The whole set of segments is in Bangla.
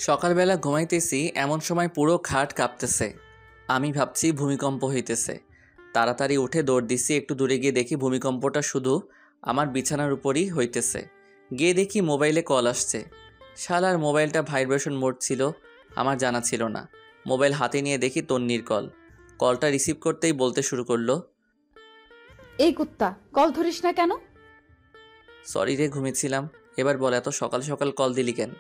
সকালবেলা ঘুমাইতেছি, এমন সময় পুরো খাট কাঁপতেছে। আমি ভাবছি ভূমিকম্প হইতেছে। তাড়াতাড়ি উঠে দৌড় দিছি। একটু দূরে গিয়ে দেখি ভূমিকম্পটা শুধু আমার বিছানার উপরই হইতেছে। গিয়ে দেখি মোবাইলে কল আসছে। শালার মোবাইলটা ভাইব্রেশন মোড ছিল, আমার জানা ছিল না। মোবাইল হাতে নিয়ে দেখি তন্নির কল। কলটা রিসিভ করতেই বলতে শুরু করলো, এই কুত্তা, কল ধরিস না কেন? সরি রে, ঘুমিয়েছিলাম। এবার বল, এত সকাল সকাল কল দিলি কেন?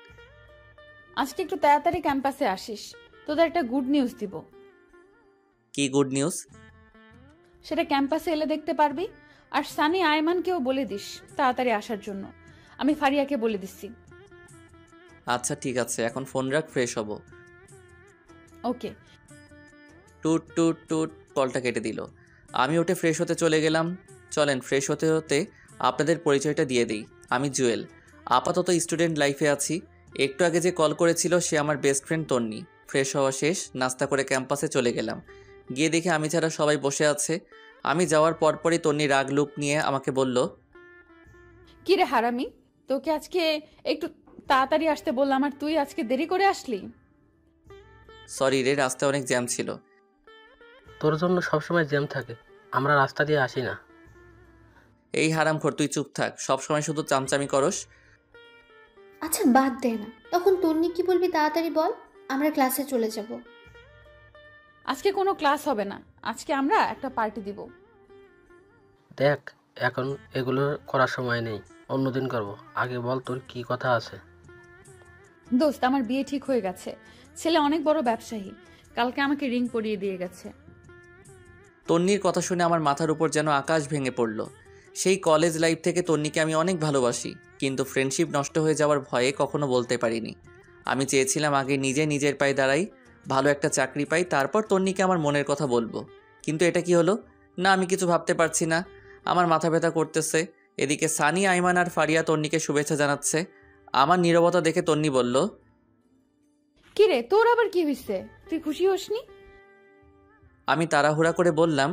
আজকে একটু তাড়াতাড়ি ক্যাম্পাসে আসিস, তোদের একটা গুড নিউজ দিব। কি গুড নিউজ? সেটা ক্যাম্পাসে এলে দেখতে পারবি। আর সানি আয়মানকেও বলে দিস তাড়াতাড়ি আসার জন্য। আমি ফারিয়াকে বলে দিচ্ছি। আচ্ছা ঠিক আছে, এখন ফোন রাখ, ফ্রেশ হব। ওকে। টুট টুট টুট, কলটা কেটে দিল। আমি উঠে ফ্রেশ হতে চলে গেলাম। চলেন, ফ্রেশ হতে হতে আপনাদের পরিচয়টা দিয়ে দিই। আমি জুয়েল, আপাতত স্টুডেন্ট লাইফে আছি। একটু আগে যে কল করেছিল সে আমার বেস্ট ফ্রেন্ড তন্নি। ফ্রেশ হওয়া শেষ, নাস্তা করে ক্যাম্পাসে চলে গেলাম। গিয়ে দেখি আমি ছাড়া সবাই বসে আছে। আমি যাওয়ার পরপরই তন্নি রাগ লুক নিয়ে আমাকে বলল, কি রে হারামি, তোকে আজকে একটু তাড়াতাড়ি আসতে বললাম আর তুই আজকে দেরি করে আসলি। সরি রে, রাস্তায় অনেক জ্যাম ছিল। তোর জন্য সবসময় জ্যাম থাকে, আমরা রাস্তা দিয়ে আসি না। এই হারামখোর, তুই চুপ থাক, সবসময় শুধু চামচামি করস। আচ্ছা বাদ দে না, তখন তন্নি কি বলবি তাড়াতাড়ি বল, আমরা ক্লাসে চলে যাব। আজকে কোনো ক্লাস হবে না, আজকে আমরা একটা পার্টি দিব। দেখ, এখন এগুলো করার সময় নেই, অন্যদিন করব। আগে বল তোর কি কথা আছে। দোস্ত, আমার বিয়ে ঠিক হয়ে গেছে। ছেলে অনেক বড় ব্যবসায়ী, কালকে আমাকে রিং পরিয়ে দিয়ে গেছে। তন্নির কথা শুনে আমার মাথার উপর যেন আকাশ ভেঙে পড়ল। সেই কলেজ লাইফ থেকে তন্নিকে আমি অনেক ভালোবাসি, কিন্তু ফ্রেন্ডশিপ নষ্ট হয়ে যাওয়ার ভয়ে কখনো বলতে পারিনি। আমি চেয়েছিলাম আগে নিজে নিজের পায়ে দাঁড়াই, ভালো একটা চাকরি পাই, তারপর তন্নিকে আমার মনের কথা বলবো। কিন্তু এটা কি হলো? না, আমি কিছু ভাবতে পারছি না। আমার মাথা ব্যথা করতেছে। এদিকে সানি, আইমান আর ফারিয়া তন্নিকে শুভেচ্ছা জানাচ্ছে। আমার নীরবতা দেখে তন্নি বলল, কি রে, তোর আবার কি হয়েছে? তুই খুশি হসনি? আমি তাড়াহুড়া করে বললাম,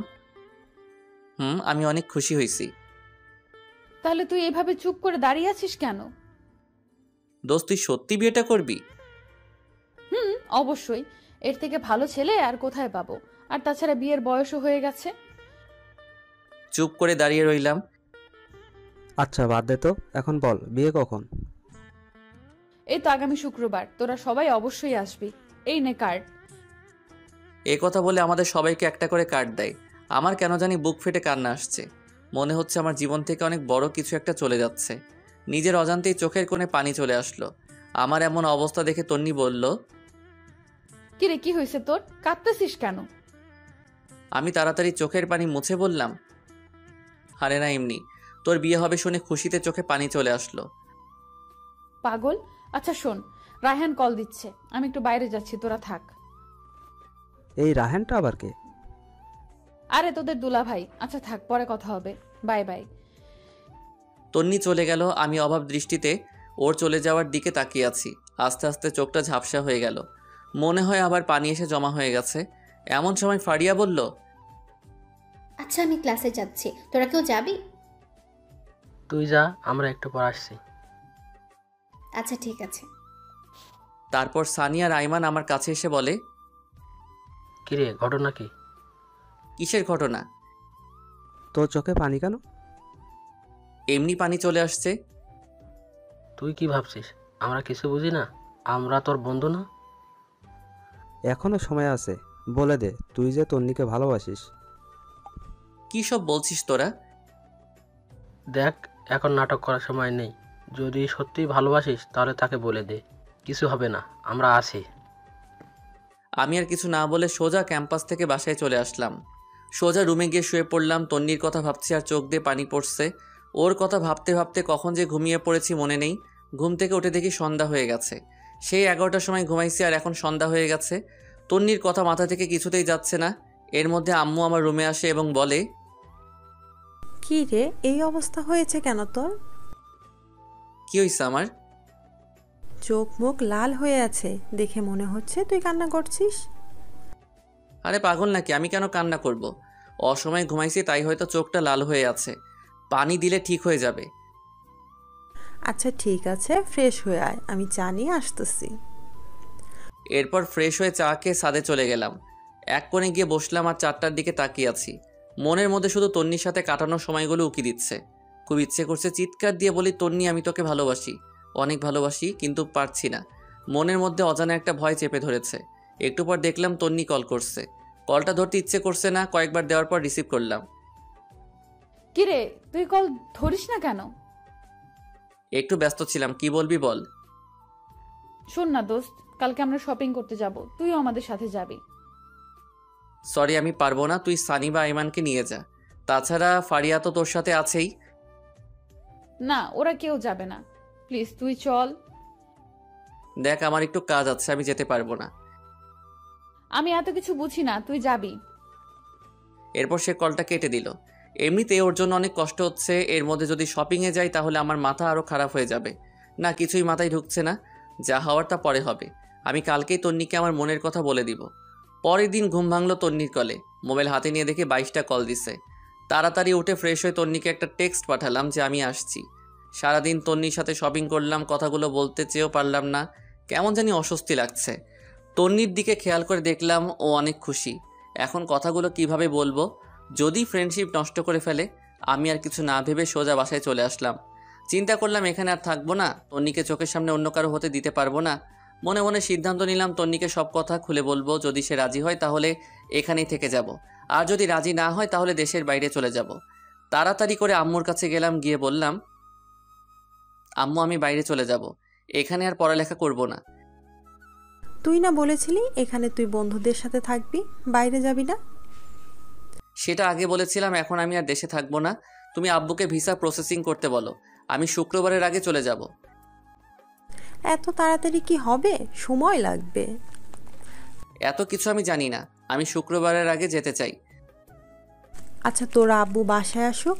আমি অনেক খুশি হয়েছি। তাহলে তুই এভাবে চুপ করে দাঁড়িয়ে আছিস কেন? দোস্ত, তুই সত্যি বিয়েটা করবি? অবশ্যই, এর থেকে ভালো ছেলে আর কোথায় পাবো? আর তাছাড়া বিয়ের বয়সও হয়ে গেছে। চুপ করে দাঁড়িয়ে রইলাম। আচ্ছা বাদ দে তো, এখন বল বিয়ে কখন? এই তো আগামী শুক্রবার, তোরা সবাই অবশ্যই আসবি। এই নে কার্ড। এ কথা বলে আমাদের সবাইকে একটা করে কার্ড দেয়। আমার কেন জানি বুক ফেটে কান্না আসছে। মনে হচ্ছে আমার জীবন থেকে অনেক বড় কিছু একটা চলে যাচ্ছে। নিজের অজান্তেই চোখের কোণে পানি চলে আসলো। আমার এমন অবস্থা দেখে তন্নি বলল, কি রে, কি হয়েছে তোর? কাঁদতেছিস কেন? আমি তাড়াতাড়ি চোখের পানি মুছে বললাম, আরে না, এমনি। তোর বিয়ে হবে শুনে খুশিতে চোখে পানি চলে আসলো। পাগল। আচ্ছা শোন, রায়হান কল দিচ্ছে, আমি একটু বাইরে যাচ্ছি, তোরা থাক। এই রাহানটা আবার কে? আরে তোদের দুলা ভাই। আচ্ছা থাক, পরে কথা হবে। Bye bye. তন্নি চলে গেল। আমি অভাব দৃষ্টিতে ওর চলে যাওয়ার দিকে তাকিয়ে আছি। আস্তে আস্তে চোখটা ঝাপসা হয়ে গেল। মনে হয় আবার পানি এসে জমা হয়ে গেছে। এমন সময় ফারিয়া বলল, আচ্ছা আমি ক্লাসে যাচ্ছি, তোরা কেউ যাবি? তুই যা, আমরা একটু পর আসছি। আচ্ছা ঠিক আছে। তারপর সানিয়া আর আইমান আমার কাছে এসে বলে, কিরে, ঘটনা কি? কিসের ঘটনা? তোর চোখে পানি কেন? এমনি পানি চলে আসছে। তুই কি ভাবছিস আমরা কিছু বুঝি না? আমরা তোর বন্ধু না? এখনো সময় আছে, বলে দে তুই যে তন্নিকে ভালোবাসিস। কি সব বলছিস তোরা? দেখ, এখন নাটক করার সময় নেই। যদি সত্যিই ভালোবাসিস তাহলে তাকে বলে দে, কিছু হবে না, আমরা আছি। আমি আর কিছু না বলে সোজা ক্যাম্পাস থেকে বাসায় চলে আসলাম। সোজা রুমে গিয়ে শুয়ে পড়লাম। তন্নির কথা ভাবছি আর চোখ দিয়ে পানি পড়ছে। ওর কথা ভাবতে ভাবতে কখন যে ঘুমিয়ে পড়েছি মনে নেই। ঘুম থেকে উঠে দেখি সন্ধ্যা হয়ে গেছে। সেই 11টার সময় ঘুমাইছি আর এখন সন্ধ্যা হয়ে গেছে। তন্নির কথা মাথা থেকে কিছুতেই যাচ্ছে না। এর মধ্যে আম্মু আমার রুমে আসে এবং বলে, কি রে, এই অবস্থা হয়েছে কেন তোর? কি হয়েছে আমার? চোখ মুখ লাল হয়ে আছে, দেখে মনে হচ্ছে তুই কান্না করছিস। আরে পাগল নাকি, আমি কেন কান্না করব? অসময়ে ঘুমাইছি তাই হয়তো চোখটা লাল হয়ে আছে। পানি দিলে ঠিক হয়ে যাবে। আচ্ছা ঠিক আছে, ফ্রেশ হয়ে আয়, আমি চা নিয়ে আসতেছি। এরপর ফ্রেশ হয়ে চা খেয়ে ছাদে চলে গেলাম। এক কোণে গিয়ে বসলাম আর 4টার দিকে তাকিয়ে আছি। মনের মধ্যে শুধু তন্নির সাথে কাটানোর সময়গুলো উকি দিচ্ছে। খুব ইচ্ছে করছে চিৎকার দিয়ে বলি, তন্নি আমি তোকে ভালোবাসি, অনেক ভালোবাসি, কিন্তু পারছি না। মনের মধ্যে অজানা একটা ভয় চেপে ধরেছে। একটু পর দেখলাম তন্নি কল করছে। কলটা ধরতে ইচ্ছে করছে না, কয়েকবার দেওয়ার পর রিসিভ করলাম। কিরে, তুই কল ধরিস না কেন? একটু ব্যস্ত ছিলাম, কি বলবি বল। শোন না দোস্ত, কালকে আমরা শপিং করতে যাব, তুইও আমাদের সাথে যাবি। সরি আমি পারবো না, তুই সানি বা আইমানকে নিয়ে যা। তাছাড়া ফারিয়া তো তোর সাথে আছেই। না, ওরা কেউ যাবে না, প্লিজ তুই চল। দেখ আমার একটু কাজ আছে, আমি যেতে পারবো না। আমি এত কিছু বুঝি না, তুই যাবি। এরপর সে কলটা কেটে দিল। এমনিতে ওর জন্য অনেক কষ্ট হচ্ছে, এর মধ্যে যদি শপিংয়ে যাই তাহলে আমার মাথা আরও খারাপ হয়ে যাবে। না, কিছুই মাথায় ঢুকছে না। যা হওয়ার তা পরে হবে। আমি কালকেই তন্নিকে আমার মনের কথা বলে দিব। পরের দিন ঘুম ভাঙলো তন্নির কলে। মোবাইল হাতে নিয়ে দেখে 22টা কল দিছে। তাড়াতাড়ি উঠে ফ্রেশ হয়ে তন্নিকে একটা টেক্সট পাঠালাম যে আমি আসছি। সারাদিন তন্নির সাথে শপিং করলাম, কথাগুলো বলতে চেয়েও পারলাম না, কেমন জানি অস্বস্তি লাগছে। তন্নির দিকে খেয়াল করে দেখলাম ও অনেক খুশি। এখন কথাগুলো কিভাবে বলবো, যদি ফ্রেন্ডশিপ নষ্ট করে ফেলে। আমি আর কিছু না ভেবে সোজা বাসায় চলে আসলাম। চিন্তা করলাম এখানে আর থাকবো না, তন্নিকে চোখের সামনে অন্য কারো হতে দিতে পারবো না। মনে মনে সিদ্ধান্ত নিলাম তন্নিকে সব কথা খুলে বলবো। যদি সে রাজি হয় তাহলে এখানেই থেকে যাব, আর যদি রাজি না হয় তাহলে দেশের বাইরে চলে যাব। তাড়াতাড়ি করে আম্মুর কাছে গেলাম, গিয়ে বললাম, আম্মু আমি বাইরে চলে যাব, এখানে আর পড়ালেখা করব না। তুই না বলেছিলি এখানে তুই বন্ধুদের সাথে থাকবি, বাইরে যাবি না? সেটা আগে বলেছিলাম, এখন আমি আর দেশে থাকবো না। তুমি আব্বুকে ভিসা প্রসেসিং করতে বলো, আমি শুক্রবারের আগে চলে যাব। এত তাড়াতাড়ি কি হবে, সময় লাগবে। এত কিছু আমি জানি না, আমি শুক্রবারের আগে যেতে চাই। আচ্ছা তোর আব্বু বাসায় আসুক।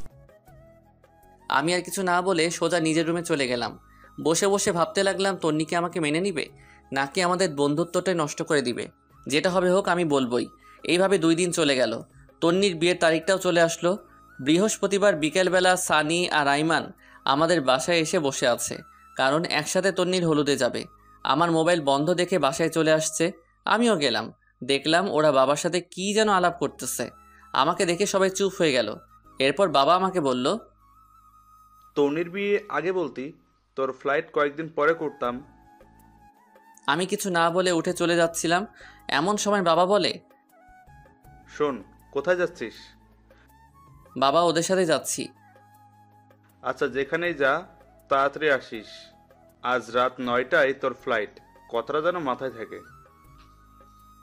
আমি আর কিছু না বলে সোজা নিজের রুমে চলে গেলাম। বসে বসে ভাবতে লাগলাম তন্নিকে আমাকে মেনে নিবে, নাকি আমাদের বন্ধুত্বটাই নষ্ট করে দিবে। যেটা হবে হোক, আমি বলবই। এইভাবে 2 দিন চলে গেল। তন্নির বিয়ের তারিখটাও চলে আসলো। বৃহস্পতিবার বিকেলবেলা সানি আর আইমান আমাদের বাসায় এসে বসে আছে, কারণ একসাথে তন্নির হলুদে যাবে। আমার মোবাইল বন্ধ দেখে বাসায় চলে আসছে। আমিও গেলাম, দেখলাম ওরা বাবার সাথে কী যেন আলাপ করতেছে। আমাকে দেখে সবাই চুপ হয়ে গেল। এরপর বাবা আমাকে বলল, তন্নির বিয়ে আগে বলতি, তোর ফ্লাইট কয়েকদিন পরে করতাম। আমি কিছু না বলে উঠে চলে যাচ্ছিলাম, এমন সময় বাবা বলে, শোন, কোথায় যাচ্ছিস? বাবা ওদের সাথে যাচ্ছি। আচ্ছা যেখানেই যা, তাড়াতাড়ি আসিস। আজ রাত 9টায় তোর ফ্লাইট। কথাটা যেন মাথায় থাকে।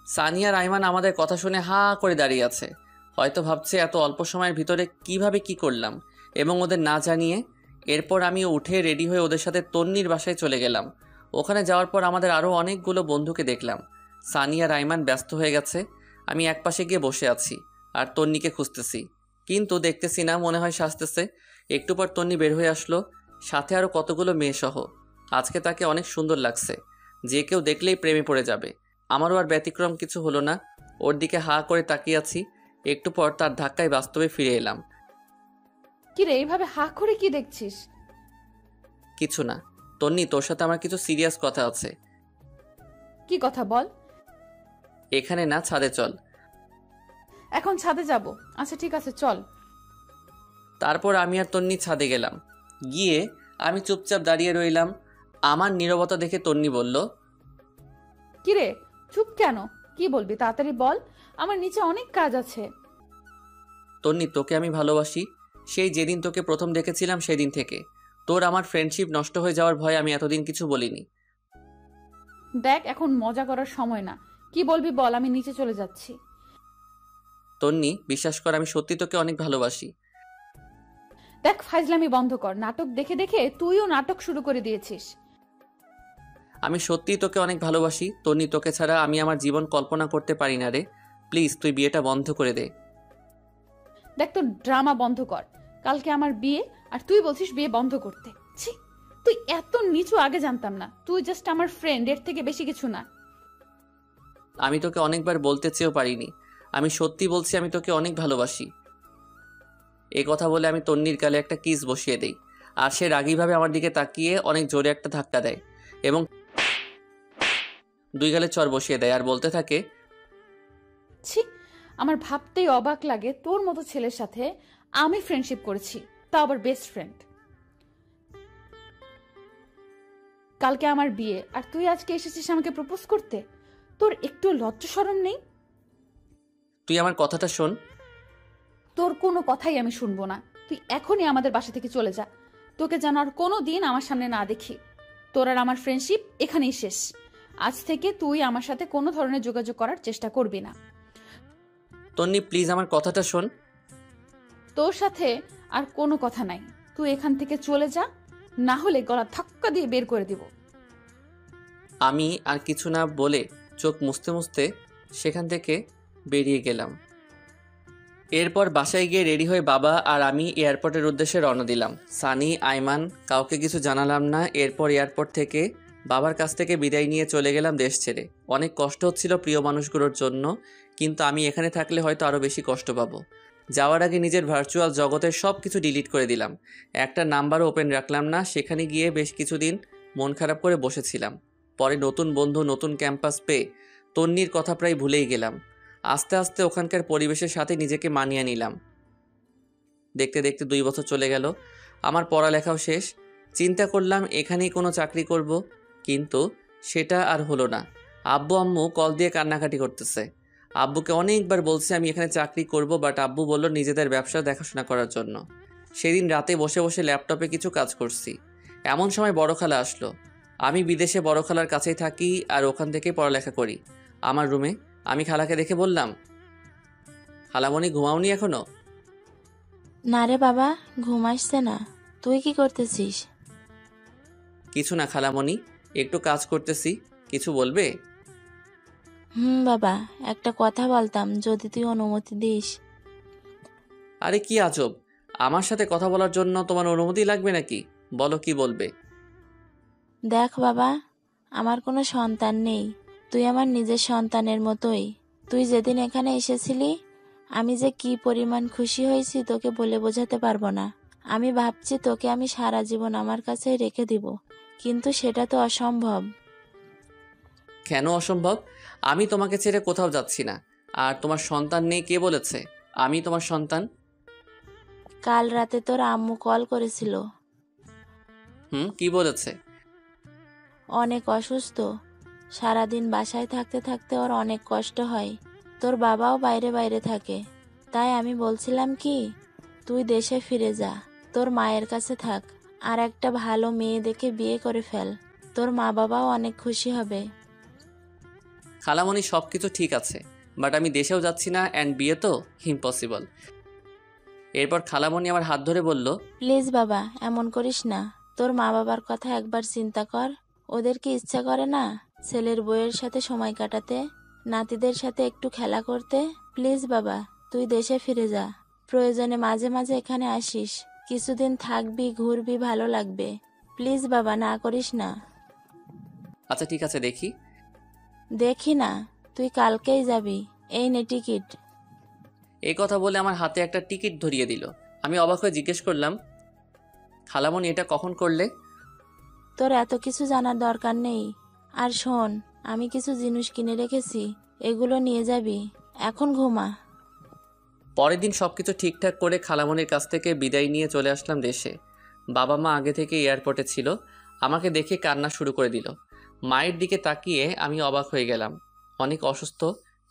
সানি আর আইমান আমাদের কথা শুনে হা করে দাঁড়িয়ে আছে। হয়তো ভাবছে এত অল্প সময়ের ভিতরে কিভাবে কি করলাম, এবং ওদের না জানিয়ে। এরপর আমি উঠে রেডি হয়ে ওদের সাথে তন্নির বাসায় চলে গেলাম। ওখানে যাওয়ার পর আমাদের আরও অনেকগুলো বন্ধুকে দেখলাম। সানি আর আইমান ব্যস্ত হয়ে গেছে, আমি একপাশে গিয়ে বসে আছি আর তন্নিকে খুঁজতেছি, কিন্তু দেখতেছি না, মনে হয় সাজতেছে। একটু পর তন্নি বের হয়ে আসলো, সাথে আরও কতগুলো মেয়ে সহ। আজকে তাকে অনেক সুন্দর লাগছে, যে কেউ দেখলেই প্রেমে পড়ে যাবে। আমারও আর ব্যতিক্রম কিছু হলো না, ওর দিকে হা করে তাকিয়ে আছি। একটু পর তার ধাক্কায় বাস্তবে ফিরে এলাম। কিরে, এইভাবে হা করে কি দেখছিস? কিছু না তন্নি, তোর সাথে আমার কিছু সিরিয়াস কথা আছে। কি কথা বল। এখানে না, ছাদে চল। এখন ছাদে যাব? আচ্ছা ঠিক আছে, চল। তারপর আমি আর তন্নি ছাদে গেলাম। গিয়ে আমি চুপচাপ দাঁড়িয়ে রইলাম। আমার নীরবতা দেখে তন্নি বলল, কিরে চুপ কেন, কি বলবি তাড়াতাড়ি বল, আমার নিচে অনেক কাজ আছে। তন্নি তোকে আমি ভালোবাসি, সেই যেদিন তোকে প্রথম দেখেছিলাম সেদিন থেকে। তোর আমার ফ্রেন্ডশিপ নষ্ট হয়ে যাওয়ার ভয়ে আমি এতদিন কিছু বলিনি। দেখ এখন মজা করার সময় না, কি বলবি বল, আমি নিচে চলে যাচ্ছি। তন্নি বিশ্বাস কর, আমি সত্যি তোকে অনেক ভালোবাসি। দেখ ফাইজলামি বন্ধ কর, নাটক দেখে দেখে তুইও নাটক শুরু করে দিয়েছিস। আমি সত্যিই তোকে অনেক ভালোবাসি তন্নি, তোকে ছাড়া আমি আমার জীবন কল্পনা করতে পারি না রে। প্লিজ তুই বিয়েটা বন্ধ করে দে। দেখ তোর ড্রামা বন্ধ কর, কালকে আমার বিয়ে আর তুই বলছিস বিয়ে বন্ধ করতে। ছি, তুই এত নিচু আগে জানতাম না, তুই জাস্ট আমার ফ্রেন্ড, এর থেকে বেশি কিছু না। আমি তোকে অনেকবার বলতে চেয়েও পারিনি, আমি সত্যি বলছি আমি তোকে অনেক ভালোবাসি। এই কথা বলে আমি তন্নির গালে একটা কিস বসিয়ে দেই, আর সে রাগীভাবে আমার দিকে তাকিয়ে অনেক জোরে একটা ধাক্কা দেয় এবং দুই গালে চর বসিয়ে দেয় আর বলতে থাকে, ছি, আমার ভাবতেই অবাক লাগে তোর মতো ছেলের সাথে আমি ফ্রেন্ডশিপ করেছি, তা আবার বেস্ট ফ্রেন্ড। কালকে আমার বিয়ে আর তুই আজকে এসেছিস আমাকে প্রপোজ করতে। তোর একটু লজ্জা শরম নেই? তুই আমার কথাটা শোন। তোর কোনো কথাই আমি শুনবো না। তুই এখনই আমাদের বাসা থেকে চলে যা। তোকে যেন আর কোনো দিন আমার সামনে না দেখি। তোর আর আমার ফ্রেন্ডশিপ এখানেই শেষ। আজ থেকে তুই আমার সাথে কোনো ধরনের যোগাযোগ করার চেষ্টা করবি না। তন্নি প্লিজ আমার কথাটা শোন। তোর সাথে আর কোনো কথা নাই। তুই এখান থেকে চলে যা, না হলে গলা ধাক্কা দিয়ে বের করে দিব। আমি আর কিছু না বলে চোখ মুছতে মুছতে সেখান থেকে বেরিয়ে গেলাম। এরপর বাসায় গিয়ে রেডি হয়ে বাবা আর আমি এয়ারপোর্টের উদ্দেশ্যে রওনা দিলাম। সানি, আইমান, কাউকে কিছু জানালাম না। এরপর এয়ারপোর্ট থেকে বাবার কাছ থেকে বিদায় নিয়ে চলে গেলাম দেশ ছেড়ে। অনেক কষ্ট হচ্ছিল প্রিয় মানুষগুলোর জন্য, কিন্তু আমি এখানে থাকলে হয়তো আরও বেশি কষ্ট পাবো। যাওয়ার আগে নিজের ভার্চুয়াল জগতের সব কিছু ডিলিট করে দিলাম। একটা নাম্বারও ওপেন রাখলাম না। সেখানে গিয়ে বেশ কিছুদিন মন খারাপ করে বসেছিলাম। পরে নতুন বন্ধু, নতুন ক্যাম্পাস পেয়ে তন্নির কথা প্রায় ভুলেই গেলাম। আস্তে আস্তে ওখানকার পরিবেশের সাথে নিজেকে মানিয়ে নিলাম। দেখতে দেখতে 2 বছর চলে গেল। আমার পড়ালেখাও শেষ। চিন্তা করলাম এখানেই কোনো চাকরি করব, কিন্তু সেটা আর হলো না। আব্বু আম্মু কল দিয়ে কান্নাকাটি করতেছে। আব্বুকে অনেকবার বলছি আমি এখানে চাকরি করব, বাট আব্বু বলল নিজেদের ব্যবসা দেখাশোনা করার জন্য। সেদিন রাতে বসে বসে ল্যাপটপে কিছু কাজ করছি। এমন সময় বড় খালা আসলো। আমি বিদেশে বড় খালার কাছেই থাকি আর ওখান থেকেই পড়ালেখা করি। আমার রুমে আমি খালাকে দেখে বললাম, খালামণি ঘুমাওনি এখনো? না রে বাবা, ঘুম আসছে না। তুই কি করতেছিস? কিছু না খালামণি, একটু কাজ করতেছি। কিছু বলবে? বাবা, একটা কথা বলতাম যদি তুই অনুমতি দিস। আরে কি আজব, আমার সাথে কথা বলার জন্য তোমার অনুমতি লাগবে নাকি? বলো কি বলবে। দেখ বাবা, আমার কোনো সন্তান নেই। তুই আমার নিজের সন্তানের মতোই। তুই যেদিন এখানে এসেছিলি আমি যে কি পরিমাণ খুশি হয়েছি তোকে বলে বোঝাতে পারবো না। আমি ভাবছি তোকে আমি সারা জীবন আমার কাছেই রেখে দিব, কিন্তু সেটা তো অসম্ভব। কেন অসম্ভব? আমি তোমাকে ছেড়ে কোথাও যাচ্ছি না। আর তোমার সন্তান নেই কে বলেছে? আমি তোমার সন্তান। কাল রাতে তোর আম্মু কল করেছিল। কি বলেছে? অনেক অসুস্থ, সারাদিন বাসায় থাকতে থাকতে ওর অনেক কষ্ট হয়। তোর বাবাও বাইরে বাইরে থাকে। তাই আমি বলছিলাম কি, তুই দেশে ফিরে যা, তোর মায়ের কাছে থাক, আর একটা ভালো মেয়ে দেখে বিয়ে করে ফেল। তোর মা বাবাও অনেক খুশি হবে। খালামণি সব কিছু ঠিক আছে, বাট আমি দেশেও যাচ্ছি না, অ্যান্ড বিয়ে তো ইম্পসিবল। এরপর খালামণি আমার হাত ধরে বলল, প্লিজ বাবা, এমন করিস না। তোর মা বাবার কথা একবার চিন্তা কর। ওদের কি ইচ্ছা করে না ছেলের বউয়ের সাথে সময় কাটাতে, নাতিদের সাথে একটু খেলা করতে? প্লিজ বাবা, তুই দেশে ফিরে যা। প্রয়োজনে মাঝে মাঝে এখানে আসিস, কিছুদিন থাকবি, ঘুরবি, ভালো লাগবে। প্লিজ বাবা, না করিস না। আচ্ছা ঠিক আছে, দেখি। দেখি না, তুই কালকেই যাবি। এই নে টিকিট। এই কথা বলে আমার হাতে একটা টিকিট ধরিয়ে দিল। আমি অবাক হয়ে জিজ্ঞেস করলাম, খালামণি এটা কখন করলে? তোর এত কিছু জানার দরকার নেই। আর শোন, আমি কিছু জিনিস কিনে রেখেছি, এগুলো নিয়ে যাবি। এখন ঘুমা। পরের দিন সবকিছু ঠিকঠাক করে খালামণির কাছ থেকে বিদায় নিয়ে চলে আসলাম দেশে। বাবা মা আগে থেকে এয়ারপোর্টে ছিল। আমাকে দেখে কান্না শুরু করে দিল। মায়ের দিকে তাকিয়ে আমি অবাক হয়ে গেলাম। অনেক অসুস্থ,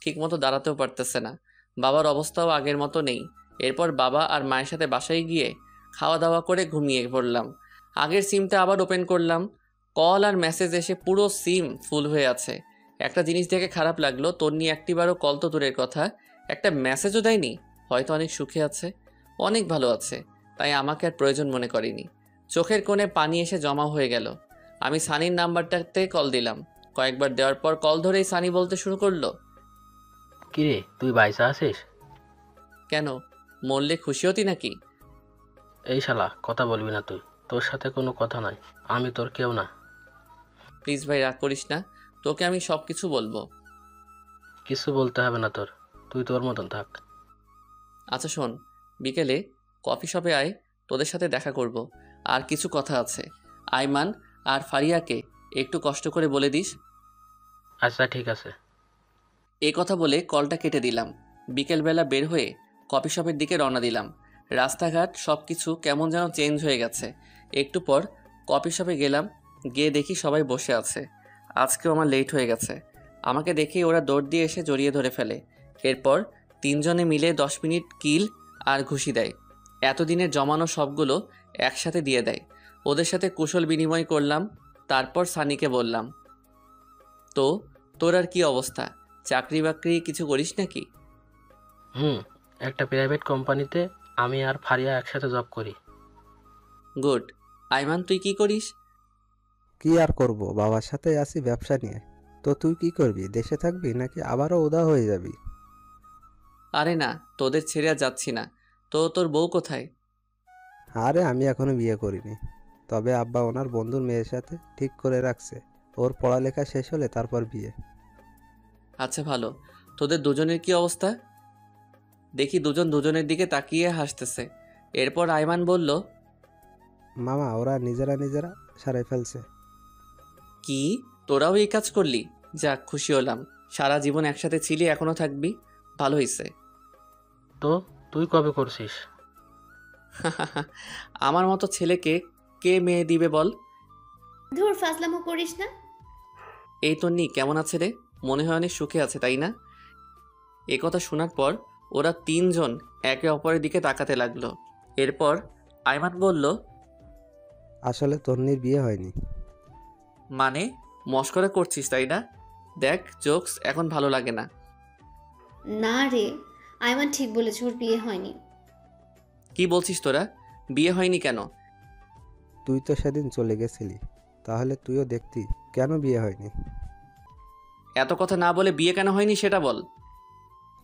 ঠিকমতো দাঁড়াতেও পারতেছে না। বাবার অবস্থাও আগের মতো নেই। এরপর বাবা আর মায়ের সাথে বাসায় গিয়ে খাওয়া দাওয়া করে ঘুমিয়ে পড়লাম। আগের সিমটা আবার ওপেন করলাম। কল আর মেসেজ এসে পুরো সিম ফুল হয়ে আছে। একটা জিনিস দেখে খারাপ লাগলো, তন্নি একটিবারও কল তো দূরের কথা, একটা মেসেজও দেয়নি। হয়তো অনেক সুখে আছে, অনেক ভালো আছে, তাই আমাকে আর প্রয়োজন মনে করেনি। চোখের কোণে পানি এসে জমা হয়ে গেল। আমি সানির নাম্বারটাতে কল দিলাম। কয়েকবার দেওয়ার পর কল ধরেই সানি বলতে শুরু করলো, কিরে তুই বাইসা আছিস? কেন, মরলে খুশি হতি নাকি? এই শালা, কথা বলবি না তুই। তোর সাথে কোনো কথা নাই, আমি তোর কেউ না। প্লিজ ভাই, রাগ করিস না, তোকে আমি সব কিছু বলবো। কিছু বলতে হবে না তোর, তুই তোর মতন থাক। আচ্ছা শোন, বিকেলে কফি শপে আয়, তোদের সাথে দেখা করব। আর কিছু কথা আছে। আইমান আর ফারিয়াকে একটু কষ্ট করে বলে দিস। আচ্ছা ঠিক আছে। এই কথা বলে কলটা কেটে দিলাম। বিকেলবেলা বের হয়ে কফি শপের দিকে রওনা দিলাম। রাস্তাঘাট সব কিছু কেমন যেন চেঞ্জ হয়ে গেছে। একটু পর কফি শপে গেলাম, গিয়ে দেখি সবাই বসে আছে। আজকেও আমার লেট হয়ে গেছে। আমাকে দেখেই ওরা দৌড় দিয়ে এসে জড়িয়ে ধরে ফেলে। এরপর তিনজনে মিলে 10 মিনিট কিল আর ঘুষি দেয়। এতদিনের জমানো সবগুলো একসাথে দিয়ে দেয়। ওদের সাথে কুশল বিনিময় করলাম। তারপর সানিকে বললাম, তো তোর আর কি অবস্থা? চাকরি বাকরি কিছু করিস নাকি? একটা প্রাইভেট কোম্পানিতে আমি আর ফারিয়া একসাথে জব করি। গুড। আইমান, তুই কি করিস? কি আর করব, বাবার সাথে আছি ব্যবসা নিয়ে। তো তুই কি করবি? দেশে থাকবি নাকি আবারও উদা হয়ে যাবি? আরে না, তোদের ছেড়ে আর যাচ্ছি না। তো তোর বউ কোথায়? আরে আমি এখনো বিয়ে করিনি, তবে আব্বা ওনার বন্ধুর মেয়ের সাথে ঠিক করে রাখছে। ওর পড়ালেখা শেষ হলে তারপর বিয়ে। আচ্ছা ভালো। তোদের দুজনের কি অবস্থা? দেখি দুজন দুজনের দিকে তাকিয়ে হাসতেছে। এরপর আইমান বলল, মামা ওরা নিজেরা নিজেরা সারাই ফেলছে। কি, তোরাও এই কাজ করলি? যাক, খুশি হলাম। সারা জীবন একসাথে ছিলি, এখনো থাকবি, ভালো হয়েছে। তো তুই কবে করছিস? আমার মতো ছেলেকে কে মেয়ে দিবে বল? ধুর, ফাজলামো করিস না। এই তন্নি কেমন আছে রে? মনে হয় অনেক সুখে আছে, তাই না? এ কথা শোনার পর ওরা তিনজন একে অপরের দিকে তাকাতে লাগলো। এরপর আইমান বলল, আসলে তন্নির বিয়ে হয়নি। মানে মস্করা করছিস তাই না? দেখ, জোকস এখন ভালো লাগে না। না রে, আইমান ঠিক বলেছে, ওর বিয়ে হয়নি। কি বলছিস তোরা? বিয়ে হয়নি কেন? তুই তো সেদিন চলে গেছিলি, তাহলে তুইও দেখতি কেন বিয়ে হয়নি। এত কথা না বলে বিয়ে কেন হয়নি সেটা বল।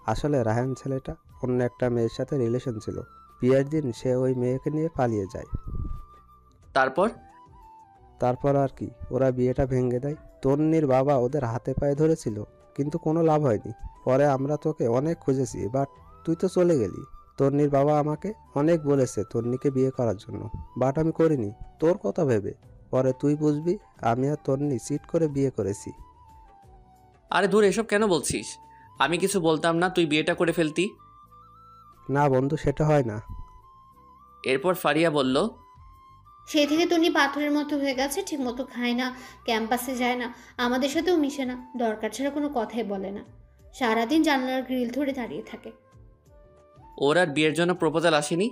আসলে রায়হান ছেলেটা অন্য একটা মেয়ের সাথে রিলেশন ছিল। বিয়ের দিন সে ওই মেয়েকে নিয়ে পালিয়ে যায়। তারপর আর কি, ওরা বিয়েটা ভেঙে দেয়। তন্নির বাবা ওদের হাতে পায়ে ধরেছিল, কিন্তু কোনো লাভ হয়নি। পরে আমরা তোকে অনেক খুঁজেছি, বাট তুই তো চলে গেলি। তন্নির বাবা আমাকে অনেক বলেছে তন্নিকে বিয়ে করার জন্য, বাট আমি করিনি তোর কথা ভেবে। পরে তুই বুঝবি আমি আর তন্নি চিট করে বিয়ে করেছি। আরে দূর, এসব কেন বলছিস? আমি কিছু বলতাম না, তুই বিয়েটা করে ফেলতি। না বন্ধু, সেটা হয় না। এরপর ফারিয়া বলল, সেই থেকে তন্নি পাথরের মতো হয়ে গেছে, ঠিক মতো খায় না, ক্যাম্পাসে যায় না, আমাদের সাথেও মিশে না, দরকার ছাড়া কোনো কথাই বলে না, সারাদিন জানলার গ্রিল ধরে দাঁড়িয়ে থাকে। ওর আর বিয়ের জন্য প্রপোজাল আসেনি?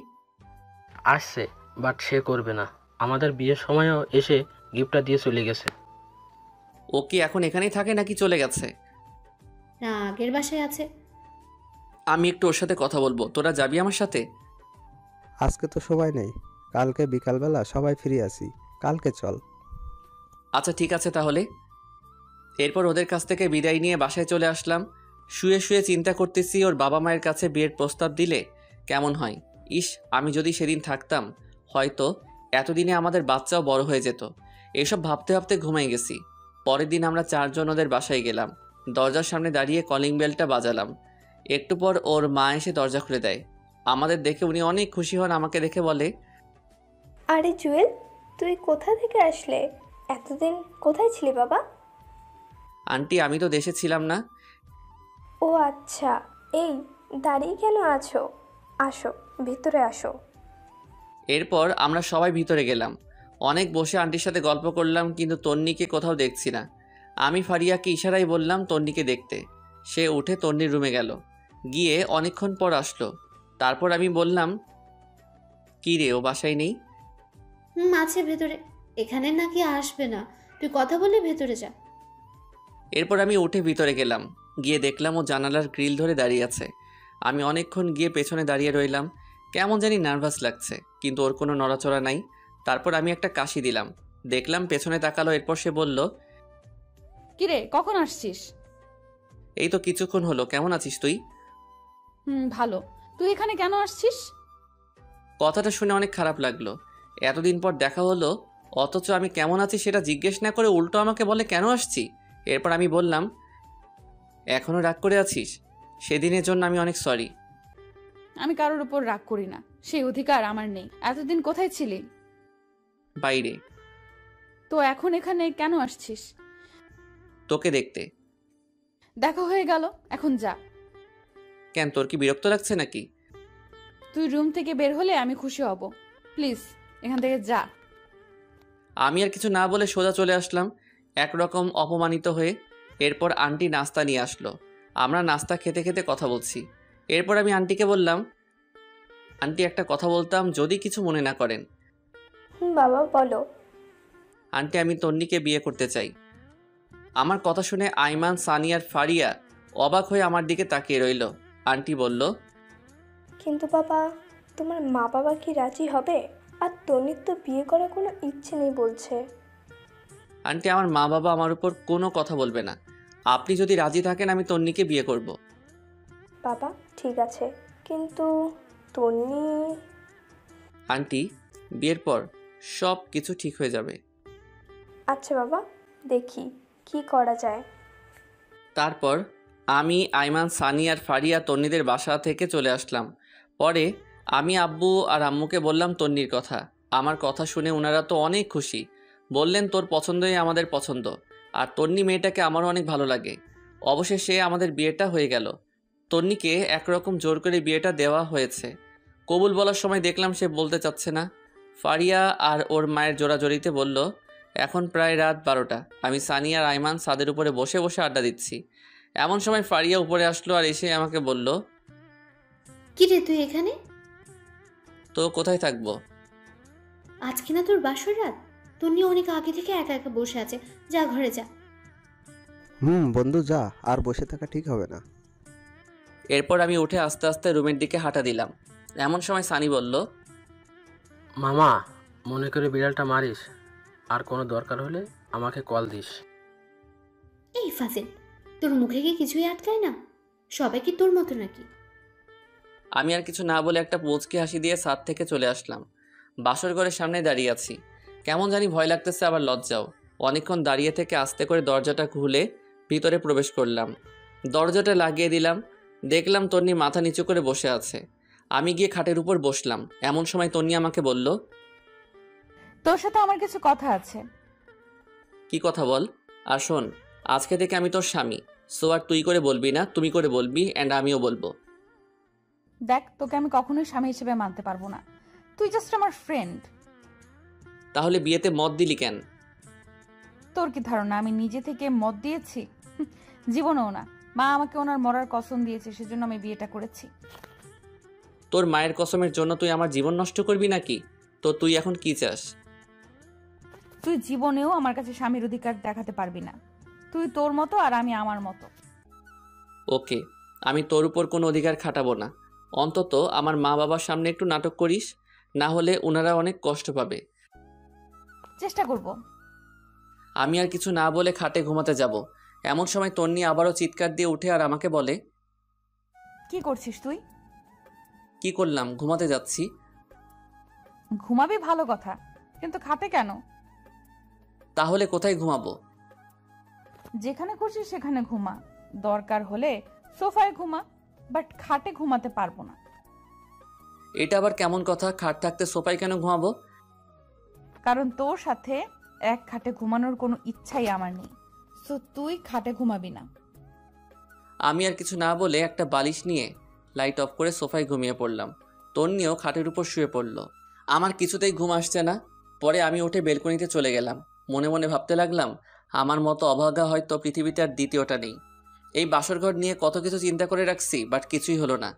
আসছে, বাট সে করবে না। আমাদের বিয়ের সময়ও এসে গিফটটা দিয়ে চলে গেছে। ও কি এখন এখানেই থাকে নাকি চলে গেছে? না, আগের বাসায় আছে। আমি একটু ওর সাথে কথা বলবো, তোরা যাবি আমার সাথে? আজকে তো সময় নেই, কালকে বিকালবেলা সবাই ফ্রি আছি, কালকে চল। আচ্ছা ঠিক আছে তাহলে। এরপর ওদের কাছ থেকে বিদায় নিয়ে বাসায় চলে আসলাম। শুয়ে শুয়ে চিন্তা করতেছি ওর বাবা মায়ের কাছে বিয়ের প্রস্তাব দিলে কেমন হয়। ইস, আমি যদি সেদিন থাকতাম, হয়তো এতদিনে আমাদের বাচ্চাও বড় হয়ে যেত। এসব ভাবতে ভাবতে ঘুমাই গেছি। পরের দিন আমরা চারজন ওদের বাসায় গেলাম। দরজার সামনে দাঁড়িয়ে কলিং বেলটা বাজালাম। একটু পর ওর মা এসে দরজা খুলে দেয়। আমাদের দেখে উনি অনেক খুশি হন। আমাকে দেখে বলে, আরে জুয়েল, তুই কোথা থেকে আসলে? এতদিন কোথায় ছিলি বাবা? আন্টি, আমি তো দেশে ছিলাম না। ও আচ্ছা, এই দাঁড়িয়ে কেন আছো? আসো, ভিতরে আসো। এরপর আমরা সবাই ভিতরে গেলাম। অনেক বসে আন্টির সাথে গল্প করলাম, কিন্তু তন্নিকে কোথাও দেখছি না। আমি ফারিয়াকে ইশারায় বললাম তন্নিকে দেখতে। সে উঠে তন্নির রুমে গেল, গিয়ে অনেকক্ষণ পর আসলো। তারপর আমি বললাম, কী রে, ও বাসায় নেই? আছে ভেতরে। এখানে নাকি আসবে না, তুই কথা বলে ভেতরে যা। এরপর আমি উঠে ভিতরে গেলাম, গিয়ে দেখলাম ও জানালার গ্রিল ধরে দাঁড়িয়ে আছে। আমি অনেকক্ষণ গিয়ে পেছনে দাঁড়িয়ে রইলাম। কেমন জানি নার্ভাস লাগছে, কিন্তু ওর কোনো নড়াচড়া নাই। তারপর আমি একটা কাশি দিলাম, দেখলাম পেছনে তাকালো। এরপর সে বলল, কিরে, কখন আসছিস? এই তো কিছুক্ষণ হলো। কেমন আছিস তুই? ভালো। তুই এখানে কেন আসছিস? কথাটা শুনে অনেক খারাপ লাগলো। এতদিন পর দেখা হলো, অথচ আমি কেমন আছি সেটা জিজ্ঞেস না করে উল্টো আমাকে বলে কেন আসছি। এরপর আমি বললাম, এখনও রাগ করে আছিস? সেদিনের জন্য আমি অনেক সরি। আমি কারোর উপর রাগ করি না, সেই অধিকার আমার নেই। এতদিন কোথায় ছিলি? বাইরে। তো এখন এখানে কেন আসছিস? তোকে দেখতে। দেখা হয়ে গেল, এখন যা। কেন, তোর কি বিরক্ত লাগছে নাকি? তুই রুম থেকে বের হলে আমি খুশি হব। প্লিজ এখান থেকে যা। আমি আর কিছু না বলে সোজা চলে আসলাম, একরকম অপমানিত হয়ে। এরপর আন্টি নাস্তা নিয়ে আসলো। আমরা নাস্তা খেতে খেতে কথা বলছি। এরপর আমি আন্টিকে বললাম, আন্টি একটা কথা বলতাম, যদি কিছু মনে না করেন। বাবা বলো। আন্টি, আমি তন্নিকে বিয়ে করতে চাই। আমার কথা শুনে আইমান, সানি আর ফারিয়া অবাক হয়ে আমার দিকে তাকিয়ে রইল। আন্টি বলল, কিন্তু বাবা, তোমার মা বাবা কি রাজি হবে? আর তনির তো বিয়ে করার কোনো ইচ্ছে নেই বলছে। আন্টি, আমার মা বাবা আমার উপর কোনো কথা বলবে না। আপনি যদি রাজি থাকেন আমি তন্নিকে বিয়ে করব। বাবা ঠিক আছে, কিন্তু তন্নি। আন্টি, বিয়ের পর সব কিছু ঠিক হয়ে যাবে। আচ্ছা বাবা, দেখি কি করা যায়। তারপর আমি, আইমান, সানি আর ফারিয়া তন্নিদের বাসা থেকে চলে আসলাম। পরে আমি আব্বু আর আম্মুকে বললাম তন্নির কথা। আমার কথা শুনে ওনারা তো অনেক খুশি। বললেন, তোর পছন্দই আমাদের পছন্দ, আর তন্নি মেয়েটাকে আমারও অনেক ভালো লাগে। অবশেষে আমাদের বিয়েটা হয়ে গেল। তন্নিকে একরকম জোর করে বিয়েটা দেওয়া হয়েছে। কবুল বলার সময় দেখলাম সে বলতে চাচ্ছে না। ফারিয়া আর ওর মায়ের জোড়াজড়িতে বলল, এখন প্রায় রাত 12টা। আমি সানি আর আইমান ছাদের উপরে বসে বসে আড্ডা দিচ্ছি। এমন সময় ফারিয়া উপরে আসলো আর এসে আমাকে বলল, কি রে তুই এখানে? তো কোথায় থাকবো? আজকে না তোর বাসর রাত? তন্নি অনেক আগে থেকে একা একা বসে আছে, যা ঘরে যা। বন্ধু যা, আর বসে থাকা ঠিক হবে না। এরপর আমি উঠে আস্তে আস্তে রুমের দিকে হাঁটা দিলাম। এমন সময় সানি বলল, মামা, মনে করে বিড়ালটা মারিস, আর কোনো দরকার হলে আমাকে কল দিস। এই ফাজিল, তোর মুখে কি কিছুই আটকায় না? সবাই কি তোর মতো নাকি? আমি আর কিছু না বলে একটা পুচকে হাসি দিয়ে ছাদ থেকে চলে আসলাম। বাসর ঘরের সামনে দাঁড়িয়ে আছি। কেমন জানি ভয় লাগতেছে, আবার লজ্জাও। অনেকক্ষণ দাঁড়িয়ে থেকে আস্তে করে দরজাটা খুলে ভিতরে প্রবেশ করলাম। দরজাটা লাগিয়ে দিলাম। দেখলাম তন্নি মাথা নিচু করে বসে আছে। আমি গিয়ে খাটের উপর বসলাম। এমন সময় তন্নি আমাকে বলল, তোর সাথে আমার কিছু কথা আছে। কি কথা বল। আর শোন, আজকে থেকে আমি তোর স্বামী। সো আর তুই করে বলবি না, তুমি করে বলবি, অ্যান্ড আমিও বলবো। দেখ, তোকে আমি কখনোই স্বামী হিসেবে মানতে পারবো না। তুই জাস্ট আমার ফ্রেন্ড। তাহলে বিয়েতে মত দিলি কেন? তোর কি ধারণা আমি নিজে থেকে মত দিয়েছি? জীবনেও না। মা আমাকে ওনার মরার কসম দিয়েছে, সেজন্য আমি বিয়েটা করেছি। তোর মায়ের কসমের জন্য তুই আমার জীবন নষ্ট করবি নাকি? তো তুই এখন কি চাস? তুই জীবনেও আমার কাছে স্বামীর অধিকার দেখাতে পারবি না। তুই তোর মতো আর আমি আমার মতো। ওকে, আমি তোর উপর কোনো অধিকার খাটাবো না। অন্তত আমার মা বাবার সামনে একটু নাটক করিস, না হলে ওনারা অনেক কষ্ট পাবে। চেষ্টা করব। আমি আর কিছু না বলে খাটে ঘুমাতে যাব। এমন সময় তন্নি আবারও চিৎকার দিয়ে উঠে আর আমাকে বলে, কি করছিস তুই? কি করলাম? ঘুমাতে যাচ্ছি। ঘুমাবি ভালো কথা, কিন্তু খাটে কেন? তাহলে কোথায় ঘুমাবো? যেখানে খুশি সেখানে ঘুমা। দরকার হলে সোফায় ঘুমা, বাট খাটে ঘুমাতে পারবো না। এটা আবার কেমন কথা? খাট থাকতে সোফায় কেন ঘুমাবো? কারণ তোর সাথে এক খাটে ঘুমানোর কোনো ইচ্ছাই আমার নেই। সো তুই খাটে ঘুমাবি না। আমি আর কিছু না বলে একটা বালিশ নিয়ে লাইট অফ করে সোফায় ঘুমিয়ে পড়লাম। তন্নিও খাটের উপর শুয়ে পড়ল। আমার কিছুতেই ঘুম আসছে না। পরে আমি উঠে বেলকনিতে চলে গেলাম। মনে মনে ভাবতে লাগলাম, আমার মতো অভাগা হয়তো পৃথিবীতে আর দ্বিতীয়টা নেই। এই বাসরঘর নিয়ে কত কিছু চিন্তা করে রাখছি, বাট কিছুই হলো না।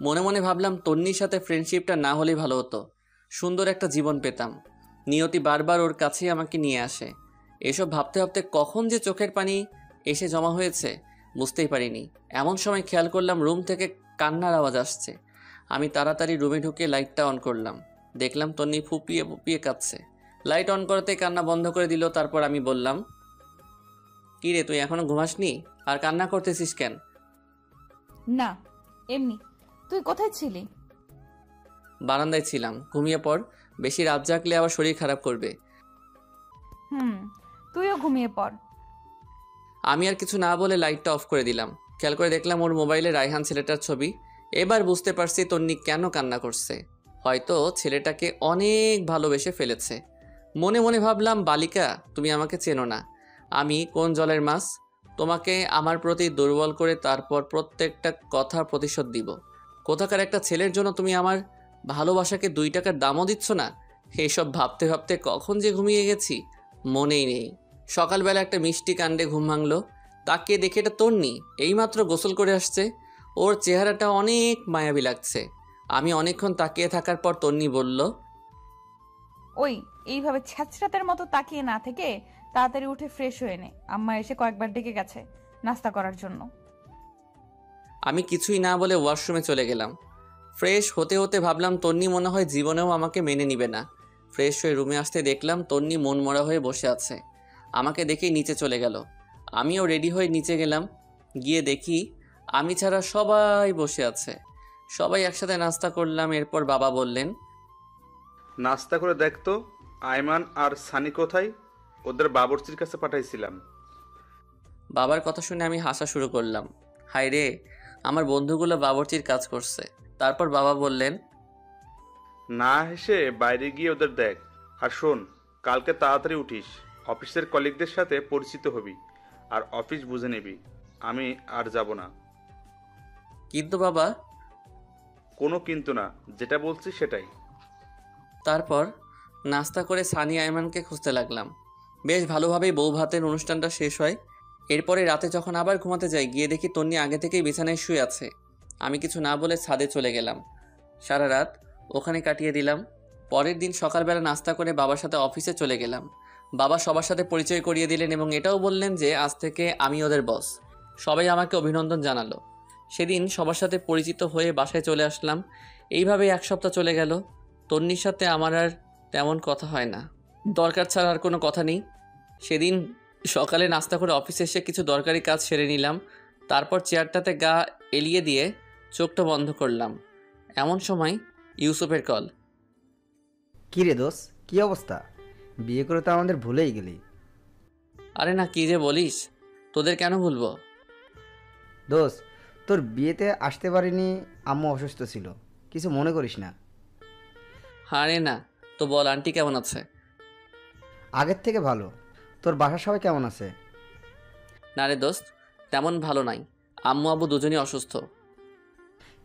মনে মনে ভাবলাম তন্নির সাথে ফ্রেন্ডশিপটা না হলেই ভালো হতো। সুন্দর একটা জীবন পেতাম। নিয়তি বারবার ওর কাছেই আমাকে নিয়ে আসে। এসব ভাবতে ভাবতে কখন যে চোখের পানি এসে জমা হয়েছে বুঝতেই পারিনি। এমন সময় খেয়াল করলাম রুম থেকে কান্নার আওয়াজ আসছে। আমি তাড়াতাড়ি রুমে ঢুকে লাইটটা অন করলাম। দেখলাম তন্নি ফুপিয়ে ফুপিয়ে কাঁদছে। লাইট অন করতেই কান্না বন্ধ করে দিল। তারপর আমি বললাম, কি রে, তুই এখনো ঘুমাসনি? আর কান্না করতেছিস কেন? না, এমনি। তুই কোথায় ছিলি? বারান্দায় ছিলাম। ঘুমিয়ে পড়, বেশি রাত জাগলে আবার শরীর খারাপ করবে। তুইও ঘুমিয়ে পড়। আমি আর কিছু না বলে লাইটটা অফ করে দিলাম। খেয়াল করে দেখলাম ওর মোবাইলে রায়হান ছেলেটার ছবি। এবার বুঝতে পারছি তন্নি কেন কান্না করছে। হয়তো ছেলেটাকে অনেক ভালোবেসে ফেলেছে। মনে মনে ভাবলাম, বালিকা, তুমি আমাকে চেনো না। আমি কোন জলের মাছ, তোমাকে আমার প্রতি দুর্বল করে তারপর প্রত্যেকটা কথার প্রতিশোধ দিব। কোথাকার একটা ছেলের জন্য তুমি আমার ভালোবাসাকে 2 টাকার দামও দিচ্ছ না। এইসব ভাবতে ভাবতে কখন যে ঘুমিয়ে গেছি মনেই নেই। সকালবেলা একটা মিষ্টি কাণ্ডে ঘুম ভাঙলো। তাকিয়ে দেখে এটা তন্নি, এইমাত্র গোসল করে আসছে। ওর চেহারাটা অনেক মায়াবী লাগছে। আমি অনেকক্ষণ তাকিয়ে থাকার পর তন্নি বলল, ওই এইভাবে ছ্যাঁচড়াতের মতো তাকিয়ে না থেকে তাড়াতাড়ি উঠে ফ্রেশ হয়ে নে। আম্মা এসে কয়েকবার ডেকে গেছে নাস্তা করার জন্য। আমি কিছুই না বলে ওয়াশরুমে চলে গেলাম। ফ্রেশ হতে হতে ভাবলাম তন্নি মনে হয় জীবনেও আমাকে মেনে নিবে না। ফ্রেশ হয়ে রুমে আসতে দেখলাম তন্নি মনমরা হয়ে বসে আছে। আমাকে দেখেই নিচে চলে গেল। আমিও রেডি হয়ে নিচে গেলাম। গিয়ে দেখি আমি ছাড়া সবাই বসে আছে। সবাই একসাথে নাস্তা করলাম। এরপর বাবা বললেন, নাস্তা করে দেখতো আয়মান আর সানি কোথায়? ওদের বাবুর্চির কাছে পাঠাইছিলাম। বাবার কথা শুনে আমি হাসা শুরু করলাম। হায় রে, আমার বন্ধুগুলো বাবুর্চির কাজ করছে। তারপর বাবা বললেন, না হেসে বাইরে গিয়ে ওদের দেখ। আর শোন, কালকে তাড়াতাড়ি উঠিস, অফিসের কলিগদের সাথে পরিচিত হবি আর অফিস বুঝে নিবি। আমি আর যাব না। কিন্তু বাবা। কোনো কিন্তু না, যেটা বলছি সেটাই। তারপর নাস্তা করে সানি আয়মানকে খুঁজতে লাগলাম। বেশ ভালোভাবেই বউ ভাতের অনুষ্ঠানটা শেষ হয়। এরপরে রাতে যখন আবার ঘুমাতে যাই, গিয়ে দেখি তন্নি আগে থেকেই বিছানায় শুয়ে আছে। আমি কিছু না বলে ছাদে চলে গেলাম। সারা রাত ওখানে কাটিয়ে দিলাম। পরের দিন সকালবেলা নাস্তা করে বাবার সাথে অফিসে চলে গেলাম। বাবা সবার সাথে পরিচয় করিয়ে দিলেন এবং এটাও বললেন যে আজ থেকে আমি ওদের বস। সবাই আমাকে অভিনন্দন জানালো। সেদিন সবার সাথে পরিচিত হয়ে বাসায় চলে আসলাম। এইভাবে 1 সপ্তাহ চলে গেল। তন্নির সাথে আমার আর তেমন কথা হয় না, দরকার ছাড়া আর কোনো কথা নেই। সেদিন সকালে নাস্তা করে অফিসে এসে কিছু দরকারি কাজ সেরে নিলাম। তারপর চেয়ারটাতে গা এলিয়ে দিয়ে চোখটা বন্ধ করলাম। এমন সময় ইউসুফের কল। কি রে দোষ, কি অবস্থা? বিয়ে করে তো আমাদের ভুলেই গেলি। আরে না, কি যে বলিস, তোদের কেন ভুলবো? দোষ, তোর বিয়েতে আসতে পারিনি, আম্মু অসুস্থ ছিল, কিছু মনে করিস না। আরে না, তো বল আন্টি কেমন আছে? আগের থেকে ভালো। তোর বাসার সবাই কেমন আছে? না রে দোস্ত, তেমন ভালো নাই। আম্মু আব্বু দুজনই অসুস্থ।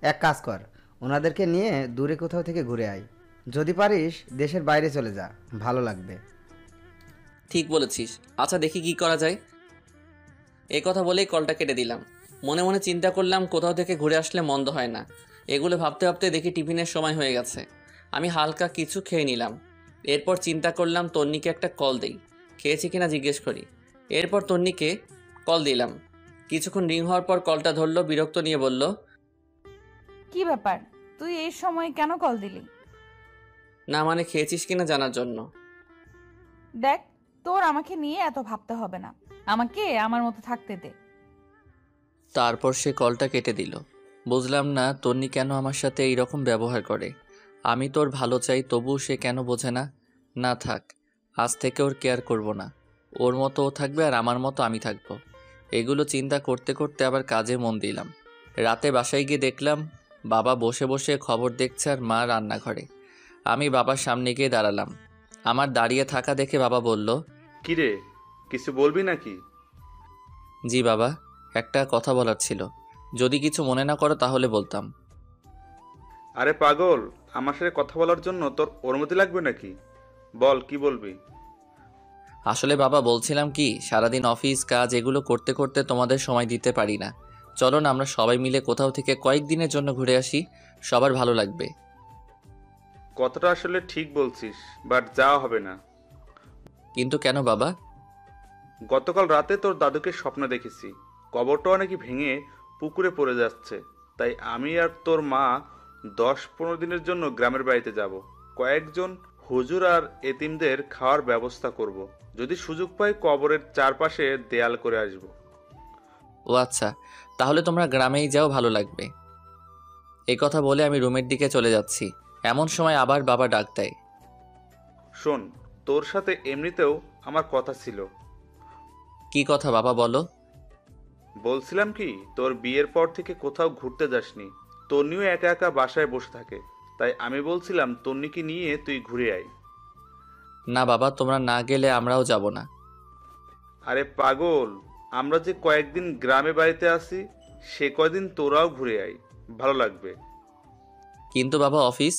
এক কাজ কর, ওনাদেরকে নিয়ে দূরে কোথাও থেকে ঘুরে আয়। যদি পারিস দেশের বাইরে চলে যা, ভালো লাগবে। ঠিক বলেছিস। আচ্ছা দেখি কি করা যায়। এই কথা বলেই কলটা কেটে দিলাম। মনে মনে চিন্তা করলাম কোথাও থেকে ঘুরে আসলে মন্দ হয় না। এগুলো ভাবতে ভাবতে দেখি টিফিনের সময় হয়ে গেছে। আমি হালকা কিছু খেয়ে নিলাম। এরপর চিন্তা করলাম তন্নিকে একটা কল দেই, খেয়েছি কিনা জিজ্ঞেস করি। এরপর তন্নিকে কল দিলাম। কিছুক্ষণ রিং হওয়ার পর কলটা ধরলো, বিরক্ত নিয়ে বলল, কি ব্যাপার, তুই এই সময় কেন কল দিলি? না মানে খেয়েছিস কিনা জানার জন্য। দেখ, তোর আমাকে নিয়ে এত ভাবতে হবে না, আমাকে আমার মতো থাকতে দে। তারপর সে কলটা কেটে দিল। বুঝলাম না তন্নি কেন আমার সাথে এই রকম ব্যবহার করে। আমি তোর ভালো চাই, তবু সে কেন বোঝে না। না থাক, আজ থেকে ওর কেয়ার করব না। ওর মতো ও থাকবে আর আমার মতো আমি থাকবো। এগুলো চিন্তা করতে করতে আবার কাজে মন দিলাম। রাতে বাসায় গিয়ে দেখলাম বাবা বসে বসে খবর দেখছে আর মা রান্নাঘরে। আমি বাবার সামনে গিয়ে দাঁড়ালাম। আমার দাঁড়িয়ে থাকা দেখে বাবা বলল, কিরে, কিছু বলবি নাকি? জি বাবা, একটা কথা বলার ছিল। যদি কিছু মনে না করো তাহলে বলতাম। আরে পাগল, আমার সাথে কথা বলার জন্য তোর অনুমতি লাগবে নাকি? বল, কি বলবি? আসলে বাবা বলছিলাম কি, সারাদিন অফিস কাজ এগুলো করতে করতে তোমাদের সময় দিতে পারি না। চলো না আমরা সবাই মিলে কোথাও থেকে কয়েকদিনের জন্য ঘুরে আসি, সবার ভালো লাগবে। কথাটা আসলে ঠিক বলছিস, বাট যাওয়া হবে না। কিন্তু কেন বাবা? গতকাল রাতে তোর দাদুকে স্বপ্ন দেখেছি, কবরটাও নাকি ভেঙে পুকুরে পড়ে যাচ্ছে। তাই আমি আর তোর মা 10-15 দিনের জন্য গ্রামের বাড়িতে যাব। কয়েকজন হুজুর আর এতিমদের খাওয়ার ব্যবস্থা করব। যদি সুযোগ পাই কবরের চারপাশে দেয়াল করে আসব। ও আচ্ছা, তাহলে তোমরা গ্রামেই যাও, ভালো লাগবে। এই কথা বলে আমি রুমের দিকে চলে যাচ্ছি। এমন সময় আবার বাবা ডাক দেয়। শোন, তোর সাথে এমনিতেও আমার কথা ছিল। কি কথা বাবা, বলো। বলছিলাম কি, তোর বিয়ের পর থেকে কোথাও ঘুরতে যাসনি। তন্নিও একা একা বাসায় বসে থাকে, তাই আমি বলছিলাম তন্নিকে নিয়ে তুই ঘুরে আয়। না বাবা, তোমরা না গেলে আমরাও যাব না। আরে পাগল, আমরা যে কয়েকদিন গ্রামে বাড়িতে আসি সে কয়দিন তোরাও ঘুরে আয়, ভালো লাগবে। কিন্তু বাবা অফিস।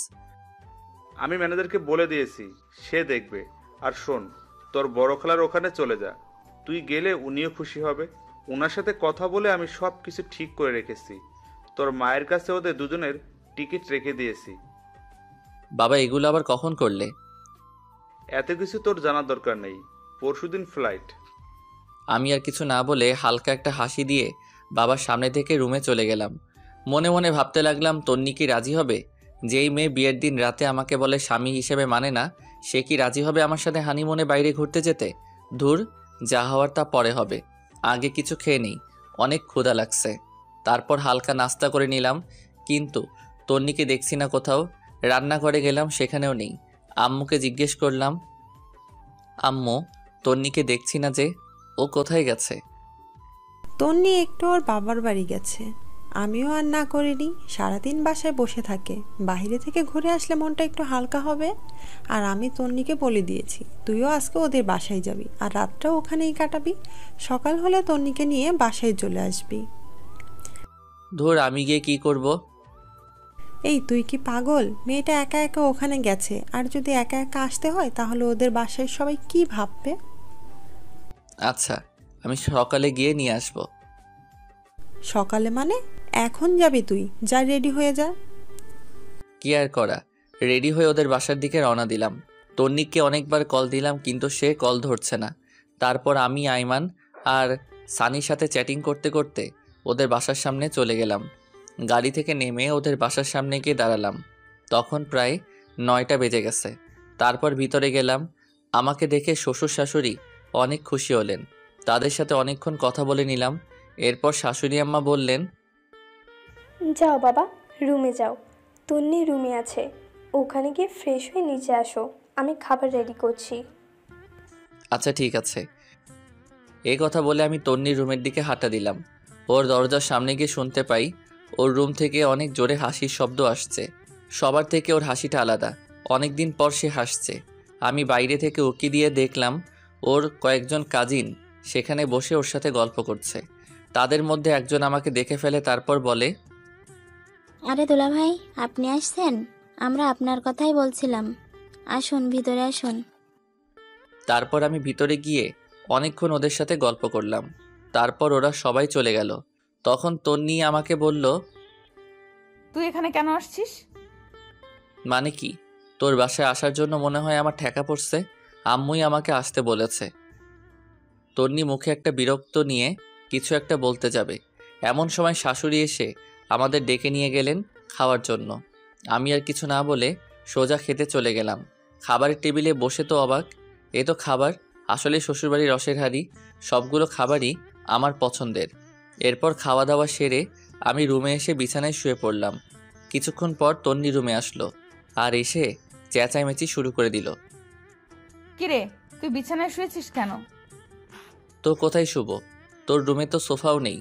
আমি ম্যানেজারকে বলে দিয়েছি, সে দেখবে। আর শোন, তোর বড় খালার ওখানে চলে যা, তুই গেলে উনিও খুশি হবে। ওনার সাথে কথা বলে আমি সব কিছু ঠিক করে রেখেছি। তোর মায়ের কাছে ওদের দুজনের টিকিট রেখে দিয়েছি। বাবা এগুলো আবার কখন করলে? এত কিছু তোর জানার দরকার নেই, পরশুদিন ফ্লাইট। আমি আর কিছু না বলে হালকা একটা হাসি দিয়ে বাবার সামনে থেকে রুমে চলে গেলাম। মনে মনে ভাবতে লাগলাম তন্নি কি রাজি হবে? যেই মেয়ে বিয়ের দিন রাতে আমাকে বলে স্বামী হিসেবে মানে না, সে কি রাজি হবে আমার সাথে হানিমুনে বাইরে ঘুরতে যেতে? ধুর, যা হওয়ার তা পরে হবে, আগে কিছু খেয়ে নেই, অনেক ক্ষুধা লাগছে। তারপর হালকা নাস্তা করে নিলাম, কিন্তু তন্নিকে দেখছি না কোথাও। রান্নাঘরে গেলাম, সেখানেও নেই। আম্মুকে জিজ্ঞেস করলাম, আম্মু তন্নিকে দেখছি না যে, ও কোথায় গেছে? তন্নি একটু ওর বাবার বাড়ি গেছে। আমিও আর না করিনি, সারাদিন বাসায় বসে থাকে, বাইরে থেকে ঘুরে আসলে মনটা একটু হালকা হবে। আর আমি তন্নিকে বলে দিয়েছি তুইও আজকে ওদের বাসায় যাবি, আর রাতটাও ওখানেই কাটাবি। সকাল হলে তন্নিকে নিয়ে বাসায় চলে আসবি। ধুর, আমি গিয়ে কি করব? এই তুই কি পাগল? মেয়েটা একা একা ওখানে গেছে, আর যদি একা একা আসতে হয় তাহলে ওদের বাসায় সবাই কি ভাববে? আচ্ছা, আমি সকালে গিয়ে নিয়ে আসব। সকালে মানে? এখন যাবি তুই? যা রেডি হয়ে যা। কি আর করা, রেডি হয়ে ওদের বাসার দিকে রওনা দিলাম। তন্নিককে অনেকবার কল দিলাম কিন্তু সে কল ধরছে না। তারপর আমি, আইমান আর সানির সাথে চ্যাটিং করতে করতে ওদের বাসার সামনে চলে গেলাম। গাড়ি থেকে নেমে ওদের বাসার সামনে গিয়ে দাঁড়ালাম। তখন প্রায় 9টা বেজে গেছে। তারপর ভিতরে গেলাম। আমাকে দেখে শ্বশুর শাশুড়ি অনেক খুশি হলেন। তাদের সাথে অনেকক্ষণ কথা বলে নিলাম। এরপর শাশুড়ি আম্মা বললেন, যাও বাবা, রুমে যাও। তন্নি রুমে আছে, ওখানে গিয়ে ফ্রেশ হয়ে নিচে আসো, আমি খাবার রেডি করছি। আচ্ছা ঠিক আছে। এই কথা বলে আমি তন্নির রুমের দিকে হাঁটা দিলাম। ওর দরজার সামনে গিয়ে শুনতে পাই ওর রুম থেকে অনেক জোরে হাসির শব্দ আসছে। সবার থেকে ওর হাসিটা আলাদা, অনেক দিন পর সে হাসছে। আমি বাইরে থেকে উকি দিয়ে দেখলাম ওর কয়েকজন কাজিন সেখানে বসে ওর সাথে গল্প করছে। তাদের মধ্যে একজন আমাকে দেখে ফেলে, তারপর বলে, আরে দুলাভাই, আপনি আসছেন? আমরা আপনার কথাই বলছিলাম, আসুন ভিতরে আসুন। তারপর আমি ভিতরে গিয়ে অনেকক্ষণ ওদের সাথে গল্প করলাম। তারপর ওরা সবাই চলে গেল। তখন তন্নি আমাকে বলল, তুই এখানে কেন আসছিস? মানে কি? তোর বাসায় আসার জন্য মনে হয় আমার ঠেকা পড়ছে। আম্মুই আমাকে আসতে বলেছে। তন্নি মুখে একটা বিরক্ত নিয়ে কিছু একটা বলতে যাবে, এমন সময় শাশুড়ি এসে আমাদের ডেকে নিয়ে গেলেন খাওয়ার জন্য। আমি আর কিছু না বলে সোজা খেতে চলে গেলাম। খাবারের টেবিলে বসে তো অবাক, এ তো খাবার আসলে শ্বশুরবাড়ির রসের হাঁড়ি। সবগুলো খাবারই আমার পছন্দের। এরপর খাওয়া দাওয়া সেরে আমি রুমে এসে বিছানায় শুয়ে পড়লাম। কিছুক্ষণ পর তন্নি রুমে আসলো আর এসে চেঁচামেচি শুরু করে দিল। কিরে, তুই বিছানায় শুয়েছিস কেন? তো কোথায় শুব? তোর রুমে তো সোফাও নেই।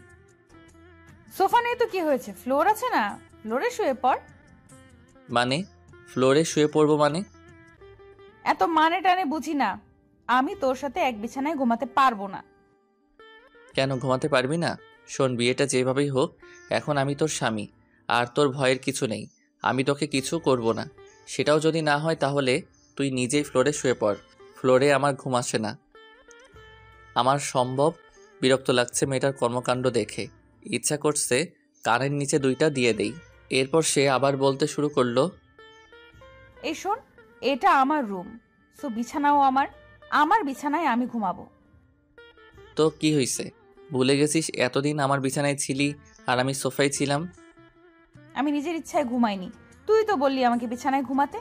সোফা নেই তো কি হয়েছে, ফ্লোর আছে না, ফ্লোরে শুয়ে পড়। মানে? ফ্লোরে শুয়ে পড়বো মানে? এত মানে টানে বুঝি না। আমি তোর সাথে এক বিছানায় ঘুমাতে পারবো না। কেন ঘুমাতে পারবি না? শোন, বিয়েটা যেভাবেই হোক, এখন আমি তোর স্বামী, আর তোর ভয়ের কিছু নেই। আমি তোকে কিছু করব না। সেটাও যদি না হয় তাহলে তুই নিজেই ফ্লোরে শুয়ে পড়। ফ্লোরে আমার ঘুম আসে না। আমার সম্ভব বিরক্ত লাগছে মেয়েটার কর্মকাণ্ড দেখে। ইচ্ছা করছে কানের নিচে 2টা দিয়ে দেই। এরপর সে আবার বলতে শুরু করলো, এই শোন, এটা আমার রুম, সো বিছানাও আমার বিছানায় আমি ঘুমাবো। তো কি হয়েছে? ভুলে গেছিস এতদিন আমার বিছানায় ছিলি আর আমি সোফায় ছিলাম? আমি নিজের ইচ্ছায় ঘুমাইনি, তুই তো বললি আমাকে বিছানায় ঘুমাতে।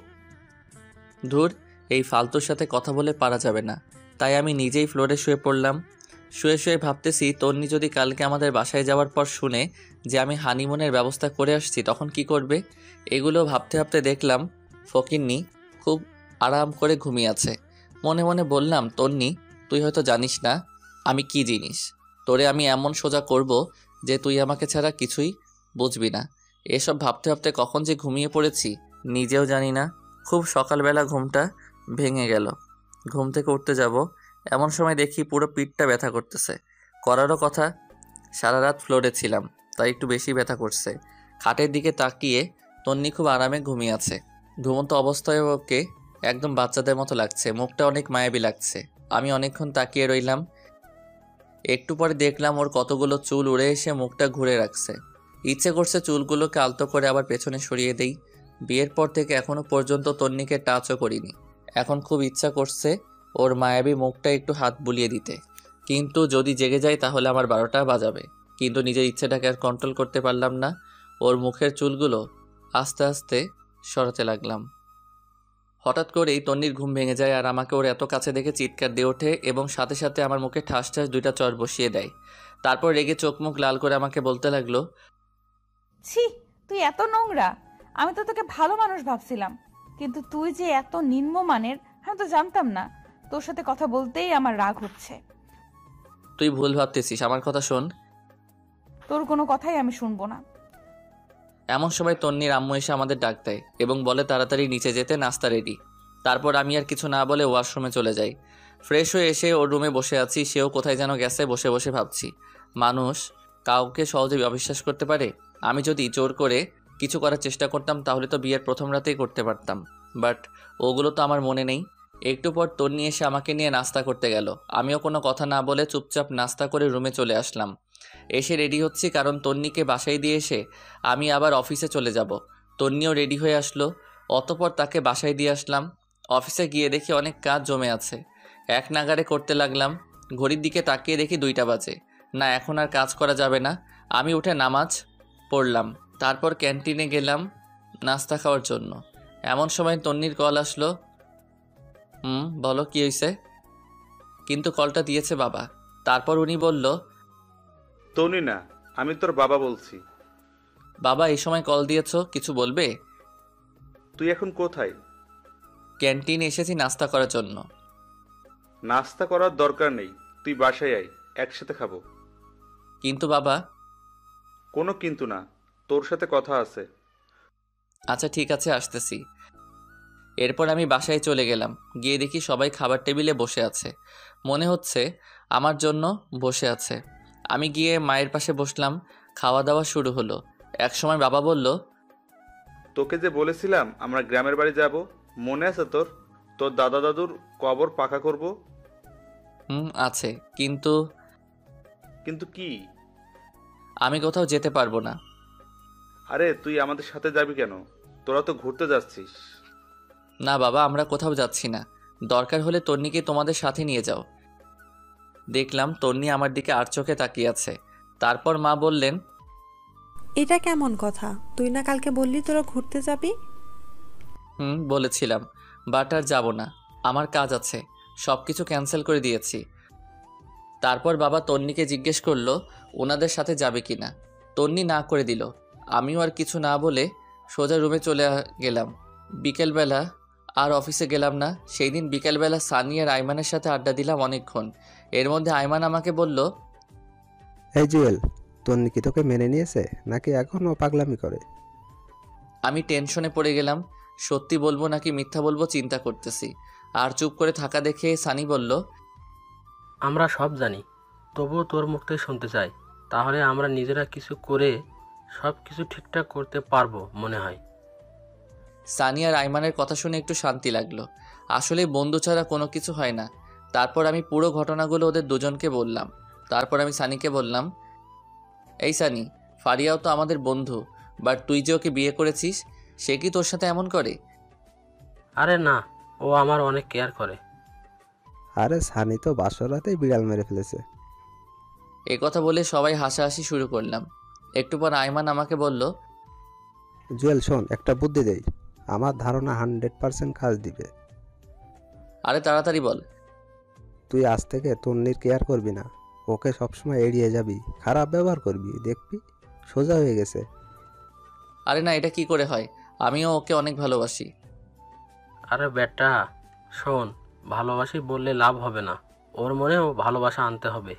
ধুর, এই ফালতুর সাথে কথা বলে পারা যাবে না, তাই আমি নিজেই ফ্লোরে শুয়ে পড়লাম। শুয়ে শুয়ে ভাবতেছি তন্নি যদি কালকে আমাদের বাসায় যাওয়ার পর শুনে যে আমি হানিমুনের ব্যবস্থা করে আসছি তখন কি করবে। এগুলো ভাবতে ভাবতে দেখলাম ফকিন্নি খুব আরাম করে ঘুমিয়ে আছে। মনে মনে বললাম, তন্নি তুই হয়তো জানিস না আমি কি জিনিস। তোরে আমি এমন সোজা করব যে তুই আমাকে ছাড়া কিছুই বুঝবি না। এসব ভাবতে ভাবতে কখন যে ঘুমিয়ে পড়েছি নিজেও জানি না। খুব সকালবেলা ঘুমটা ভেঙে গেল। ঘুম থেকে উঠতে যাব এমন সময় দেখি পুরো পিঠটা ব্যথা করতেছে। করারও কথা। সারা রাত ফ্লোরে ছিলাম, তাই একটু বেশি ব্যথা করছে। খাটের দিকে তাকিয়ে তন্নি খুব আরামে ঘুমিয়ে আছে। ঘুমন্ত অবস্থায় ওকে একদম বাচ্চাদের মতো লাগছে, মুখটা অনেক মায়াবী লাগছে। আমি অনেকক্ষণ তাকিয়ে রইলাম। একটু পরে দেখলাম ওর কতগুলো চুল উড়ে এসে মুখটা ঘুরে রাখছে। ইচ্ছে করছে চুলগুলোকে আলতো করে আবার পেছনে সরিয়ে দেই। বিয়ের পর থেকে এখনো পর্যন্ত তন্নিকে টাচও করিনি। এখন খুব ইচ্ছা করছে ওর মায়াবী মুখটা একটু হাত বুলিয়ে দিতে, কিন্তু যদি জেগে যায় তাহলে আমার 12টা বাজাবে। কিন্তু নিজের ইচ্ছেটাকে আর কন্ট্রোল করতে পারলাম না। ওর মুখের চুলগুলো আস্তে আস্তে সরাতে লাগলাম। হঠাৎ করেই তন্নির ঘুম ভেঙে যায় আর আমাকে ওর এত কাছে দেখে চিৎকার দিয়ে ওঠে এবং সাথে সাথে আমার মুখে ঠাস ঠাস 2টা চড় বসিয়ে দেয়। তারপর রেগে চোখ মুখ লাল করে আমাকে বলতে লাগলো, ছি, তুই এত নোংরা! আমি তো তোকে ভালো মানুষ ভাবছিলাম, কিন্তু তুই যে এত নিম্নমানের আমি তো জানতাম না। তোর সাথে কথা বলতেই আমার রাগ হচ্ছে। তুই ভুল ভাবতেছিস, আমার কথা শোন। তোর কোনো কথাই আমি শুনবো না। এমন সময় তন্নির আম্মু এসে আমাদের ডাক দেয় এবং বলে তাড়াতাড়ি নিচে যেতে, নাস্তা রেডি। তারপর আমি আর কিছু না বলে ওয়াশরুমে চলে যাই। ফ্রেশ হয়ে এসে ওর রুমে বসে আছি, সেও কোথায় যেন গেছে। বসে বসে ভাবছি, মানুষ কাউকে সহজে অবিশ্বাস করতে পারে। আমি যদি জোর করে কিছু করার চেষ্টা করতাম তাহলে তো বিয়ের প্রথম রাতেই করতে পারতাম, বাট ওগুলো তো আমার মনে নেই। একটু পর তন্নি এসে আমাকে নিয়ে নাস্তা করতে গেল। আমিও কোনো কথা না বলে চুপচাপ নাস্তা করে রুমে চলে আসলাম। এসে রেডি হচ্ছি, কারণ তন্নিকে বাসায় দিয়ে এসে আমি আবার অফিসে চলে যাব। তন্নিও রেডি হয়ে আসলো, অতপর তাকে বাসায় দিয়ে আসলাম। অফিসে গিয়ে দেখি অনেক কাজ জমে আছে, এক নাগাড়ে করতে লাগলাম। ঘড়ির দিকে তাকিয়ে দেখি 2টা বাজে। না, এখন আর কাজ করা যাবে না। আমি উঠে নামাজ পড়লাম, তারপর ক্যান্টিনে গেলাম নাস্তা খাওয়ার জন্য। এমন সময় তন্নির কল আসলো। বলো, কি হয়েছে? কিন্তু কলটা দিয়েছে বাবা। তারপর উনি বলল, তনি না, আমি তোর বাবা বলছি। বাবা, এই সময় কল দিয়েছো, কিছু বলবে? তুই এখন কোথায়? ক্যান্টিনে এসেছি নাস্তা করার জন্য। নাস্তা করার দরকার নেই, তুই বাসায় আয়, একসাথে খাবো। কিন্তু বাবা। কোনো কিন্তু না, তোর সাথে কথা আছে। আচ্ছা ঠিক আছে, আসতেছি। এরপর আমি বাসায় চলে গেলাম। গিয়ে দেখি সবাই খাবার টেবিলে বসে আছে, মনে হচ্ছে আমার জন্য বসে আছে। আমি গিয়ে মায়ের পাশে বসলাম। খাওয়া দাওয়া শুরু হলো। একসময় বাবা বলল, তোকে যে বলেছিলাম আমরা গ্রামের বাড়ি যাব, মনে আছে তোর? তোর দাদা দাদুর কবর পাকা করব। আছে, কিন্তু কিন্তু কি? আমি কোথাও যেতে পারবো না। আরে তুই আমাদের সাথে যাবি কেন? তোরা তো ঘুরতে যাচ্ছিস। না বাবা, আমরা কোথাও যাচ্ছি না। দরকার হলে তন্নিকে তোমাদের সাথে নিয়ে যাও। দেখলাম তন্নি আমার দিকে আর চোখে তাকিয়ে আছে। তারপর মা বললেন, এটা কেমন কথা? তুই না কালকে বললি তোরা ঘুরতে যাবি? বলেছিলাম, বাট আর যাব না, আমার কাজ আছে, সব কিছু ক্যান্সেল করে দিয়েছি। তারপর বাবা তন্নিকে জিজ্ঞেস করলো ওনাদের সাথে যাবে কি না। তন্নি না করে দিল। আমিও আর কিছু না বলে সোজা রুমে চলে গেলাম। বিকেলবেলা আর অফিসে গেলাম না। সেই দিন বিকেলবেলা সানি আর আইমানের সাথে আড্ডা দিলাম অনেকক্ষণ। এর মধ্যে আইমান আমাকে বলল, এই জুয়েল, তন্নি কি তোকে মেনে নিয়েছে নাকি এখনও পাগলামি করে? আমি টেনশনে পড়ে গেলাম। সত্যি বলবো নাকি মিথ্যা বলবো চিন্তা করতেছি। আর চুপ করে থাকা দেখে সানি বলল, আমরা সব জানি, তবুও তোর মুখ থেকে শুনতে চাই। তাহলে আমরা নিজেরা কিছু করে সব কিছু ঠিকঠাক করতে পারবো মনে হয়। সানি আর আইমানের কথা শুনে একটু শান্তি লাগলো। আসলে বন্ধু ছাড়া কোনো কিছু হয় না। তারপর আমি পুরো ঘটনাগুলো ওদের দুজনকে বললাম। তারপর আমি সানিকে বললাম, এই সানি, ফারিয়াও তো আমাদের বন্ধু, বাট তুই যে ওকে বিয়ে করেছিস, সে কি তোর সাথে এমন করে? আরে না, ও আমার অনেক কেয়ার করে। আরে সানি তো বাসরাতেই বিড়াল মেরে ফেলেছে। এই কথা বলে সবাই হাসাহাসি শুরু করলাম। একটু পর আইমান আমাকে বলল, জুয়েল শোন, একটা বুদ্ধি দেই, আমার ধারণা 100% কাজ দিবে। আরে তাড়াতাড়ি বল। তুই আজ থেকে তন্নির কেয়ার করবি না, ওকে সবসময় এড়িয়ে যাবি, খারাপ ব্যবহার করবি, দেখবি সোজা হয়ে গেছে। আরে না, এটা কি করে হয়? আমিও ওকে অনেক ভালোবাসি। আরে বেটা শোন, ভালোবাসি বললে লাভ হবে না, ওর মনেও ভালোবাসা আনতে হবে।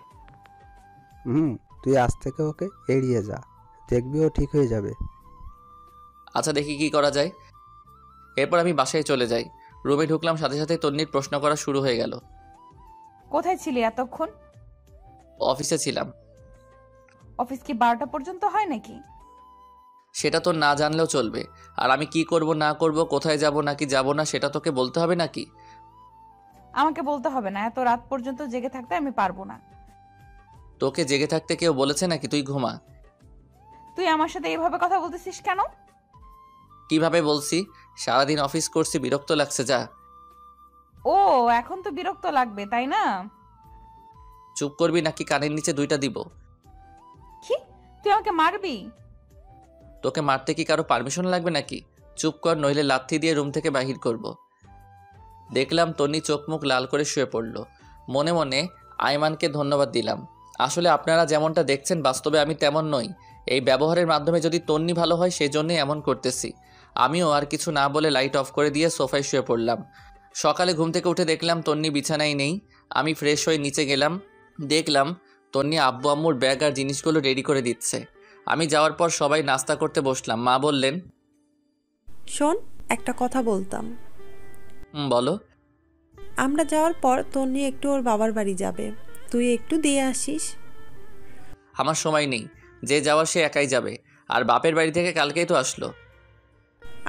তুই আজ থেকে ওকে এড়িয়ে যা, দেখবি ও ঠিক হয়ে যাবে। আচ্ছা দেখি কি করা যায়। এরপর আমি বাসায় চলে যাই। রুমে ঢুকলাম, সাথে সাথে তন্নির প্রশ্ন করা শুরু হয়ে গেল। কোথায় ছিলি এতক্ষণ? অফিসে ছিলাম। অফিস কি 12টা পর্যন্ত হয় নাকি? সেটা তো না জানলেও চলবে। আর আমি কি করব না করব, কোথায় যাব নাকি যাব না, সেটা তোকে বলতে হবে নাকি? আমাকে বলতে হবে না, এত রাত পর্যন্ত জেগে থাকতে আমি পারবো না। তোকে জেগে থাকতে কেউ বলেছে নাকি? তুই ঘুমা। তুই আমার সাথে এইভাবে কথা বলতেছিস কেন? কিভাবে বলছি? সারাদিন অফিস করছি, বিরক্ত লাগছে। যা। ও, এখন তো বিরক্ত লাগবে তাই না? চুপ করবি নাকি কানের নিচে 2টা দিব? কি, তুই আমাকে মারবি? তোকে মারতে কি কারো পারমিশন লাগবে নাকি? চুপ কর, নইলে লাথি দিয়ে রুম থেকে বাহির করব। দেখলাম তন্নি চোখ মুখ লাল করে শুয়ে পড়ল। মনে মনে আইমানকে ধন্যবাদ দিলাম। আসলে আপনারা যেমনটা দেখছেন, বাস্তবে আমি তেমন নই। এই ব্যবহারের মাধ্যমে যদি তন্নি ভালো হয়, সেজন্যই এমন করতেছি। আমিও আর কিছু না বলে লাইট অফ করে দিয়ে সোফায় শুয়ে পড়লাম। সকালে ঘুম থেকে উঠে দেখলাম তন্নি বিছানায় নেই। আমি ফ্রেশ হয়ে নিচে গেলাম। দেখলাম তন্নি আব্বু আম্মুর ব্যাগ আর জিনিসগুলো রেডি করে দিচ্ছে। আমি যাওয়ার পর সবাই নাস্তা করতে বসলাম। মা বললেন, শোন, একটা কথা বলতাম। বলো। আমরা যাওয়ার পর তন্নি একটু ওর বাবার বাড়ি যাবে, তুই একটু দিয়ে আসিস। আমার সময় নেই, যে যাওয়ার সে একাই যাবে। আর বাপের বাড়ি থেকে কালকেই তো আসলো।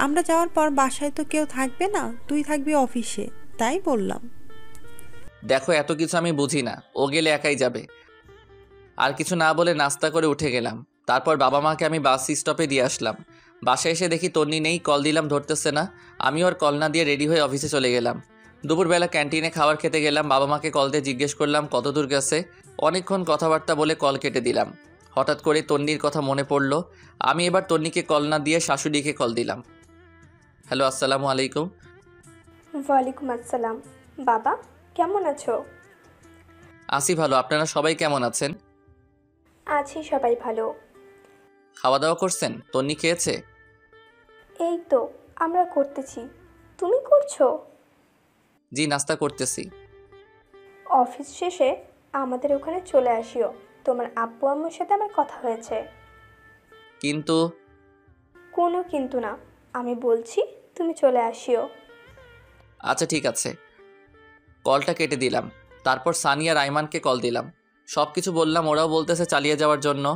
আমরা যাওয়ার পর বাসায় তো কেউ থাকবে না, তুই থাকবি অফিসে, তাই বললাম। দেখো, এত কিছু আমি বুঝি না, ও গেলে একাই যাবে। আর কিছু না বলে নাস্তা করে উঠে গেলাম। তারপর বাবা মাকে আমি বাস স্টপে দিয়ে আসলাম। বাসায় এসে দেখি তন্নি নেই। কল দিলাম, ধরতেছে না। আমি ওর কল না দিয়ে রেডি হয়ে অফিসে চলে গেলাম। দুপুরবেলা ক্যান্টিনে খাবার খেতে গেলাম। বাবা মাকে কল দিয়ে জিজ্ঞেস করলাম কত দূর গেছে। অনেকক্ষণ কথাবার্তা বলে কল কেটে দিলাম। হঠাৎ করে তন্নির কথা মনে পড়ল। আমি এবার তন্নিকে কল না দিয়ে শাশুড়িকে কল দিলাম। হ্যালো, আসসালামু আলাইকুম। ওয়ালাইকুম আসসালাম। বাবা, কেমন আছো? আছি ভালো। আপনারা সবাই কেমন আছেন? আছি, সবাই ভালো। খাওয়া দাওয়া করছেন? তন্নি খেয়েছে? এই তো আমরা করতেছি, তুমি করছো? জি, নাস্তা করতেছি। অফিস শেষে আমাদের ওখানে চলে আসিও, তোমার আব্বু আম্মুর সাথে আমার কথা হয়েছে। কিন্তু কোনো কিন্তু না, আমি বলছি তুমি চলে আসিও। আচ্ছা ঠিক আছে। কলটা কেটে দিলাম। তারপর সানি আর আইমানকে কল দিলাম। সব কিছু বললাম, ওরাও বলতেছে চালিয়ে যাওয়ার জন্য।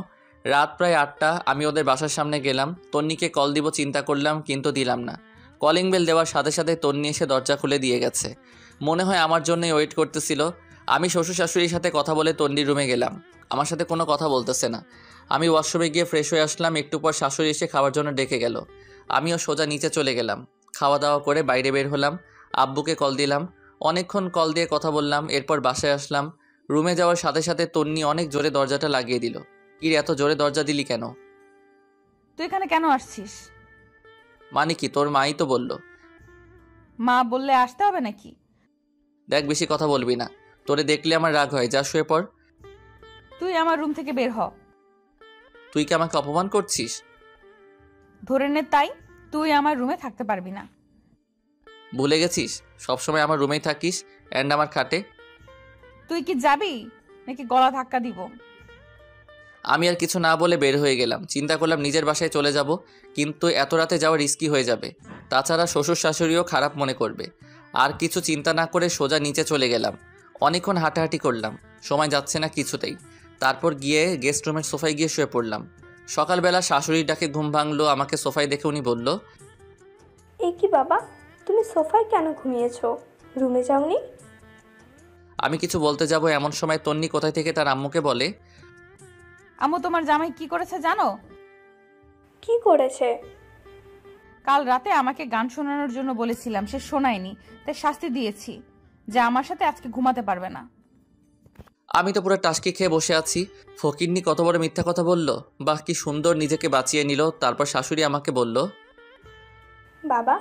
রাত প্রায় 8টা। আমি ওদের বাসার সামনে গেলাম। তন্নিকে কল দিব চিন্তা করলাম, কিন্তু দিলাম না। কলিং বেল দেওয়ার সাথে সাথে তন্নি এসে দরজা খুলে দিয়ে গেছে। মনে হয় আমার জন্যই ওয়েট করতেছিল। আমি শ্বশুর শাশুড়ির সাথে কথা বলে তন্নির রুমে গেলাম। আমার সাথে কোনো কথা বলতেছে না। আমি ওয়াশরুমে গিয়ে ফ্রেশ হয়ে আসলাম। একটু পর শাশুড়ি এসে খাওয়ার জন্য ডেকে গেল। আমিও সোজা নিচে চলে গেলাম। খাওয়া দাওয়া করে বাইরে বের হলাম। আব্বুকে কল দিলাম। অনেকক্ষণ কল দিয়ে কথা বললাম। এরপর বাসায় আসলাম। রুমে যাওয়ার সাথে সাথে তন্নি অনেক জোরে দরজাটা লাগিয়ে দিল। কি রে, এত জোরে দরজা দিলি কেন? তুই এখানে কেন আসছিস? মানে কি? তোর মাই তো বলল। মা বললে আসতে হবে নাকি? দেখ, বেশি কথা বলবি না। তোরে দেখলে আমার রাগ হয়। যা শুয়ে পড়। তুই আমার রুম থেকে বের হ। তুই কি আমাকে অপমান করছিস? ধরে নে তাই, তুই আমার রুমে থাকতে পারবি না। ভুলে গেছিস সবসময় আমার রুমেই থাকিস অ্যান্ড আমার খাটে? তুই কি যাবি নাকি গলা ধাক্কা দিব? আমি আর কিছু না বলে বের হয়ে গেলাম। চিন্তা করলাম নিজের বাসায় চলে যাব, কিন্তু এত রাতে যাওয়া রিস্কি হয়ে যাবে। তাছাড়া শ্বশুর শাশুড়িও খারাপ মনে করবে। আর কিছু চিন্তা না করে সোজা নিচে চলে গেলাম। অনেকক্ষণ হাঁটাহাঁটি করলাম, সময় যাচ্ছে না কিছুতেই। তারপর গিয়ে গেস্ট রুমের সোফায় গিয়ে শুয়ে পড়লাম। সকালবেলা শাশুড়ির ডাকে ঘুম ভাঙলো। আমাকে সোফায় দেখে উনি বলল, এ কি বাবা, তুমি সোফায় কেন ঘুমিয়েছো? রুমে যাওনি? আমি কিছু বলতে যাব এমন সময় তন্নি কোথায় থেকে তার আম্মুকে বলে, আম্মু, তোমার জামাই কি করেছে জানো? কি করেছে? কাল রাতে আমাকে গান শোনানোর জন্য বলেছিলাম, সে শোনায়নি, তাই শাস্তি দিয়েছি যে আমার সাথে আজকে ঘুমাতে পারবে না। আমি তো পুরো টাসকি খেয়ে বসে আছি। ফকিন্নি কত বড় মিথ্যা কথা বলল। বাহ, কি সুন্দর নিজেকে বাঁচিয়ে নিল। তারপর শাশুড়ি আমাকে বলল, বাবা,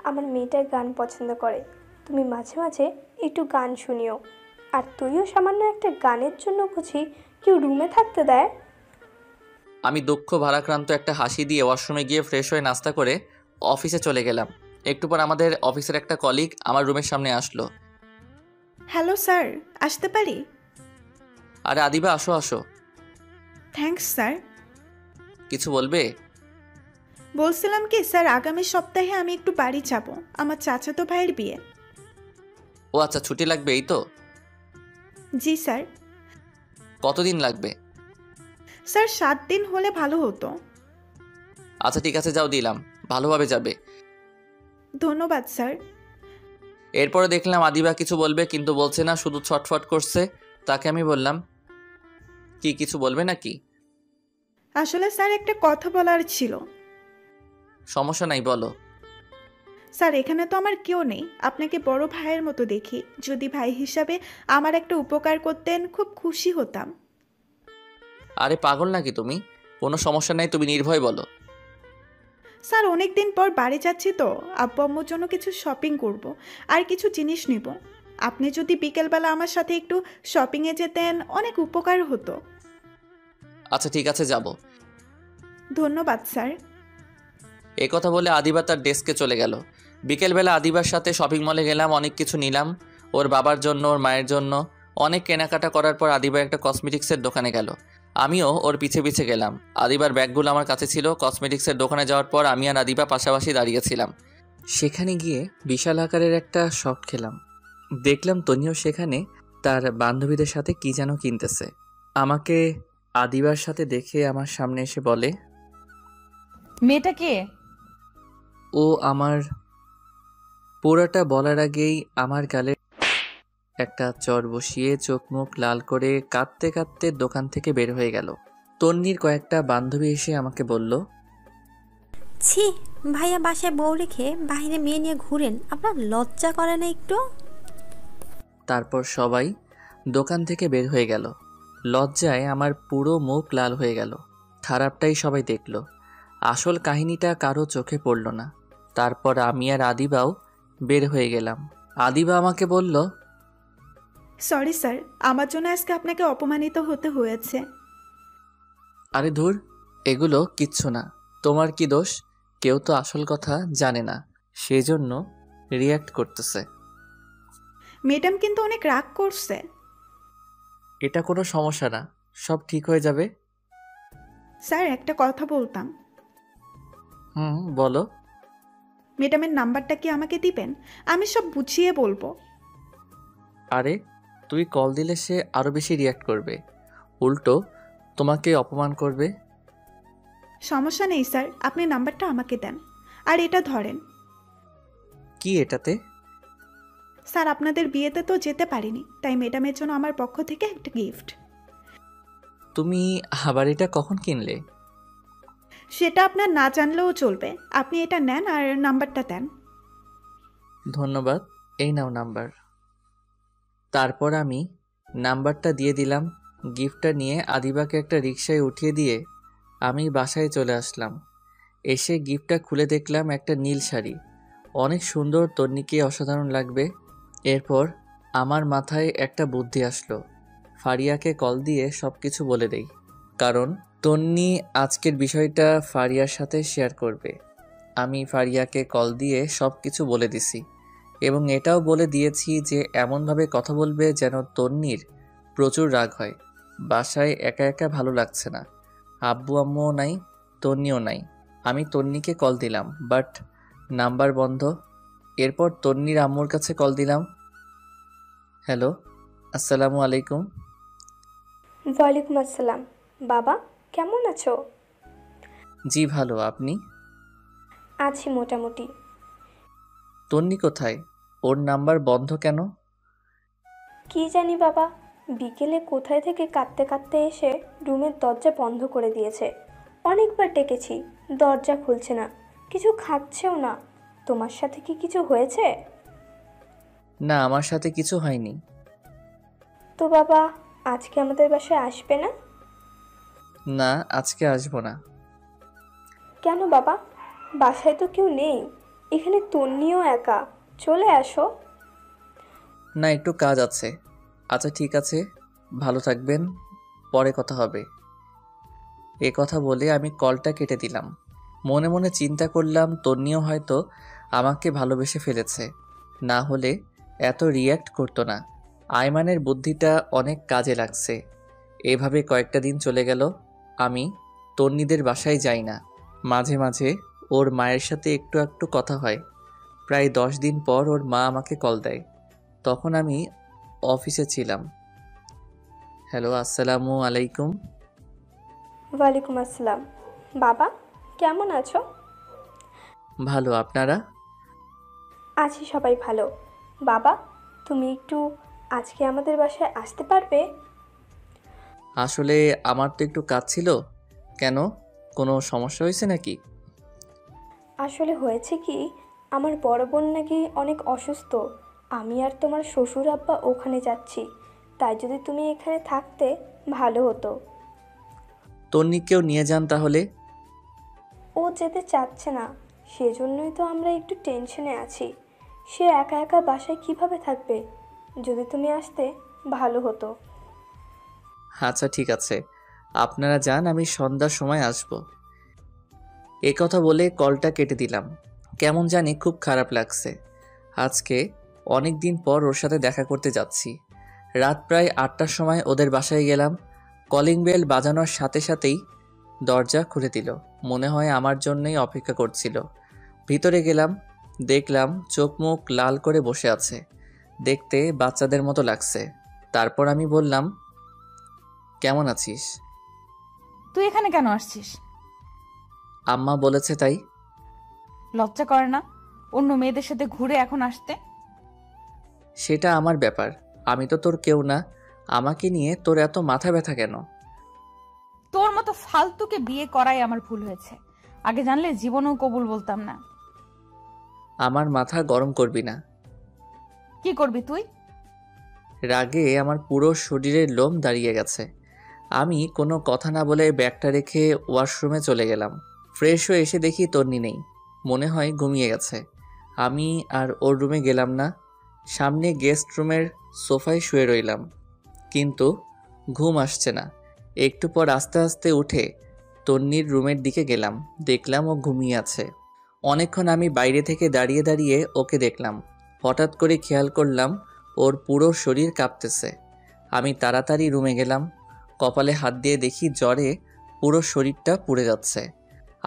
আমার মেয়েটার গান পছন্দ করে, তুমি মাঝে মাঝে একটু গান শুনিও। আর তুইও সামান্য একটা গানের জন্য বুঝি কেউ রুমে থাকতে দেয়? আমি দুঃখ ভারাক্রান্ত একটা হাসি দিয়ে ওয়াশরুমে গিয়ে ফ্রেশ হয়ে নাস্তা করে অফিসে চলে গেলাম। একটু পর আমাদের অফিসের একটা কলিগ আমার রুমের সামনে আসলো। হ্যালো স্যার, আসতে পারি? আরে আদিবা, আসো আসো। Thanks sir. কিছু বলবে? বলছিলাম কি স্যার, আগামী সপ্তাহে আমি একটু বাড়ি যাব, আমার চাচাতো ভাইয়ের বিয়ে। ও আচ্ছা, ছুটি লাগবে এই তো? জি স্যার। কতদিন লাগবে? স্যার 7 দিন হলে ভালো হতো। আচ্ছা ঠিক আছে, যাও, দিলাম, ভালোভাবে যাবে। ধন্যবাদ স্যার। এরপরে দেখলাম আদিবা কিছু বলবে কিন্তু বলছে না, শুধু ছটফট করছে। তাকে আমি বললাম, কি কিছু বলবে নাকি? আসলে স্যার একটা কথা বলার ছিল। সমস্যা নাই, বলো। স্যার এখানে তো আমার কেউ নেই, আপনাকে বড় ভাইয়ের মতো দেখি। যদি ভাই হিসাবে আমার একটা উপকার করতেন খুব খুশি হতাম। আরে পাগল নাকি তুমি? কোনো সমস্যা নাই, তুমি নির্ভয় বলো। স্যার অনেক দিন পর বাড়ি যাচ্ছি তো, আব্বু আম্মুর জন্য কিছু শপিং করব আর কিছু জিনিস নিব। আপনি যদি বিকেলবেলা আমার সাথে একটু শপিংয়ে যেতেন অনেক উপকার হতো। আচ্ছা ঠিক আছে, যাব। ধন্যবাদ স্যার। এই কথা বলে আদিবা তার ডেস্কে চলে গেল। বিকেলবেলা আদিবার সাথে শপিং মলে গেলাম, অনেক কিছু নিলাম। ওর বাবার জন্য, ওর মায়ের জন্য। অনেক কেনাকাটা করার পর আদিবা একটা কসমেটিক্সের দোকানে গেল। আমিও ওর পিছে পিছে গেলাম। আদিবার ব্যাগগুলো আমার কাছে ছিল। কসমেটিক্সের দোকানে যাওয়ার পর আমি আর আদিবা পাশাপাশি দাঁড়িয়েছিলাম। সেখানে গিয়ে বিশাল আকারের একটা শট খেলাম। দেখলাম তনিও সেখানে তার বান্ধবীদের সাথে কি যেন কিনতেছে। আমাকে আদিবার সাথে দেখে আমার সামনে এসে বলে, মেয়েটা কে? ও আমার। পুরোটা বলার আগেই আমার গালে একটা চড় বসিয়ে চোখ মুখ লাল করে কাঁদতে কাঁদতে দোকান থেকে বের হয়ে গেল। তন্নির কয়েকটা বান্ধবী এসে আমাকে বলল, ছি, ভাইয়া বাসায় বউ রেখে বাইরে মেয়ে নিয়ে ঘুরেন, আপনার লজ্জা করে না একটু? তারপর সবাই দোকান থেকে বের হয়ে গেল। লজ্জায় আমার পুরো মুখ লাল হয়ে গেল। খারাপটাই সবাই দেখল, আসল কাহিনীটা কারো চোখে পড়ল না। তারপর আমি আর আদিবাও বের হয়ে গেলাম। আদিবা আমাকে বলল, সরি স্যার, আমার জন্য আজকে আপনাকে অপমানিত হতে হয়েছে। আরে ধুর, এগুলো কিচ্ছু না। তোমার কি দোষ? কেউ তো আসল কথা জানে না, সেজন্য রিয়্যাক্ট করতেছে। ম্যাডাম কিন্তু অনেক রাগ করছে। এটা কোনো সমস্যা না, সব ঠিক হয়ে যাবে। স্যার একটা কথা বলতাম। বলো। ম্যাডামের নাম্বারটা কি আমাকে দিবেন? আমি সব বুঝিয়ে বলবো। আরে তুই কল দিলে সে আরো বেশি রিয়্যাক্ট করবে, উল্টো তোমাকে অপমান করবে। সমস্যা নেই স্যার, আপনি নাম্বারটা আমাকে দেন। আর এটা ধরেন। কি এটাতে? স্যার আপনাদের বিয়েতে তো যেতে পারিনি, তাই ম্যাডামের জন্য আমার পক্ষ থেকে একটা গিফট। তুমি আবার এটা কখন কিনলে? সেটা আপনার না জানলেও চলবে, আপনি এটা নেন আর নাম্বারটা দেন। ধন্যবাদ, এই নাও নাম্বার। তারপর আমি নাম্বারটা দিয়ে দিলাম। গিফটটা নিয়ে আদিবাকে একটা রিকশায় উঠিয়ে দিয়ে আমি বাসায় চলে আসলাম। এসে গিফটটা খুলে দেখলাম একটা নীল শাড়ি। অনেক সুন্দর, তন্নিকে অসাধারণ লাগবে। এরপর আমার মাথায় একটা বুদ্ধি আসলো, ফারিয়াকে কল দিয়ে সব কিছু বলে দেই, কারণ তন্নি আজকের বিষয়টা ফারিয়ার সাথে শেয়ার করবে। আমি ফারিয়াকে কল দিয়ে সব কিছু বলে দিছি এবং এটাও বলে দিয়েছি যে এমনভাবে কথা বলবে যেন তন্নির প্রচুর রাগ হয়। বাসায় একা একা ভালো লাগছে না, আব্বু আম্মুও নাই, তন্নিও নাই। আমি তন্নিকে কল দিলাম, বাট নাম্বার বন্ধ। এরপর তন্নির আম্মুর কাছে কল দিলাম। হ্যালো, আসসালামু আলাইকুম। ওয়ালাইকুম আসসালাম। বাবা কেমন আছো? জি ভালো, আপনি? আছি মোটামুটি। তন্নি কোথায়? ওর নাম্বার বন্ধ কেন? কি জানি বাবা, বিকেলে কোথায় থেকে কাঁদতে কাঁদতে এসে রুমের দরজা বন্ধ করে দিয়েছে। অনেকবার ডেকেছি, দরজা খুলছে না, কিছু খাচ্ছেও না। তোমার সাথে কি কিছু হয়েছে? না, আমার সাথে কিছু হয়নি। তো বাবা আজকে আমাদের বাসায় আসবে না? না, আজকে আসবো না। কেন বাবা? বাসায় তো কেউ নেই, এখানে তন্নিও একা, চলে আসো। না, একটু কাজ আছে। আচ্ছা ঠিক আছে, ভালো থাকবেন, পরে কথা হবে। এ কথা বলে আমি কলটা কেটে দিলাম। মনে মনে চিন্তা করলাম তন্নিও হয়তো আমাকে ভালোবেসে ফেলেছে, না হলে এত রিয়্যাক্ট করতো না। আয়মানের বুদ্ধিটা অনেক কাজে লাগছে। এভাবে কয়েকটা দিন চলে গেল। আমি তন্নিদের বাসায় যাই না। মাঝে মাঝে ওর মায়ের সাথে একটু একটু কথা হয়। প্রায় 10 দিন পর ওর মা আমাকে কল দেয়, তখন আমি অফিসে ছিলাম। হ্যালো, আসসালামু আলাইকুম। ওয়ালাইকুম আসসালাম। বাবা, কেমন আছো? ভালো, আপনারা? আছি সবাই ভালো। বাবা, তুমি একটু আজকে আমাদের বাসায় আসতে পারবে? আসলে আমার তো একটু কাজ ছিল। কেন, কোনো সমস্যা হয়েছে নাকি? আসলে হয়েছে কি, আমার বড় বোন নাকি অনেক অসুস্থ। আমি আর তোমার শ্বশুর আব্বা ওখানে যাচ্ছি, তাই যদি তুমি এখানে থাকতে ভালো হতো। তন্নিকেও নিয়ে যান তাহলে। ও যেতে চাচ্ছে না, সেজন্যই তো আমরা একটু টেনশনে আছি। সে একা একা বাসায় কিভাবে থাকবে? যদি তুমি আসতে ভালো হতো। আচ্ছা ঠিক আছে, আপনারা যান, আমি সন্ধ্যার সময় আসব। এই কথা বলে কলটা কেটে দিলাম। কেমন জানি খুব খারাপ লাগছে। আজকে অনেক দিন পর ওর সাথে দেখা করতে যাচ্ছি। রাত প্রায় 8টার সময় ওদের বাসায় গেলাম। কলিং বেল বাজানোর সাথে সাথেই দরজা খুলে দিল। মনে হয় আমার জন্যই অপেক্ষা করছিল। ভিতরে গেলাম, দেখলাম চোখ মুখ লাল করে বসে আছে। দেখতে বাচ্চাদের মতো লাগছে। তারপর আমি বললাম, কেমন আছিস? তুই এখানে কেন আসছিস? আম্মা বলেছে তাই। লজ্জা করে না অন্য মেয়েদের সাথে ঘুরে এখন আসতে? সেটা আমার ব্যাপার, আমি তো তোর কেউ না। আমাকে নিয়ে তোর এত মাথা ব্যথা কেন? তোর মতো ফালতুকে বিয়ে করাই আমার ভুল হয়েছে। আগে জানলে জীবনেও কবুল বলতাম না। আমার মাথা গরম করবি না। কি করবি তুই? রাগে আমার পুরো শরীরের লোম দাঁড়িয়ে গেছে। আমি কোনো কথা না বলে ব্যাগটা রেখে ওয়াশরুমে চলে গেলাম। ফ্রেশ হয়ে এসে দেখি তন্নি নেই। মনে হয় ঘুমিয়ে গেছে। আমি আর ওর রুমে গেলাম না। সামনে গেস্ট রুমের সোফায় শুয়ে রইলাম, কিন্তু ঘুম আসছে না। একটু পর আস্তে আস্তে উঠে তন্নির রুমের দিকে গেলাম। দেখলাম ও ঘুমিয়ে আছে। অনেকক্ষণ আমি বাইরে থেকে দাঁড়িয়ে দাঁড়িয়ে ওকে দেখলাম। হঠাৎ করে খেয়াল করলাম ওর পুরো শরীর কাঁপতেছে। আমি তাড়াতাড়ি রুমে গেলাম। কপালে হাত দিয়ে দেখি জ্বরে পুরো শরীরটা পুড়ে যাচ্ছে।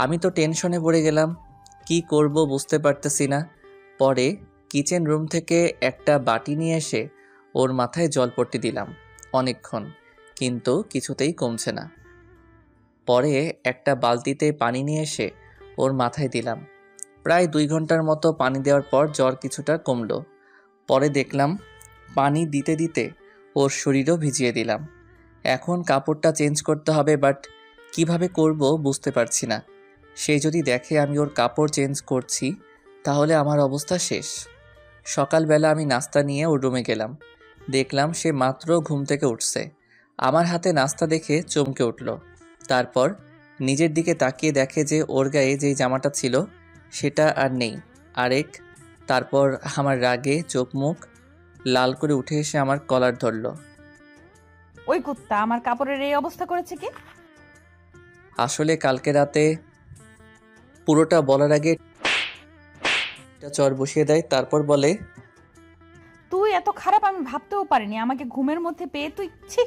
আমি তো টেনশনে পড়ে গেলাম, কি করব বুঝতে পারতেছি না। পরে কিচেন রুম থেকে একটা বাটি নিয়ে এসে ওর মাথায় জলপট্টি দিলাম অনেকক্ষণ, কিন্তু কিছুতেই কমছে না। পরে একটা বালতিতে পানি নিয়ে এসে ওর মাথায় দিলাম। প্রায় 2 ঘন্টার মতো পানি দেওয়ার পর জ্বর কিছুটা কমলো। পরে দেখলাম পানি দিতে দিতে ওর শরীরও ভিজিয়ে দিলাম। এখন কাপড়টা চেঞ্জ করতে হবে, বাট কিভাবে করব বুঝতে পারছি না। সে যদি দেখে আমি ওর কাপড় চেঞ্জ করছি, তাহলে আমার অবস্থা শেষ। সকালবেলা আমি নাস্তা নিয়ে ওর রুমে গেলাম। দেখলাম সে মাত্র ঘুম থেকে উঠছে। আমার হাতে নাস্তা দেখে চমকে উঠল। তারপর নিজের দিকে তাকিয়ে দেখে যে ওর গায়ে যেই জামাটা ছিল সেটা আর নেই, আরেক। তারপর আমার রাগে চোখ মুখ লাল করে উঠে এসে আমার কলার ধরল। ওই কুত্তা আমার কাপড়ের এই অবস্থা করেছে কি? আসলে কালকে রাতে পুরোটা বলার আগে একটা চর বসিয়ে দেয়। তারপর বলে, তুই এত খারাপ আমি ভাবতেও পারিনি। আমাকে ঘুমের মধ্যে পেয়ে তুই ছি,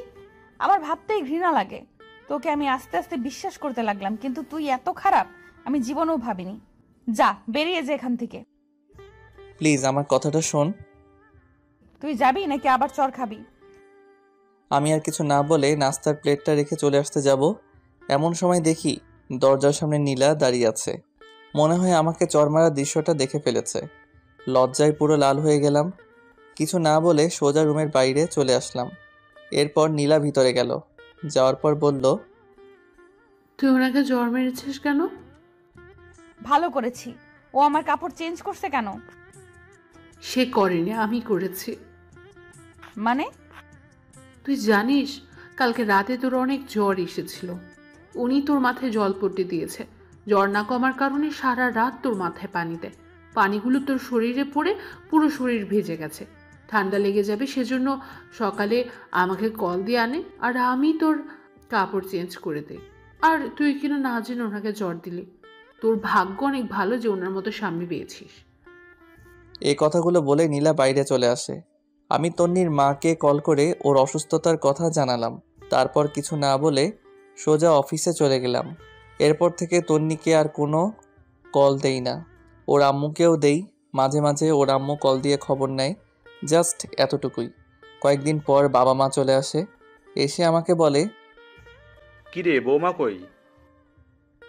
আমার ভাবতেই ঘৃণা লাগে। তোকে আমি আস্তে আস্তে বিশ্বাস করতে লাগলাম, কিন্তু তুই এত খারাপ আমি জীবনেও ভাবিনি। যা, বেরিয়ে যা এখান থেকে। প্লিজ আমার কথাটা শোন। তুই যাবি নাকি আবার চর খাবি? আমি আর কিছু না বলে নাস্তার প্লেটটা রেখে চলে আসতে যাব, এমন সময় দেখি দরজার সামনে নীলা দাঁড়িয়ে আছে। মনে হয় আমাকে চর মারার দৃশ্যটা দেখে ফেলেছে। লজ্জায় পুরো লাল হয়ে গেলাম। কিছু না বলে সোজা রুমের বাইরে চলে আসলাম। এরপর নীলা ভিতরে গেল। যাওয়ার পর বলল, তুই ওনাকে জ্বর মেরেছিস কেন? ভালো করেছি। ও আমার কাপড় চেঞ্জ করছে কেন? সে করেনি, আমি করেছি। মানে? তুই জানিস কালকে রাতে তোর অনেক জ্বর এসেছিল। উনি তোর মাথায় জলপট্টি দিয়েছে। জ্বর না কমার কারণে সারা রাত তোর মাথায় পানি দেয়। পানিগুলো তোর শরীরে পড়ে পুরো শরীর ভেজে গেছে। ঠান্ডা লেগে যাবে সেজন্য সকালে আমাকে কল দিয়ে আনে, আর আমি তোর কাপড় চেঞ্জ করে দিই। আর তুই কিনা না জেনে ওনাকে জ্বর দিলি। তোর ভাগ্য অনেক ভালো যে ওনার মতো স্বামী পেয়েছিস। এই কথাগুলো বলে নীলা বাইরে চলে আসে। আমি তন্নির মাকে কল করে ওর অসুস্থতার কথা জানালাম। তারপর কিছু না বলে সোজা অফিসে চলে গেলাম। এরপর থেকে তন্নিকে আর কোনো কল দেই না। ওর আম্মুকেও দেই, মাঝে মাঝে ওর আম্মু কল দিয়ে খবর নেয়, জাস্ট এতটুকুই। কয়েকদিন পর বাবা মা চলে আসে। এসে আমাকে বলে, কিরে বৌমা কই?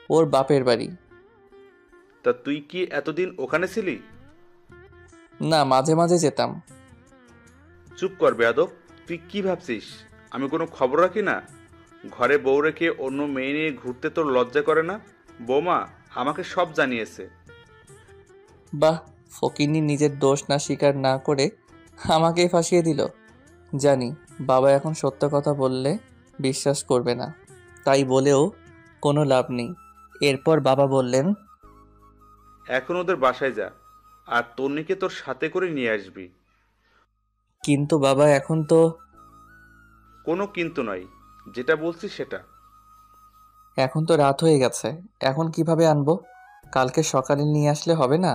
ওর বাপের বাড়ি। তা তুই কি এতদিন ওখানে ছিলি? না, মাঝে মাঝে যেতাম। চুপ কর বেয়াদব, তুই কি ভাবছিস আমি কোনো খবর রাখি না? ঘরে বউ রেখে অন্য মেয়ে নিয়ে ঘুরতে তোর লজ্জা করে না? বৌমা আমাকে সব জানিয়েছে। বাহ, ফকিন্নি নিজের দোষ না স্বীকার না করে আমাকেই ফাঁসিয়ে দিল। জানি বাবা এখন সত্য কথা বললে বিশ্বাস করবে না, তাই বলেও কোনো লাভ নেই। এরপর বাবা বললেন, এখন ওদের বাসায় যা, আর তন্নিকে তোর সাথে করে নিয়ে আসবি। কিন্তু বাবা এখন তো। কোনো কিন্তু নয়, যেটা বলছি সেটা। এখন তো রাত হয়ে গেছে, এখন কিভাবে আনবো? কালকে সকালে নিয়ে আসলে হবে না?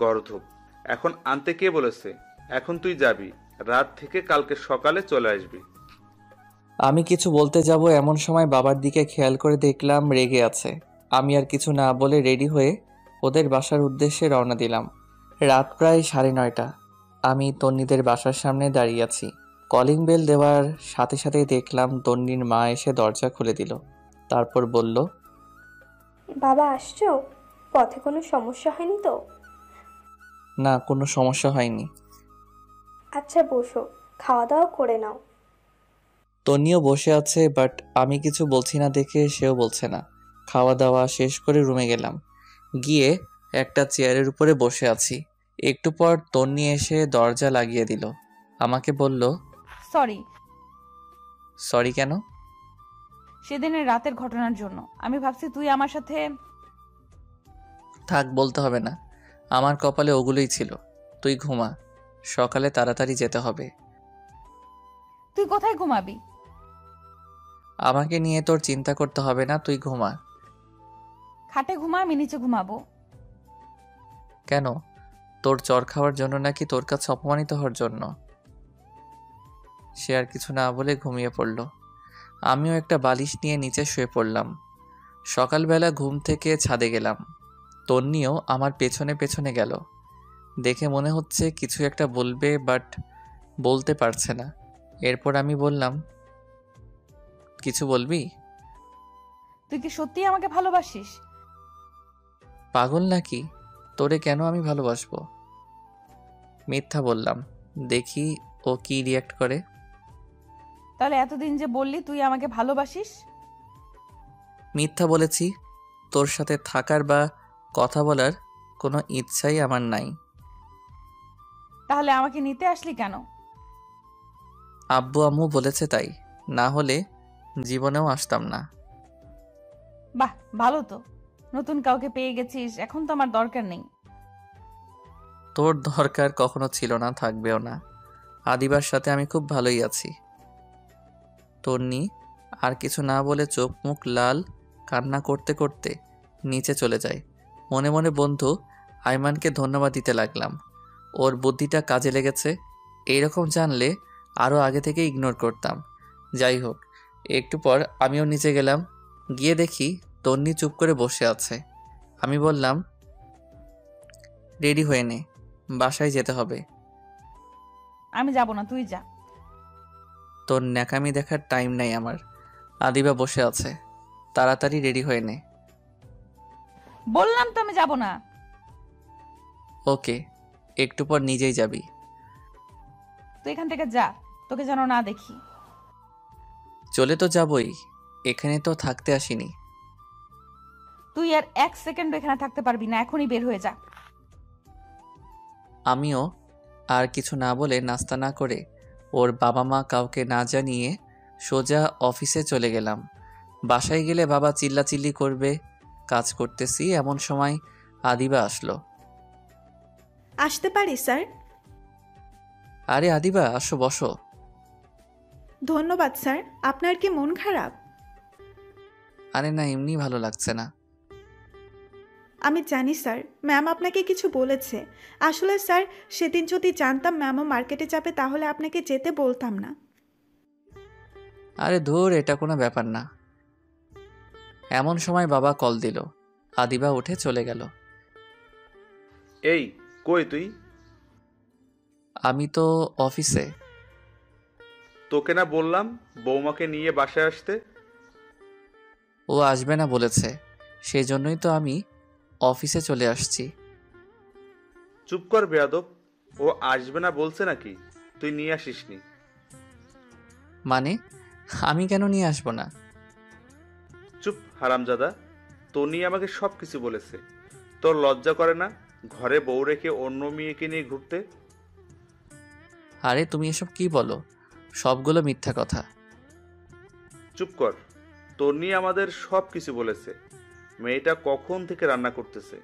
গর্ধব, এখন আনতে কে বলেছে? এখন তুই যাবি, রাত থেকে কালকে সকালে চলে আসবি। আমি কিছু বলতে যাব এমন সময় বাবার দিকে খেয়াল করে দেখলাম রেগে আছে। আমি আর কিছু না বলে রেডি হয়ে ওদের বাসার উদ্দেশ্যে রওনা দিলাম। রাত প্রায় 9:30। আমি তন্নিদের বাসার সামনে দাঁড়িয়ে আছি। কলিং বেল দেওয়ার সাথে সাথেই দেখলাম তন্নির মা এসে দরজা খুলে দিল। তারপর বলল, বাবা আসছো? পথে কোনো সমস্যা হয়নি তো? না, কোনো সমস্যা হয়নি। আচ্ছা বসো, খাওয়া দাওয়া করে নাও। তন্নিও বসে আছে, বাট আমি কিছু বলছি না দেখে সেও বলছে না। খাওয়া দাওয়া শেষ করে রুমে গেলাম। গিয়ে একটা চেয়ারের উপরে বসে আছি। একটু পর তন্নি এসে দরজা লাগিয়ে দিল। আমাকে বলল, সরি। সরি কেন? সেদিনের রাতের ঘটনার জন্য। আমি ভাবছি তুই আমার সাথে। থাক, বলতে হবে না। আমার কপালে ওগুলোই ছিল। তুই ঘুমা, সকালে তাড়াতাড়ি যেতে হবে। তুই কোথায় ঘুমাবি? আমাকে নিয়ে তোর চিন্তা করতে হবে না, তুই ঘুমা। খাটে ঘুমা, আমি নিচে ঘুমাবো। কেন? তোর চর খাওয়ার জন্য নাকি তোর কাছে অপমানিত হওয়ার জন্য? সে আর কিছু না বলে ঘুমিয়ে পড়ল। আমিও একটা বালিশ নিয়ে নিচে শুয়ে পড়লাম। সকালবেলা ঘুম থেকে ছাদে গেলাম। তন্নিও আমার পেছনে পেছনে গেল। দেখে মনে হচ্ছে কিছু একটা বলবে, বাট বলতে পারছে না। এরপর আমি বললাম, কিছু বলবি? তুই কি সত্যিই আমাকে ভালোবাসিস? পাগল নাকি? তোরে কেন আমি ভালোবাসবো? মিথ্যা বললাম, দেখি ও কি রিয়াক্ট করে। তাহলে এতদিন যে বললি তুই আমাকে ভালোবাসিস? মিথ্যা বলেছি। তোর সাথে থাকার বা কথা বলার কোনো ইচ্ছাই আমার নাই। তাহলে আমাকে নিতে আসলি কেন? আব্বু আম্মু বলেছে তাই, না হলে জীবনেও আসতাম না। বাহ, ভালো তো। নতুন কাউকে পেয়ে গেছিস, এখন তো আমার দরকার নেই। তোর দরকার কখনো ছিল না, থাকবেও না। আদিবার সাথে আমি খুব ভালোই আছি। তন্নি আর কিছু না বলে চোখ মুখ লাল, কান্না করতে করতে নিচে চলে যায়। মনে মনে বন্ধু আইমানকে ধন্যবাদ দিতে লাগলাম। ওর বুদ্ধিটা কাজে লেগেছে। এইরকম জানলে আরও আগে থেকে ইগনোর করতাম। যাই হোক, একটু পর আমিও নিচে গেলাম। গিয়ে দেখি তন্নি চুপ করে বসে আছে। আমি বললাম, রেডি হয়ে নে, বাসায় যেতে হবে। আমি যাব না, তুই যা। তোর ন্যাকামি দেখার টাইম নাই আমার। আদিবা বসে আছে, তাড়াতাড়ি রেডি হয়ে নে। বললাম তো আমি যাব না। ওকে, একটু পর নিজেই যাবি। তুই এখান থেকে যা, তোকে যেন না দেখি। চলে তো যাবই, এখানে তো থাকতে আসিনি। তুই আর 1 সেকেন্ড এখানে থাকতে পারবি না, এখনই বের হয়ে যা। আমিও আর কিছু না বলে নাস্তা না করে ওর বাবা মা কাউকে না জানিয়ে সোজা অফিসে চলে গেলাম। বাসায় গেলে বাবা চিল্লাচিল্লি করবে। কাজ করতেছি এমন সময় আদিবা আসলো। আসতে পারি স্যার? আরে আদিবা, আসো, বসো। ধন্যবাদ স্যার। আপনার কি মন খারাপ? আরে না, এমনি ভালো লাগছে না। আমি জানি স্যার, ম্যাম আপনাকে কিছু বলেছে। আসলে স্যার, সেদিন যদি জানতাম ম্যামও মার্কেটে যাবে তাহলে আপনাকে যেতে বলতাম না। আরে ধুর, এটা কোনো ব্যাপার না। এমন সময় বাবা কল দিল। আদিবা উঠে চলে গেল। এই কই তুই? আমি তো অফিসে। তোকে না বললাম বৌমাকে নিয়ে বাসায় আসতে? ও আসবে না বলেছে, সেই জন্যই তো আমি অফিসে চলে আসছি। চুপ কর বেয়াদব। ও আসবে না বলছে নাকি? তুই নিয়ে আসিসনি? মানে আমি কেন নিয়ে আসবো না? চুপ হারামজাদা। তনি আমাকে সব কিছু বলেছে। তোর লজ্জা করে না ঘরে বউ রেখে অন্য মেয়েকে নিয়ে ঘুরতে? আরে তুমি এসব কি বলো? সবগুলো মিথ্যা কথা। চুপ কর। তনি আমাদের সব কিছু বলেছে। মেয়েটা কখন থেকে রান্না করতেছে।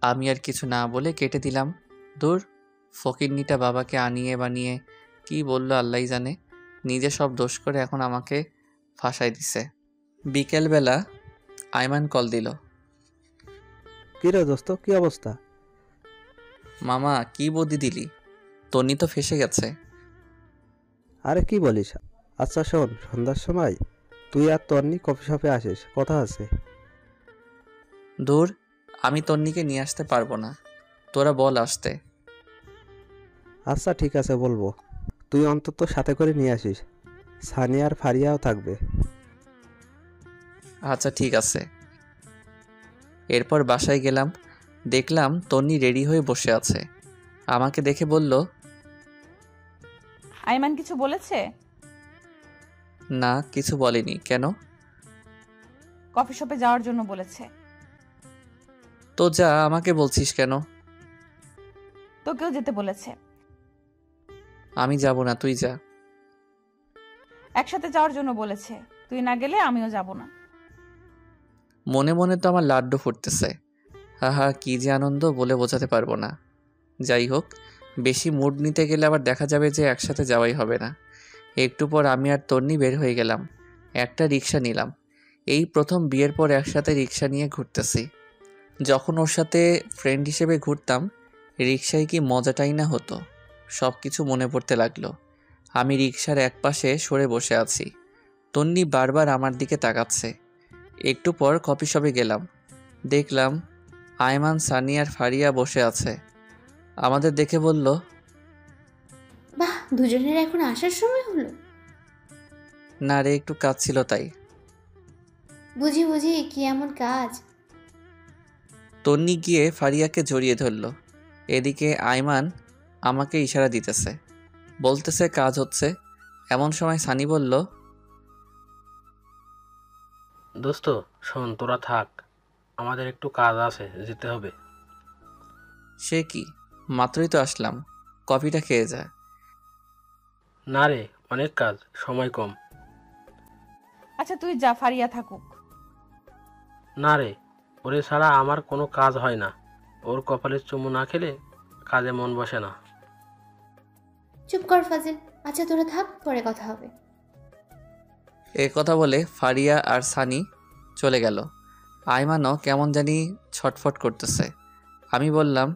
আমি আর কিছু না বলে কেটে দিলাম। দূর, ফকিন্নিটা বাবাকে আনিয়ে বানিয়ে কি বললো আল্লাহই জানে। নিজে সব দোষ করে এখন আমাকে ফাঁসাই দিছে। বিকেলবেলা আয়মান কল দিল। কি রে দোস্ত, কি অবস্থা? মামা কি বদি দিলি? তনি তো ফেসে গেছে। আরে কি বলিস? আচ্ছা শোন, সন্ধ্যার সময় তুই আর তন্নি কফি শপে আসিস, কথা আছে। দূর, আমি তন্নিকে নিয়ে আসতে পারবো না, তোরা বল আসতে। আচ্ছা ঠিক আছে, বলবো। তুই অন্তত সাথে করে নিয়ে আসিস, সানি আর ফারিয়াও থাকবে। আচ্ছা ঠিক আছে। এরপর বাসায় গেলাম, দেখলাম তন্নি রেডি হয়ে বসে আছে। আমাকে দেখে বলল, আইমান কিছু বলেছে? না কিছু বলেনি। কেন? কফি শপে যাওয়ার জন্য বলেছে। তো যা, আমাকে বলছিস কেন? তোকেও যেতে বলেছে। আমি যাব না, তুই যা। একসাথে যাওয়ার জন্য বলেছে, তুই না গেলে আমিও যাব না। মনে মনে তো আমার লাড্ডু ফুটতেছে। হা কি যে আনন্দ বলে বোঝাতে পারবো না। যাই হোক, বেশি মুড নিতে গেলে আবার দেখা যাবে যে একসাথে যাওয়াই হবে না। একটু পর আমি আর তন্নি বের হয়ে গেলাম। একটা রিক্সা নিলাম। এই প্রথম বিয়ের পর একসাথে রিক্সা নিয়ে ঘুরতেছি। যখন ওর সাথে ফ্রেন্ড হিসেবে ঘুরতাম, রিক্সায় কি মজাটাই না হতো। সব কিছু মনে পড়তে লাগলো। আমি রিক্সার এক পাশে সরে বসে আছি। তন্নি বারবার আমার দিকে তাকাচ্ছে। একটু পর কফি শপে গেলাম। দেখলাম আয়মান, সানি আর ফারিয়া বসে আছে। আমাদের দেখে বলল, বাহ, দুজনের এখন আসার সময় হলো। না রে, একটু কাজ ছিল তাই। বুঝি বুঝি, কি এমন কাজ? তন্নি গিয়ে ফারিয়াকে জড়িয়ে ধরল। এদিকে আয়মান আমাকে ইশারা দিতেছে, বলতেছে কাজ হচ্ছে। এমন সময় সানি বলল, দোস্ত শোন, তোরা থাক, আমাদের একটু কাজ আছে, যেতে হবে। সে কি, মাত্রই তো আসলাম, কফিটা খেয়ে যা। না রে, অনেক কাজ, সময় কম। আচ্ছা তুই যা, ফারিয়া থাকুক। না রে, ওরে ছাড়া আমার কোনো কাজ হয় না। ওর কপালের চুমু না খেলে কাজে মন বসে না। চুপ কর ফাজিল। আচ্ছা তোরা থাক, পরে কথা হবে। এ কথা বলে ফারিয়া আর সানি চলে গেল। আয়মানও কেমন জানি ছটফট করতেছে। আমি বললাম,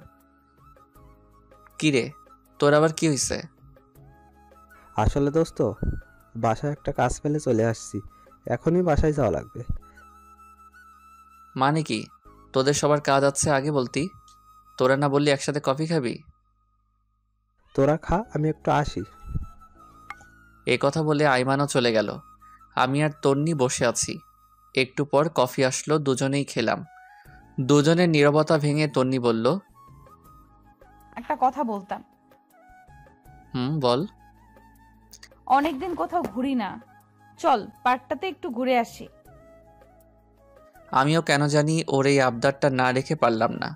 কি রে, তোর আবার কি হয়েছে? আসলে দোস্ত, বাসায় একটা কাজ পেলে চলে আসছি, এখনই বাসায় যাওয়া লাগবে। মানে কি? তোদের সবার কাজ আছে আগে বলতি। তোরা না বললি একসাথে কফি খাবি? তোরা খা, আমি একটু আসি। এ কথা বলে আয়মানও চলে গেল। আমি আর তন্নি বসে আছি। একটু পর কফি আসলো, দুজনেই খেলাম। দুজনের নীরবতা ভেঙে তন্নি বলল, একটা কথা বলতাম। বল। অনেকদিন কোথাও ঘুরি না, চল পার্কটাতে একটু ঘুরে আসি। আমিও কেন জানি ওর এই আবদারটা না রেখে পারলাম না।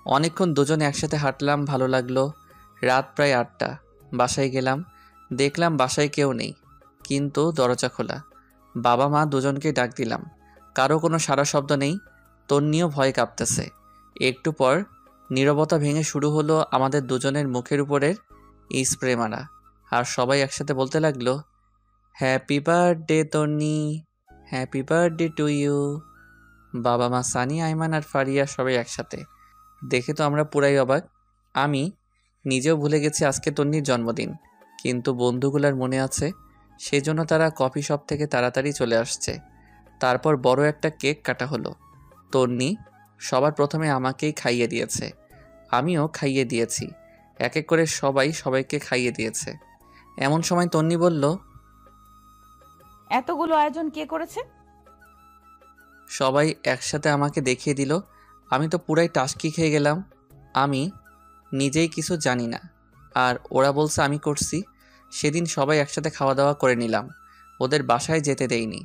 অনেকক্ষণ দুজনে একসাথে হাঁটলাম, ভালো লাগলো। রাত প্রায় 8টা। বাসায় গেলাম, দেখলাম বাসায় কেউ নেই, কিন্তু দরজা খোলা। বাবা মা দুজনকে ডাক দিলাম, কারো কোনো সাড়া শব্দ নেই। তন্নিও ভয়ে কাঁপতেছে। একটু পর নীরবতা ভেঙে শুরু হলো আমাদের দুজনের মুখের উপরের স্প্রে মারা। আর সবাই একসাথে বলতে লাগলো, happy birthday Tonni, happy birthday to you. বাবা মা, সানি, আয়মান আর ফারিয়া সবাই একসাথে। দেখে তো আমরা পুরাই অবাক। আমি নিজেও ভুলে গেছি আজকে তন্নির জন্মদিন, কিন্তু বন্ধুগুলার মনে আছে, সেজন্য তারা কফি শপ থেকে তাড়াতাড়ি চলে আসছে। তারপর বড় একটা কেক কাটা হলো। তন্নি সবার প্রথমে আমাকেই খাইয়ে দিয়েছে, আমিও খাইয়ে দিয়েছি। এক এক করে সবাই সবাইকে খাইয়ে দিয়েছে। এমন সময় তন্নি বলল, এতগুলো আয়োজন কে করেছে? সবাই একসাথে আমাকে দেখিয়ে দিল। আমি তো পুরাই টাসকি খেয়ে গেলাম। আমি নিজেই কিছু জানি না, আর ওরা বলছে আমি করছি। সেদিন সবাই একসাথে খাওয়া দাওয়া করে নিলাম, ওদের বাসায় যেতে দেইনি।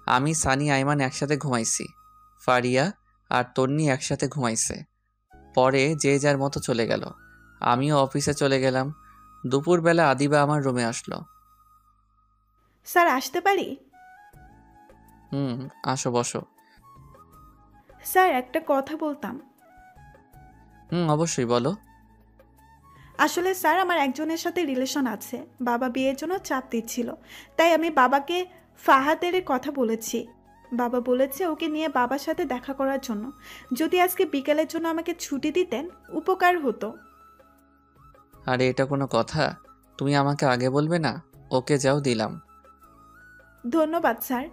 আমি, সানি, আইমান একসাথে ঘুমাইছি, ফারিয়া আর তন্নি একসাথে ঘুমাইছে। পরে যে যার মতো চলে গেল, আমিও অফিসে চলে গেলাম। দুপুরবেলা আদিবা আমার রুমে আসলো। স্যার আসতে পারি? আসো, বসো। স্যার একটা কথা বলতাম। অবশ্যই বলো। আসলে স্যার আমার একজনের সাথে রিলেশন আছে, বাবা বিয়ের জন্য চাপ দিচ্ছিল, তাই আমি বাবাকে ফাহাদের কথা বলেছি। বাবা বলেছে ওকে নিয়ে বাবার সাথে দেখা করার জন্য। যদি আজকে বিকেলের জন্য আমাকে ছুটি দিতেন উপকার হতো। আরে এটা কোনো কথা? তুমি আমাকে আগে বলবে না? ওকে যাও, দিলাম। ধন্যবাদ স্যার।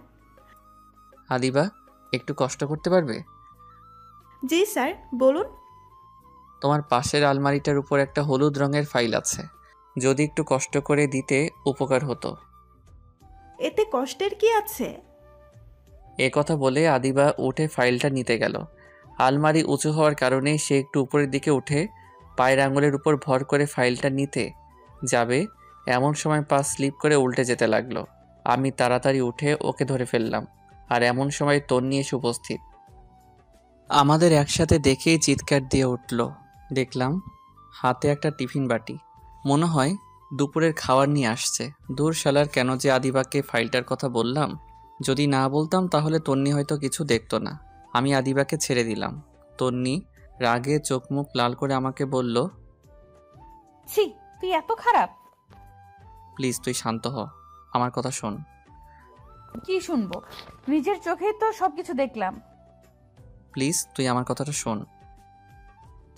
আদিবা, একটু কষ্ট করতে পারবে? জি স্যার, বলুন। তোমার পাশের আলমারিটার উপর একটা হলুদ রঙের ফাইল আছে, যদি একটু কষ্ট করে দিতে উপকার হতো। এতে কষ্টের কি আছে? এ কথা বলে আদিবা উঠে ফাইলটা নিতে গেল। আলমারি উঁচু হওয়ার কারণে সে একটু উপরের দিকে উঠে পায়ের আঙুলের উপর ভর করে ফাইলটা নিতে যাবে, এমন সময় পা স্লিপ করে উল্টে যেতে লাগলো। আমি তাড়াতাড়ি উঠে ওকে ধরে ফেললাম, আর এমন সময় তন্নি এসে উপস্থিত। আমাদের একসাথে দেখেই চিৎকার দিয়ে উঠল। দেখলাম হাতে একটা টিফিন বাটি, মনে হয় দুপুরের খাবার নিয়ে আসছে। দূর শালার, কেন যে আদিবাকে ফাইলটার কথা বললাম। যদি না বলতাম তাহলে তন্নি হয়তো কিছু দেখতো না। আমি আদিবাকে ছেড়ে দিলাম। তন্নি রাগে চোখ মুখ লাল করে আমাকে বলল, ছি, তুই এত খারাপ? প্লিজ তুই শান্ত হ, আমার কথা শোন। কি শুনবো? নিজের চোখেই তো সবকিছু দেখলাম। প্লিজ তুই আমার কথাটা শোন।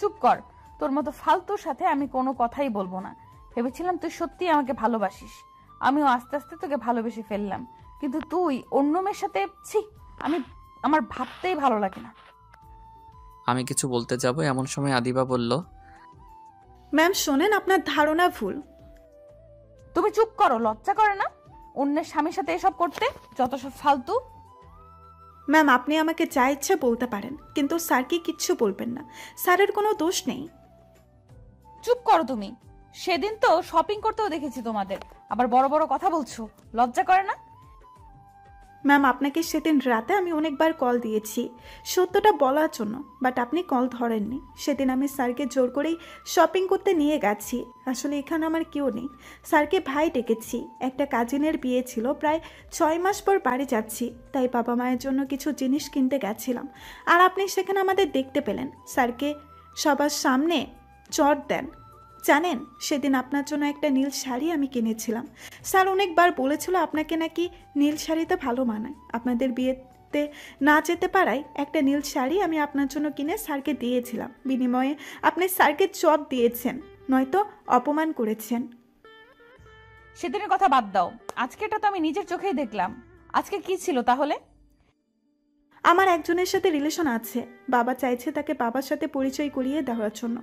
চুপ কর, তোর মতো ফালতুর সাথে আমি কোনো কথাই বলবো না। ভেবেছিলাম তুই সত্যিই আমাকে ভালোবাসিস, আমিও আস্তে আস্তে তোকে ভালোবেসে ফেললাম, কিন্তু তুই অন্য মেয়ের সাথে, ছি, আমার ভাবতেই ভালো লাগে না। আমি কিছু বলতে যাব, এমন সময় আদিবা বলল, ম্যাম শোনেন, আপনার ধারণা ভুল। তুমি চুপ করো, লজ্জা করে না অন্যের স্বামীর সাথে এসব করতে? যত সব ফালতু। ম্যাম আপনি আমাকে যা ইচ্ছে বলতে পারেন, কিন্তু স্যারকে কিচ্ছু বলবেন না, স্যারের কোনো দোষ নেই। চুপ করো তুমি। সেদিন তো শপিং করতেও দেখেছি তোমাদের, আবার বড় বড় কথা বলছো, লজ্জা করে না? ম্যাম আপনাকে সেদিন রাতে আমি অনেকবার কল দিয়েছি সত্যটা বলার জন্য, বাট আপনি কল ধরেননি। সেদিন আমি স্যারকে জোর করেই শপিং করতে নিয়ে গেছি। আসলে এখানে আমার কেউ নেই, স্যারকে ভাই ডেকেছি। একটা কাজিনের বিয়ে ছিল, প্রায় 6 মাস পর বাড়ি যাচ্ছি, তাই বাবা মায়ের জন্য কিছু জিনিস কিনতে গেছিলাম। আর আপনি সেখানে আমাদের দেখতে পেলেন, স্যারকে সবার সামনে চট দেন। জানেন সেদিন আপনার জন্য একটা নীল শাড়ি আমি কিনেছিলাম। স্যার অনেকবার বলেছিল আপনাকে নাকি নীল শাড়িতে ভালো মানায়। আপনাদের বিয়েতে না যেতে পারায় একটা নীল শাড়ি আমি আপনার জন্য কিনে স্যারকে দিয়েছিলাম। বিনিময়ে আপনি স্যারকে চট দিয়েছেন, নয়তো অপমান করেছেন। সেদিনের কথা বাদ দাও, আজকেটা তো আমি নিজের চোখেই দেখলাম। আজকে কি ছিল তাহলে? আমার একজনের সাথে রিলেশন আছে, বাবা চাইছে তাকে বাবার সাথে পরিচয় করিয়ে দেওয়ার জন্য।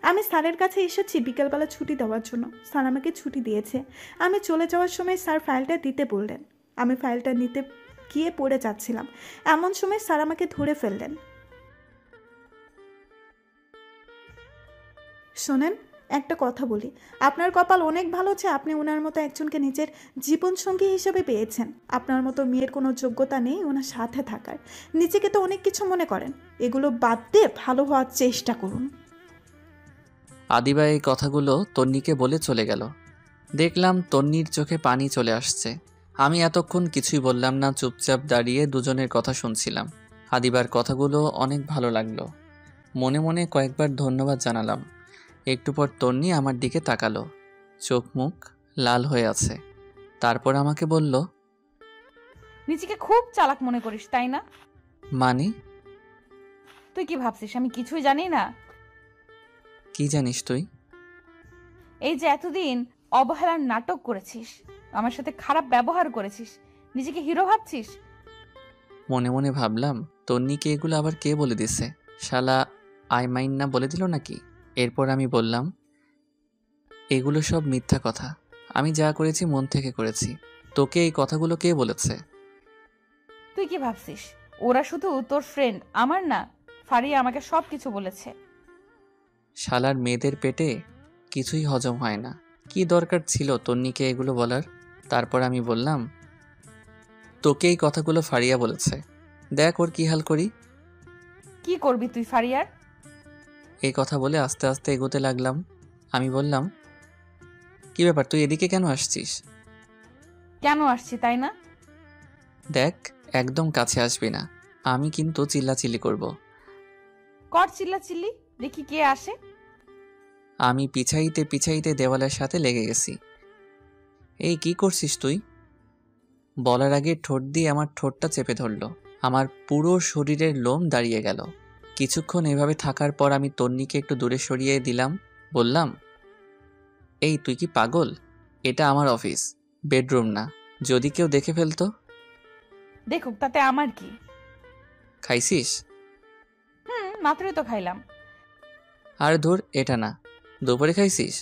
আমি স্যারের কাছে এসেছি বিকেলবেলা ছুটি দেওয়ার জন্য। স্যার আমাকে ছুটি দিয়েছে। আমি চলে যাওয়ার সময় স্যার ফাইলটা দিতে বললেন। আমি ফাইলটা নিতে গিয়ে পড়ে যাচ্ছিলাম, এমন সময় স্যার আমাকে ধরে ফেললেন। শোনেন, একটা কথা বলি, আপনার কপাল অনেক ভালো যে আপনি ওনার মতো একজনকে নিজের জীবনসঙ্গী হিসেবে পেয়েছেন। আপনার মতো মেয়ের কোনো যোগ্যতা নেই ওনার সাথে থাকার। নিজেকে তো অনেক কিছু মনে করেন, এগুলো বাদ দিয়ে ভালো হওয়ার চেষ্টা করুন। আদিবা এই কথাগুলো তন্নিকে বলে চলে গেল। দেখলাম তন্নির চোখে পানি চলে আসছে। আমি এতক্ষণ কিছুই বললাম না, চুপচাপ দাঁড়িয়ে দুজনের কথা শুনছিলাম। আদিবার কথাগুলো অনেক ভালো লাগলো, মনে মনে কয়েকবার ধন্যবাদ জানালাম। একটু পর তন্নি আমার দিকে তাকালো, চোখ মুখ লাল হয়ে আছে। তারপর আমাকে বলল, নিজেকে খুব চালাক মনে করিস তাই না? মানে? তুই কি ভাবছিস আমি কিছুই জানি না? কি জানিস তুই? এই যে এতদিন অবহেলার নাটক করেছিস, আমার সাথে খারাপ ব্যবহার করেছিস, নিজেকে হিরো ভাবছিস। মনে মনে ভাবলাম, তন্নিকে এগুলো আবার কে বলে দিছে? শালা আই মাইন না বলে দিল নাকি? এরপর আমি বললাম, এগুলো সব মিথ্যা কথা, আমি যা করেছি মন থেকে করেছি। তোকে এই কথাগুলো কে বলেছে? তুই কি ভাবছিস ওরা শুধু তোর ফ্রেন্ড আমার না? ফারিয়া আমাকে সব কিছু বলেছে। শালার মেয়েদের পেটে কিছুই হজম হয় না। কি দরকার ছিল তন্নিকে এগুলো বলার? তারপর আমি বললাম, তোকে এই কথাগুলো ফারিয়া বলেছে, দেখ ওর কি হাল করি। কি করবি তুই ফারিয়ার? এই কথা বলে আস্তে আস্তে এগোতে লাগলাম। আমি বললাম, কি ব্যাপার, তুই এদিকে কেন আসছিস? কেন আসছি তাই না? দেখ, একদম কাছে আসবি না, আমি কিন্তু চিল্লাচিল্লি করব। কর চিল্লাচিল্লি, দেখি কে আসে। আমি পিছাইতে পিছাইতে দেওয়ালের সাথে লেগে গেছি। এই কি করছিস তুই? বলার আগে ঠোঁট দিয়ে আমার ঠোঁটটা চেপে ধরলো। আমার পুরো শরীরের লোম দাঁড়িয়ে গেল। কিছুক্ষণ এভাবে থাকার পর আমি তন্নিকে একটু দূরে সরিয়ে দিলাম। বললাম, এই তুই কি পাগল? এটা আমার অফিস, বেডরুম না। যদি কেউ দেখে ফেলতো? দেখুক, তাতে আমার কি? খাইছিস? মাত্রই তো খাইলাম। আর ধুর, এটা না, দুপুরে খাইছিস?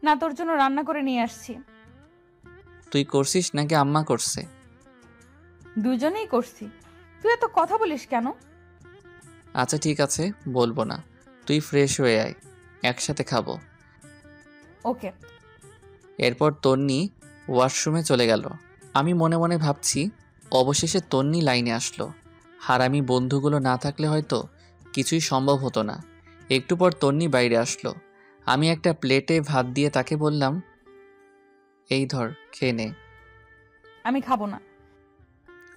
না, তোর জন্য রান্না করে নিয়ে আসছি। তুই করছিস নাকি আম্মা করছে? দুজনেই করছি। তুই এত কথা বলিস কেন? আচ্ছা ঠিক আছে, বলবো না। তুই ফ্রেশ হয়ে আয়, একসাথে খাবো। ওকে। এরপর তন্নি ওয়াশরুমে চলে গেল। আমি মনে মনে ভাবছি, অবশেষে তন্নি লাইনে আসলো। হারামি বন্ধুগুলো না থাকলে হয়তো কিছুই সম্ভব হতো না। একটু পর তন্নি বাইরে আসলো। আমি একটা প্লেটে ভাত দিয়ে তাকে বললাম, এই ধর, খেয়ে নে। আমি খাবো না।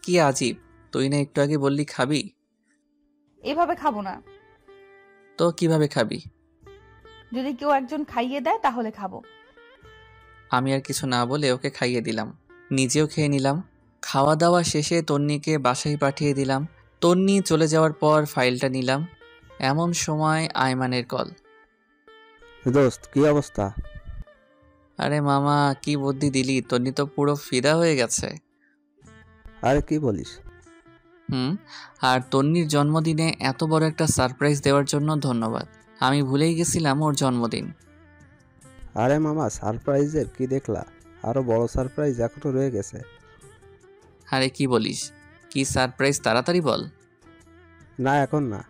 কি আজীব, তুই না একটু আগে বললি খাবি? এভাবে খাবো না। তো কিভাবে খাবি? যদি কেউ একজন খাইয়ে দেয় তাহলে খাবো। আমি আর কিছু না বলে ওকে খাইয়ে দিলাম, নিজেও খেয়ে নিলাম। খাওয়া দাওয়া শেষে তন্নিকে বাসায় পাঠিয়ে দিলাম। তন্নি চলে যাওয়ার পর ফাইলটা নিলাম। এমন সময় আয়মানের কল। দোস্ত, কি অবস্থা? আরে মামা, কি বুদ্ধি দিলি, তন্নি তো পুরো ফিদা হয়ে গেছে। আরে কি বলিস? আর তন্নির জন্মদিনে এত বড় একটা সারপ্রাইজ দেওয়ার জন্য ধন্যবাদ। আমি ভুলেই গেছিলাম ওর জন্মদিন। আরে মামা, সারপ্রাইজের কি দেখলা? আরো বড় সারপ্রাইজ এখনো রয়ে গেছে। আরে কি বলিস, কি সারপ্রাইজ, তাড়াতাড়ি বল। না, এখন না,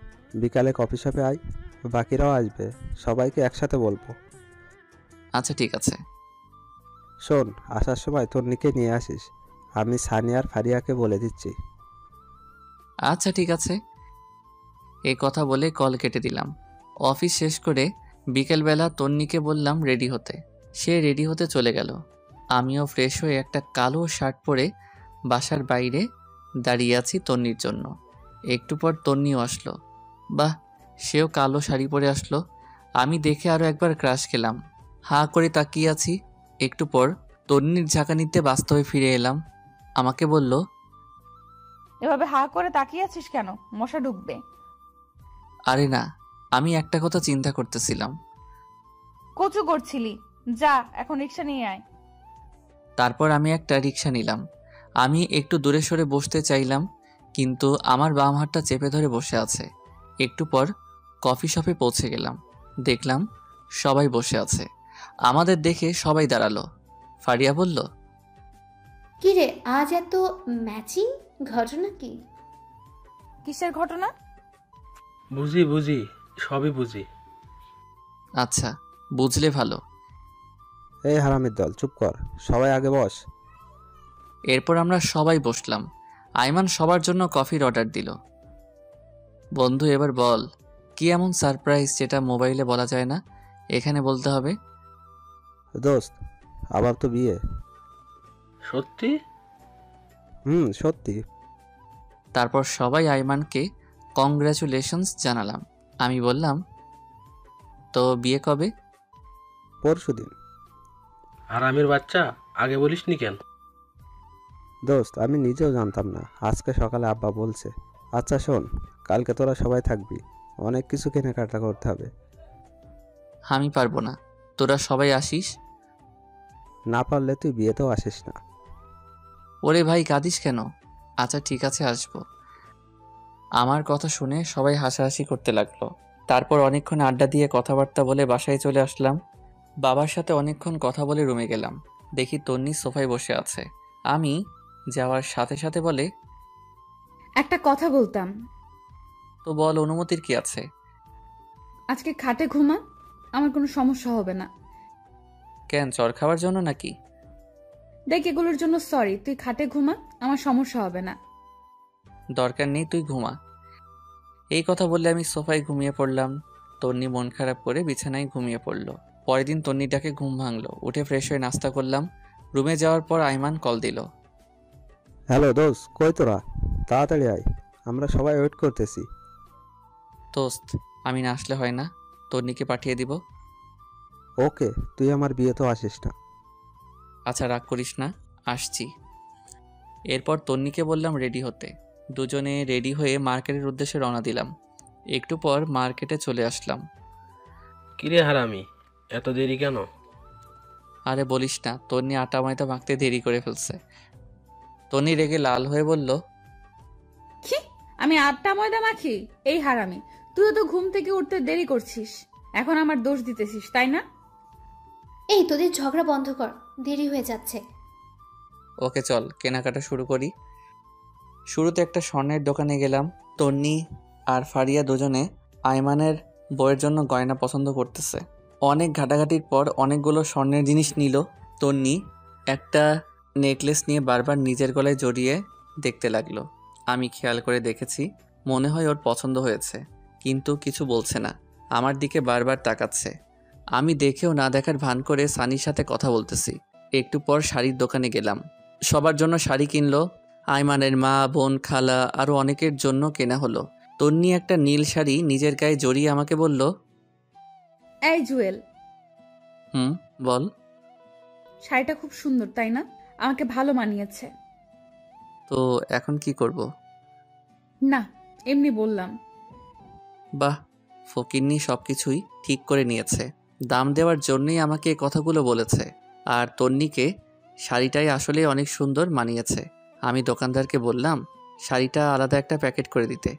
বিকালে কফি শপে আয়, বাকিরাও আসবে, সবাইকে একসাথে বলবো। আচ্ছা ঠিক আছে। শোন, আসার সময় তন্নিকে নিয়ে আসিস, আমি সানি আর ফারিয়াকে বলে দিচ্ছি। আচ্ছা ঠিক আছে। এই কথা বলে কল কেটে দিলাম। অফিস শেষ করে বিকেলবেলা তন্নিকে বললাম রেডি হতে। সে রেডি হতে চলে গেল। আমিও ফ্রেশ হয়ে একটা কালো শার্ট পরে বাসার বাইরে দাঁড়িয়ে আছি তন্নির জন্য। একটু পর তন্নিও আসলো। বাহ, সেও কালো শাড়ি পরে আসলো। আমি দেখে আরও একবার ক্রাশ খেলাম। হাঁ করে তাকিয়ে আছি। একটু পর তন্নির ঝাঁকানিতে বাস্তবে ফিরে এলাম। আমাকে বলল, এভাবে হা করে তাকিয়ে আছিস কেন? মশা ঢুকবে। আরে না, আমি একটা কথা চিন্তা করতেছিলাম। কচু করছিলি? যা, এখন রিক্সা নিয়ে আয়। তারপর আমি একটা রিক্সা নিলাম। আমি একটু দূরে সরে বসতে চাইলাম, কিন্তু আমার বাম হাতটা চেপে ধরে বসে আছে। একটু পর কফি শপে পৌঁছে গেলাম। দেখলাম সবাই বসে আছে। আমাদের দেখে সবাই দাঁড়ালো। ফারিয়া বলল, কি রে, আজ এত ম্যাচিং, ঘটনা কি? কিসের ঘটনা? বুঝি, সবই বুঝি। আচ্ছা, বুঝলে ভালো। এই হারামির দল, চুপ কর, সবাই আগে বস। এরপর আমরা সবাই বসলাম। আইমান সবার জন্য কফির অর্ডার দিল। বন্ধু, এবার বল, কি এমন সারপ্রাইজ যেটা মোবাইলে বলা যায় না, এখানে বলতে হবে? দোস্ত, আবার তো বিয়ে। সত্যি? সত্যি। তারপর সবাই আইমানকে কংগ্রাচুলেশনস জানালাম। আমি বললাম, তো বিয়ে কবে? পরশুদিন। আর আমির বাচ্চা, আগে বলিসনি কেন? দোস্ত, আমি নিজেও জানতাম না, আজকে সকালে আব্বা বলছে। আচ্ছা শোন, কালকে তোরা সবাই থাকবি, অনেক কিছু কেনাকাটা করতে হবে। আমি পারবো না, তোরা সবাই আসিস। না পারলে তুই বিয়েতেও আসিস না। ওরে ভাই, কাঁদিস কেন? আচ্ছা ঠিক আছে, আসবো। আমার কথা শুনে সবাই হাসাহাসি করতে লাগলো। তারপর অনেকক্ষণ আড্ডা দিয়ে কথাবার্তা বলে বাসায় চলে আসলাম। বাবার সাথে অনেকক্ষণ কথা বলে রুমে গেলাম। দেখি তন্নি সোফায় বসে আছে। আমি যাওয়ার সাথে সাথে বলে, একটা কথা বলতাম। তো বল, অনুমতির কি আছে? আজকে খাটে ঘুমা, আমার কোনো সমস্যা হবে না। কেন, চর খাওয়ার জন্য নাকি? দেখ, এগুলোর জন্য সরি, তুই খাটে ঘুমা, আমার সমস্যা হবে না। দরকার নেই, তুই ঘুমা। এই কথা বললে আমি সোফায় ঘুমিয়ে পড়লাম। তন্নি মন খারাপ করে বিছানায় ঘুমিয়ে পড়ল। পরের দিন তন্নির ডাকে ঘুম ভাঙলো। উঠে ফ্রেশ হয়ে নাস্তা করলাম। রুমে যাওয়ার পর আইমান কল দিল। হ্যালো দোস্ত, কই তোরা? তাড়াতাড়ি আয়, আমরা সবাই ওয়েট করতেছি। দোস্ত, আমি না আসলে হয় না? তন্নিকে পাঠিয়ে দিব। ওকে, তুই আমার বিয়েতেও আসিস না। আচ্ছা, রাগ করিস না, আসছি। এরপর তন্নিকে বললাম রেডি হতে। দুজনে রেডি হয়ে মার্কেটের উদ্দেশ্যে রওনা দিলাম। একটু পর মার্কেটে চলে আসলাম। কিরে হারামি, এত দেরি কেন? আরে বলিস না, তন্নি আটা ময়দা মাখতে দেরি করে ফেলছে। তন্নি রেগে লাল হয়ে বলল, কি, আমি আটটা ময়দা মাখি? এই হারামি, তুইও তো ঘুম থেকে উঠতে দেরি করছিস, এখন আমার দোষ দিতেছিস, তাই না? এই তোদের ঝগড়া বন্ধ কর, দেরি হয়ে যাচ্ছে। ওকে চল কেনাকাটা শুরু করি। শুরুতে একটা স্বর্ণের দোকানে গেলাম। তন্নি আর ফারিয়া দুজনে আইমানের বইয়ের জন্য গয়না পছন্দ করতেছে। অনেক ঘাটাঘাটির পর অনেকগুলো স্বর্ণের জিনিস নিল। তন্নি একটা নেকলেস নিয়ে বারবার নিজের গলায় জড়িয়ে দেখতে লাগলো। আমি খেয়াল করে দেখেছি, মনে হয় ওর পছন্দ হয়েছে, কিন্তু কিছু বলছে না। আমার দিকে বারবার তাকাচ্ছে। আমি দেখেও না দেখার ভান করে সানির সাথে কথা বলতেছি। একটু পর শাড়ির দোকানে গেলাম। সবার জন্য শাড়ি কিনলো। আইমানের মা, বোন, খালা আরও অনেকের জন্য কেনা হলো। তন্নি একটা নীল শাড়ি নিজের গায়ে জড়িয়ে আমাকে বলল, এই জুয়েল, বল। শাড়িটা খুব সুন্দর, তাই না? আমাকে ভালো মানিয়েছে। তো এখন কি করব? না, এমনি বললাম। বাহ, ফকিন্নি সব কিছুই ঠিক করে নিয়েছে। দাম দেওয়ার জন্যই আমাকে এই কথাগুলো বলেছে। আর তন্নিকে শাড়িটাই আসলে অনেক সুন্দর মানিয়েছে। আমি দোকানদারকে বললাম শাড়িটা আলাদা একটা প্যাকেট করে দিতে।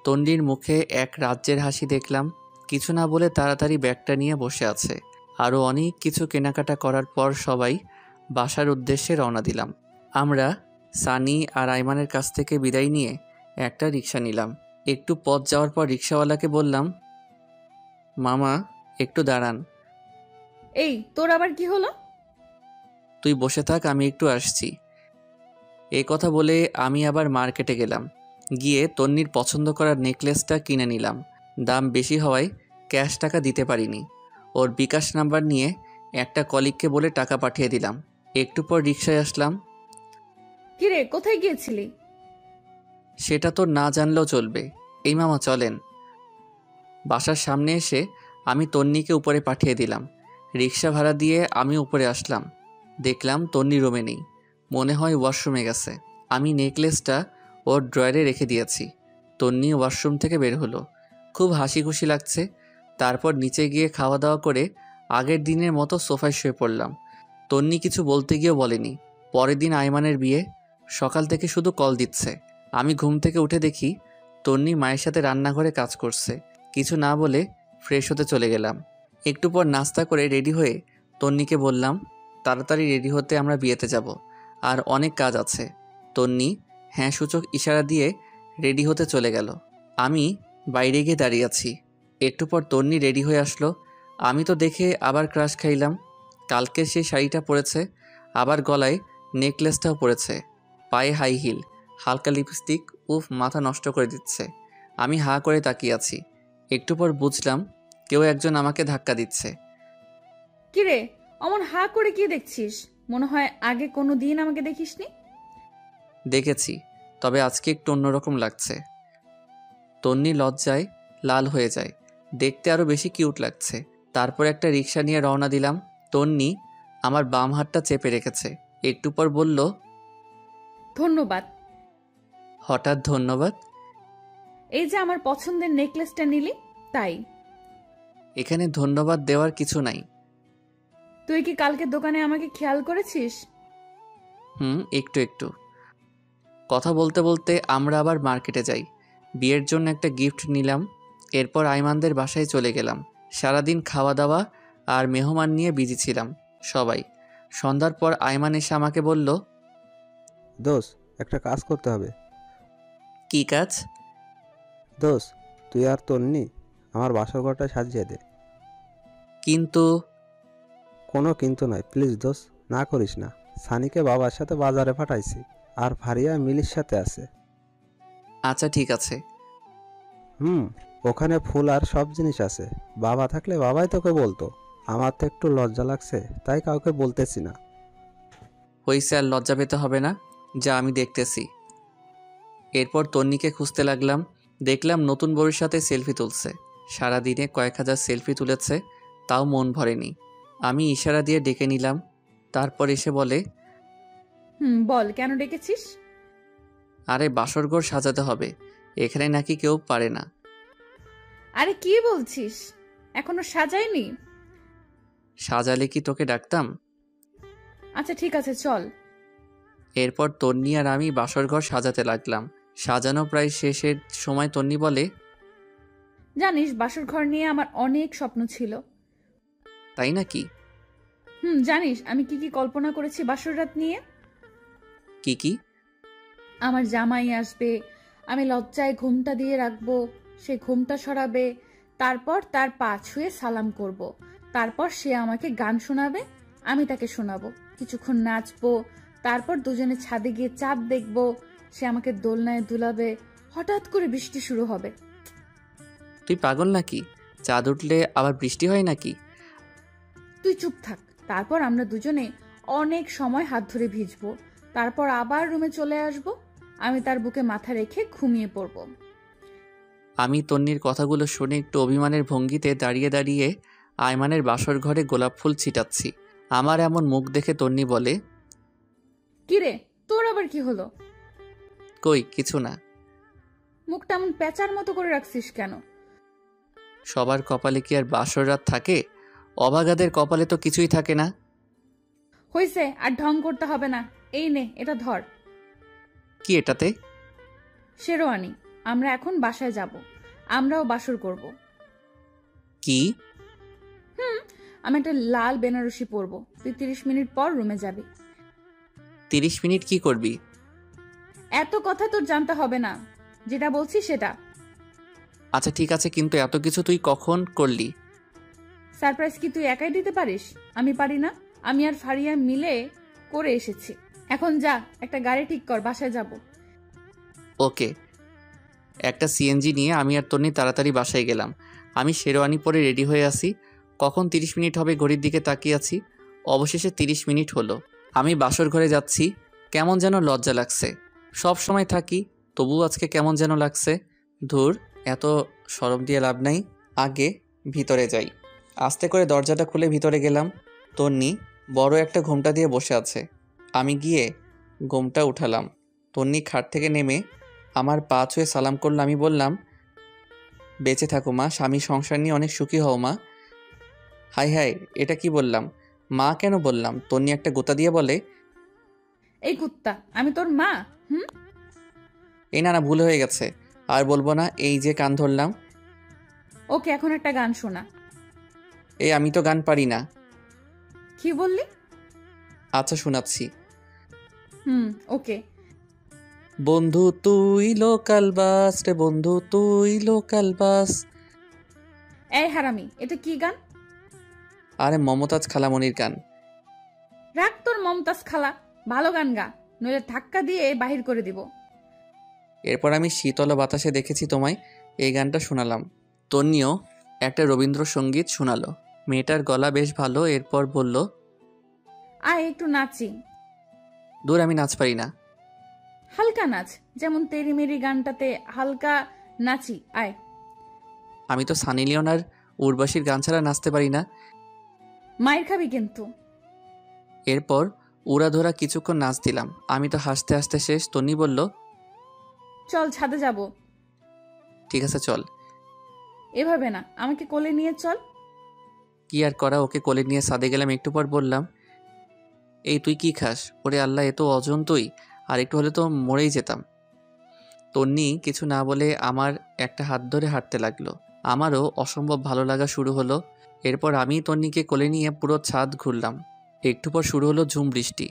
তন্নির মুখে এক রাজ্যের হাসি দেখলাম। কিছু না বলে তাড়াতাড়ি ব্যাগটা নিয়ে বসে আছে। আরও অনেক কিছু কেনাকাটা করার পর সবাই বাসার উদ্দেশ্যে রওনা দিলাম। আমরা সানি আর আইমানের কাছ থেকে বিদায় নিয়ে একটা রিক্সা নিলাম। একটু পথ যাওয়ার পর রিক্সাওয়ালাকে বললাম, মামা একটু দাঁড়ান। এই, তোর আবার কি হলো? তুই বসে থাক, আমি একটু আসছি। এই কথা বলে আমি আবার মার্কেটে গেলাম। গিয়ে তন্নির পছন্দ করা নেকলেসটা কিনে নিলাম। দাম বেশি হওয়ায় ক্যাশ টাকা দিতে পারিনি। ওর বিকাশ নাম্বার নিয়ে একটা কলিগকে বলে টাকা পাঠিয়ে দিলাম। একটু পর রিক্সায় আসলাম। কিরে, কোথায় গিয়েছিলি? সেটা তো না জানলেও চলবে। এই মামা চলেন। বাসার সামনে এসে আমি তন্নিকে উপরে পাঠিয়ে দিলাম। রিক্সা ভাড়া দিয়ে আমি উপরে আসলাম। দেখলাম তন্নি রুমে নেই, মনে হয় ওয়াশরুমে গেছে। আমি নেকলেসটা ওর ড্রয়ারে রেখে দিয়েছি। তন্নি ওয়াশরুম থেকে বের হলো, খুব হাসি খুশি লাগছে। তারপর নিচে গিয়ে খাওয়া দাওয়া করে আগের দিনের মতো সোফায় শুয়ে পড়লাম। তন্নি কিছু বলতে গিয়েও বলেনি। পরের দিন আইমানের বিয়ে। সকাল থেকে শুধু কল দিচ্ছে। আমি ঘুম থেকে উঠে দেখি তন্নি মায়ের সাথে রান্নাঘরে কাজ করছে। কিছু না বলে ফ্রেশ হতে চলে গেলাম। একটু পর নাস্তা করে রেডি হয়ে তন্নিকে বললাম, তাড়াতাড়ি রেডি হতে, আমরা বিয়েতে যাব, আর অনেক কাজ আছে। তন্নি হ্যাঁ সূচক ইশারা দিয়ে রেডি হতে চলে গেল। আমি বাইরে গিয়ে দাঁড়িয়ে আছি। একটু পর তন্নি রেডি হয়ে আসলো। আমি তো দেখে আবার ক্রাশ খাইলাম। কালকে সেই শাড়িটা পরেছে, আবার গলায় নেকলেসটাও পরেছে, পায়ে হাই হিল, হালকা লিপস্টিক। উফ, মাথা নষ্ট করে দিচ্ছে। আমি হাঁ করে তাকিয়ে আছি। একটু পর বুঝলাম কেউ একজন আমাকে ধাক্কা দিচ্ছে। কিরে, অমন হা করে কি দেখছিস? মনে হয় আগে কোনো দিন আমাকে দেখিসনি। দেখেছি, তবে আজকে একটু অন্যরকম লাগছে। তন্নি লজ্জায় লাল হয়ে যায়, দেখতে আরও বেশি কিউট লাগছে। তারপর একটা রিক্সা নিয়ে রওনা দিলাম। তন্নি আমার বাম হাতটা চেপে রেখেছে। একটু পর বলল, ধন্যবাদ। হঠাৎ ধন্যবাদ? এই যে আমার পছন্দের নেকলেসটা নিলি, তাই। এখানে ধন্যবাদ দেওয়ার কিছু নাই। তুই কি কালকে দোকানে আমাকে খেয়াল করেছিস? একটু একটু। কথা বলতে বলতে আমরা আবার মার্কেটে যাই। বিয়ের জন্য একটা গিফট নিলাম। এরপর আইমানদের বাসায় চলে গেলাম। সারাদিন খাওয়া দাওয়া আর মেহমান নিয়ে বিজি ছিলাম সবাই। সন্ধ্যার পর আয়মান এসে আমাকে বলল, দোস্ত একটা কাজ করতে হবে। কি কাজ? দোস্ত তুই আর তন্নি আমার বাসর ঘরটা সাজিয়ে দে। কিন্তু কোনো কিন্তু নয়, প্লিজ দোস্ত, না করিস না। সানিকে বাবার সাথে বাজারে পাঠাইছি, আর ফারিয়া মিলির সাথে আছে। আচ্ছা ঠিক আছে। ওখানে ফুল আর সব জিনিস আছে। বাবা থাকলে বাবাই তোকে বলতো। আমার তো একটু লজ্জা লাগছে, তাই কাউকে বলতেছি না। হইছে, আর লজ্জা পেতে হবে না, যা আমি দেখতেছি। এরপর তন্নিকে খুঁজতে লাগলাম। দেখলাম নতুন বউয়ের সাথে সেলফি তুলছে। সারাদিনে কয়েক হাজার সেলফি তুলেছে, তাও মন ভরেনি। আমি ইশারা দিয়ে ডেকে নিলাম। তারপর এসে বলে, বল কেন ডেকেছিস? আরে বাসরঘর সাজাতে হবে, এখানে নাকি কেউ পারে না। আরে কি বলছিস, এখনো সাজাইনি? সাজালে কি তোকে ডাকতাম? আচ্ছা ঠিক আছে চল। এরপর তন্নি আর আমি বাসরঘর সাজাতে লাগলাম। সাজানো প্রায় শেষের সময় তন্নি বলে, জানিস বাসর ঘর নিয়ে আমার অনেক স্বপ্ন ছিল। তাই নাকি? জানিস আমি কি কি কল্পনা করেছি বাসর রাত নিয়ে? কি কি? আমার জামাই আসবে, আমি লজ্জায় ঘুমটা দিয়ে রাখবো, সে ঘুমটা সরাবে, তারপর তার পা ছুঁয়ে সালাম করব। তারপর সে আমাকে গান শোনাবে, আমি তাকে শোনাবো, কিছুক্ষণ নাচবো, তারপর দুজনে ছাদে গিয়ে চাঁদ দেখবো, সে আমাকে দোলনায় দুলাবে, হঠাৎ করে বৃষ্টি শুরু হবে। তুই পাগল নাকি? চাঁদ উঠলে আবার বৃষ্টি হয় নাকি? তুই চুপ থাক। তারপর আমরা দুজনে অনেক সময় হাত ধরে ভিজবো, তারপর আবার রুমে চলে আসব, আমি তার বুকে মাথা রেখে ঘুমিয়ে পড়ব। আমি তন্নির কথাগুলো শুনে একটু অভিমানের ভঙ্গিতে দাঁড়িয়ে দাঁড়িয়ে আয়মানের বাসর ঘরে গোলাপ ফুল ছিটাচ্ছি। আমার এমন মুখ দেখে তন্নি বলে, কিরে তোর আবার কি হলো? কই কিছু না। মুখটা এমন পেঁচার মতো করে রাখছিস কেন? সবার কপালে কি আর বাসর রাত থাকে? অভাগাদের কপালে তো কিছুই থাকে না। হইছে, আর ঢং করতে হবে না। এই নে এটা ধর। কি এটাতে? শেরওয়ানি। আমরা এখন বাসায় যাব, আমরাও বাসর করব। কি? আমি একটা লাল বেনারসি পরবো, তুই 30 মিনিট পর রুমে যাবি। 30 মিনিট কি করবি? এত কথা তোর জানতে হবে না, যেটা বলছি সেটা। আচ্ছা ঠিক আছে, কিন্তু এত কিছু তুই কখন করলি? সারপ্রাইজ কি তুই একাই দিতে পারিস? আমি পারি না? আমি আর ফারিয়া মিলে করে এসেছি। এখন যা, একটা গাড়ি ঠিক কর, বাসায় যাব। ওকে। একটা সিএনজি নিয়ে আমি আর তন্নি তাড়াতাড়ি বাসায় গেলাম। আমি শেরওয়ানি পরে রেডি হয়ে আসি। কখন 30 মিনিট হবে ঘড়ির দিকে তাকিয়ে আছি। অবশেষে 30 মিনিট হলো। আমি বাসর ঘরে যাচ্ছি। কেমন যেন লজ্জা লাগছে। সব সময় থাকি, তবুও আজকে কেমন যেন লাগছে। ধুর, এত শরম দিয়ে লাভ নাই। আগে ভিতরে যাই। আস্তে করে দরজাটা খুলে ভিতরে গেলাম। তন্নি বড় একটা ঘোমটা দিয়ে বসে আছে। আমি গিয়ে ঘোমটা উঠালাম। তন্নি খাট থেকে নেমে আমার পা ছুঁয়ে সালাম করলো। আমি বললাম, বেঁচে থাকো মা, স্বামী সংসার নিয়ে অনেক সুখী হও মা। হাই হাই, এটা কি বললাম? মা কেন বললাম? তন্নি একটা গোতা দিয়ে বলে, এই কুত্তা, আমি তোর মা? এই না না, ভুল হয়ে গেছে, আর বলবো না। এই যে কান ধরলাম। ওকে, এখন একটা গান শোনা। এই আমি তো গান পারি না। কি বললি? আচ্ছা শোনাচ্ছি। ওকে। বন্ধু তুই লোকাল বাস রে, বন্ধু তুই লোকাল বাস। এই হারামি, এটা কি গান? আরে মমতাজ খালামণির গান। রাখ তোর মমতাজ খালা, ভালো গান গা, নইলে ধাক্কা দিয়ে বাহির করে দিব। এরপর আমি শীতল বাতাসে দেখেছি তোমায় এই গানটা শোনালাম। তন্নিও একটা রবীন্দ্রসঙ্গীত শোনালো। মেয়েটার গলা বেশ ভালো। এরপর বলল, আয় একটু নাচি। দূর, আমি নাচ পারি না। হালকা নাচ, যেমন তেরি মেরি গানটাতে হালকা নাচি, আয়। আমি তো সানি লিওন আর উর্বশীর গান ছাড়া নাচতে পারি না। মায়ের খাবি কিন্তু। এরপর উড়াধরা কিছুক্ষণ নাচ দিলাম। আমি তো হাসতে হাসতে শেষ। তন্নি বলল, চল ছাদে যাব। ঠিক আছে চল। এভাবে না, আমাকে কোলে নিয়ে চল। কি আর করা, ওকে কোলে নিয়ে ছাদে গেলাম। একটু পর বললাম, এই তুই কি খাস? ওরে আল্লাহ, এ তো অজন্তই, আর একটু হলে তো মরেই যেতাম। তন্নি কিছু না বলে আমার একটা হাত ধরে হাঁটতে লাগলো। আমারও অসম্ভব ভালো লাগা শুরু হলো। এরপর আমি তন্নিকে কোলে নিয়ে পুরো ছাদ ঘুরলাম। একটু পর শুরু হলো ঝুম বৃষ্টি।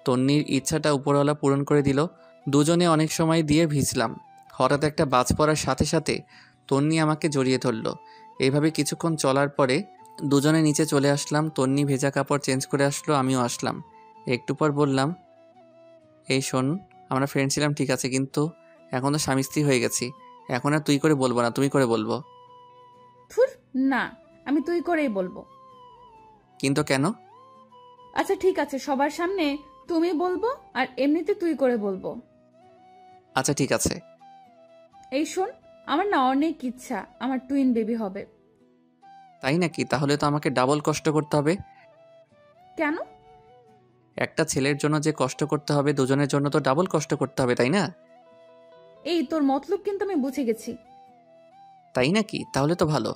তন্নির ইচ্ছাটা উপরওয়ালা পূরণ করে দিল। দুজনে অনেক সময় দিয়ে ভিজলাম। হঠাৎ একটা বাজ পড়ার সাথে সাথে তন্নি আমাকে জড়িয়ে ধরল। এইভাবে কিছুক্ষণ চলার পরে দুজনে নিচে চলে আসলাম। তন্নি ভেজা কাপড় চেঞ্জ করে আসলো, আমিও আসলাম। একটু পর বললাম, এই শোন, আমরা ফ্রেন্ড ছিলাম ঠিক আছে, কিন্তু এখন তো স্বামী স্ত্রী হয়ে গেছি। এখন আর তুই করে বলবো না, তুমি করে বলবো। থুর, না, আমি তুই করেই বলবো। কিন্তু কেন? আচ্ছা ঠিক আছে, সবার সামনে তুমি বলবো আর এমনিতে তুই করে বলবো। আচ্ছা ঠিক আছে। এই শোন, আমার না অনেক ইচ্ছা আমার টুইন বেবি হবে। তাই নাকি? তাহলে তো আমাকে ডাবল কষ্ট করতে হবে। কেন? একটা ছেলের জন্য যে কষ্ট করতে হবে, দুজনের জন্য তো ডাবল কষ্ট করতে হবে, তাই না? এই তোর মতলব কিন্তু আমি বুঝে গেছি। তাই নাকি? তাহলে তো ভালো।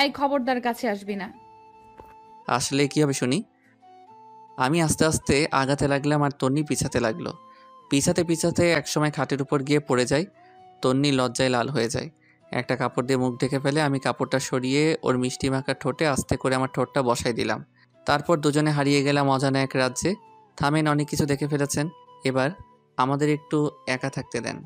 এই খবরদার কাছে আসবি না। আসলে কি হবে শুনি। আমি আস্তে আস্তে আগাতে লাগলাম আর তন্নি পিছাতে লাগলো। পিছাতে পিছাতে একসময় খাটের উপর গিয়ে পড়ে যায়। তন্নি লজ্জায় লাল হয়ে যায়। একটা কাপড় দিয়ে মুখ ঢেকে ফেলে। আমি কাপড়টা সরিয়ে ওর মিষ্টি মাখা ঠোঁটে আস্তে করে আমার ঠোঁটটা বসাই দিলাম। তারপর দুজনে হারিয়ে গেলাম অজানা এক রাজ্যে। থামেন, অনেক কিছু দেখে ফেলেছেন, এবার আমাদের একটু একা থাকতে দেন।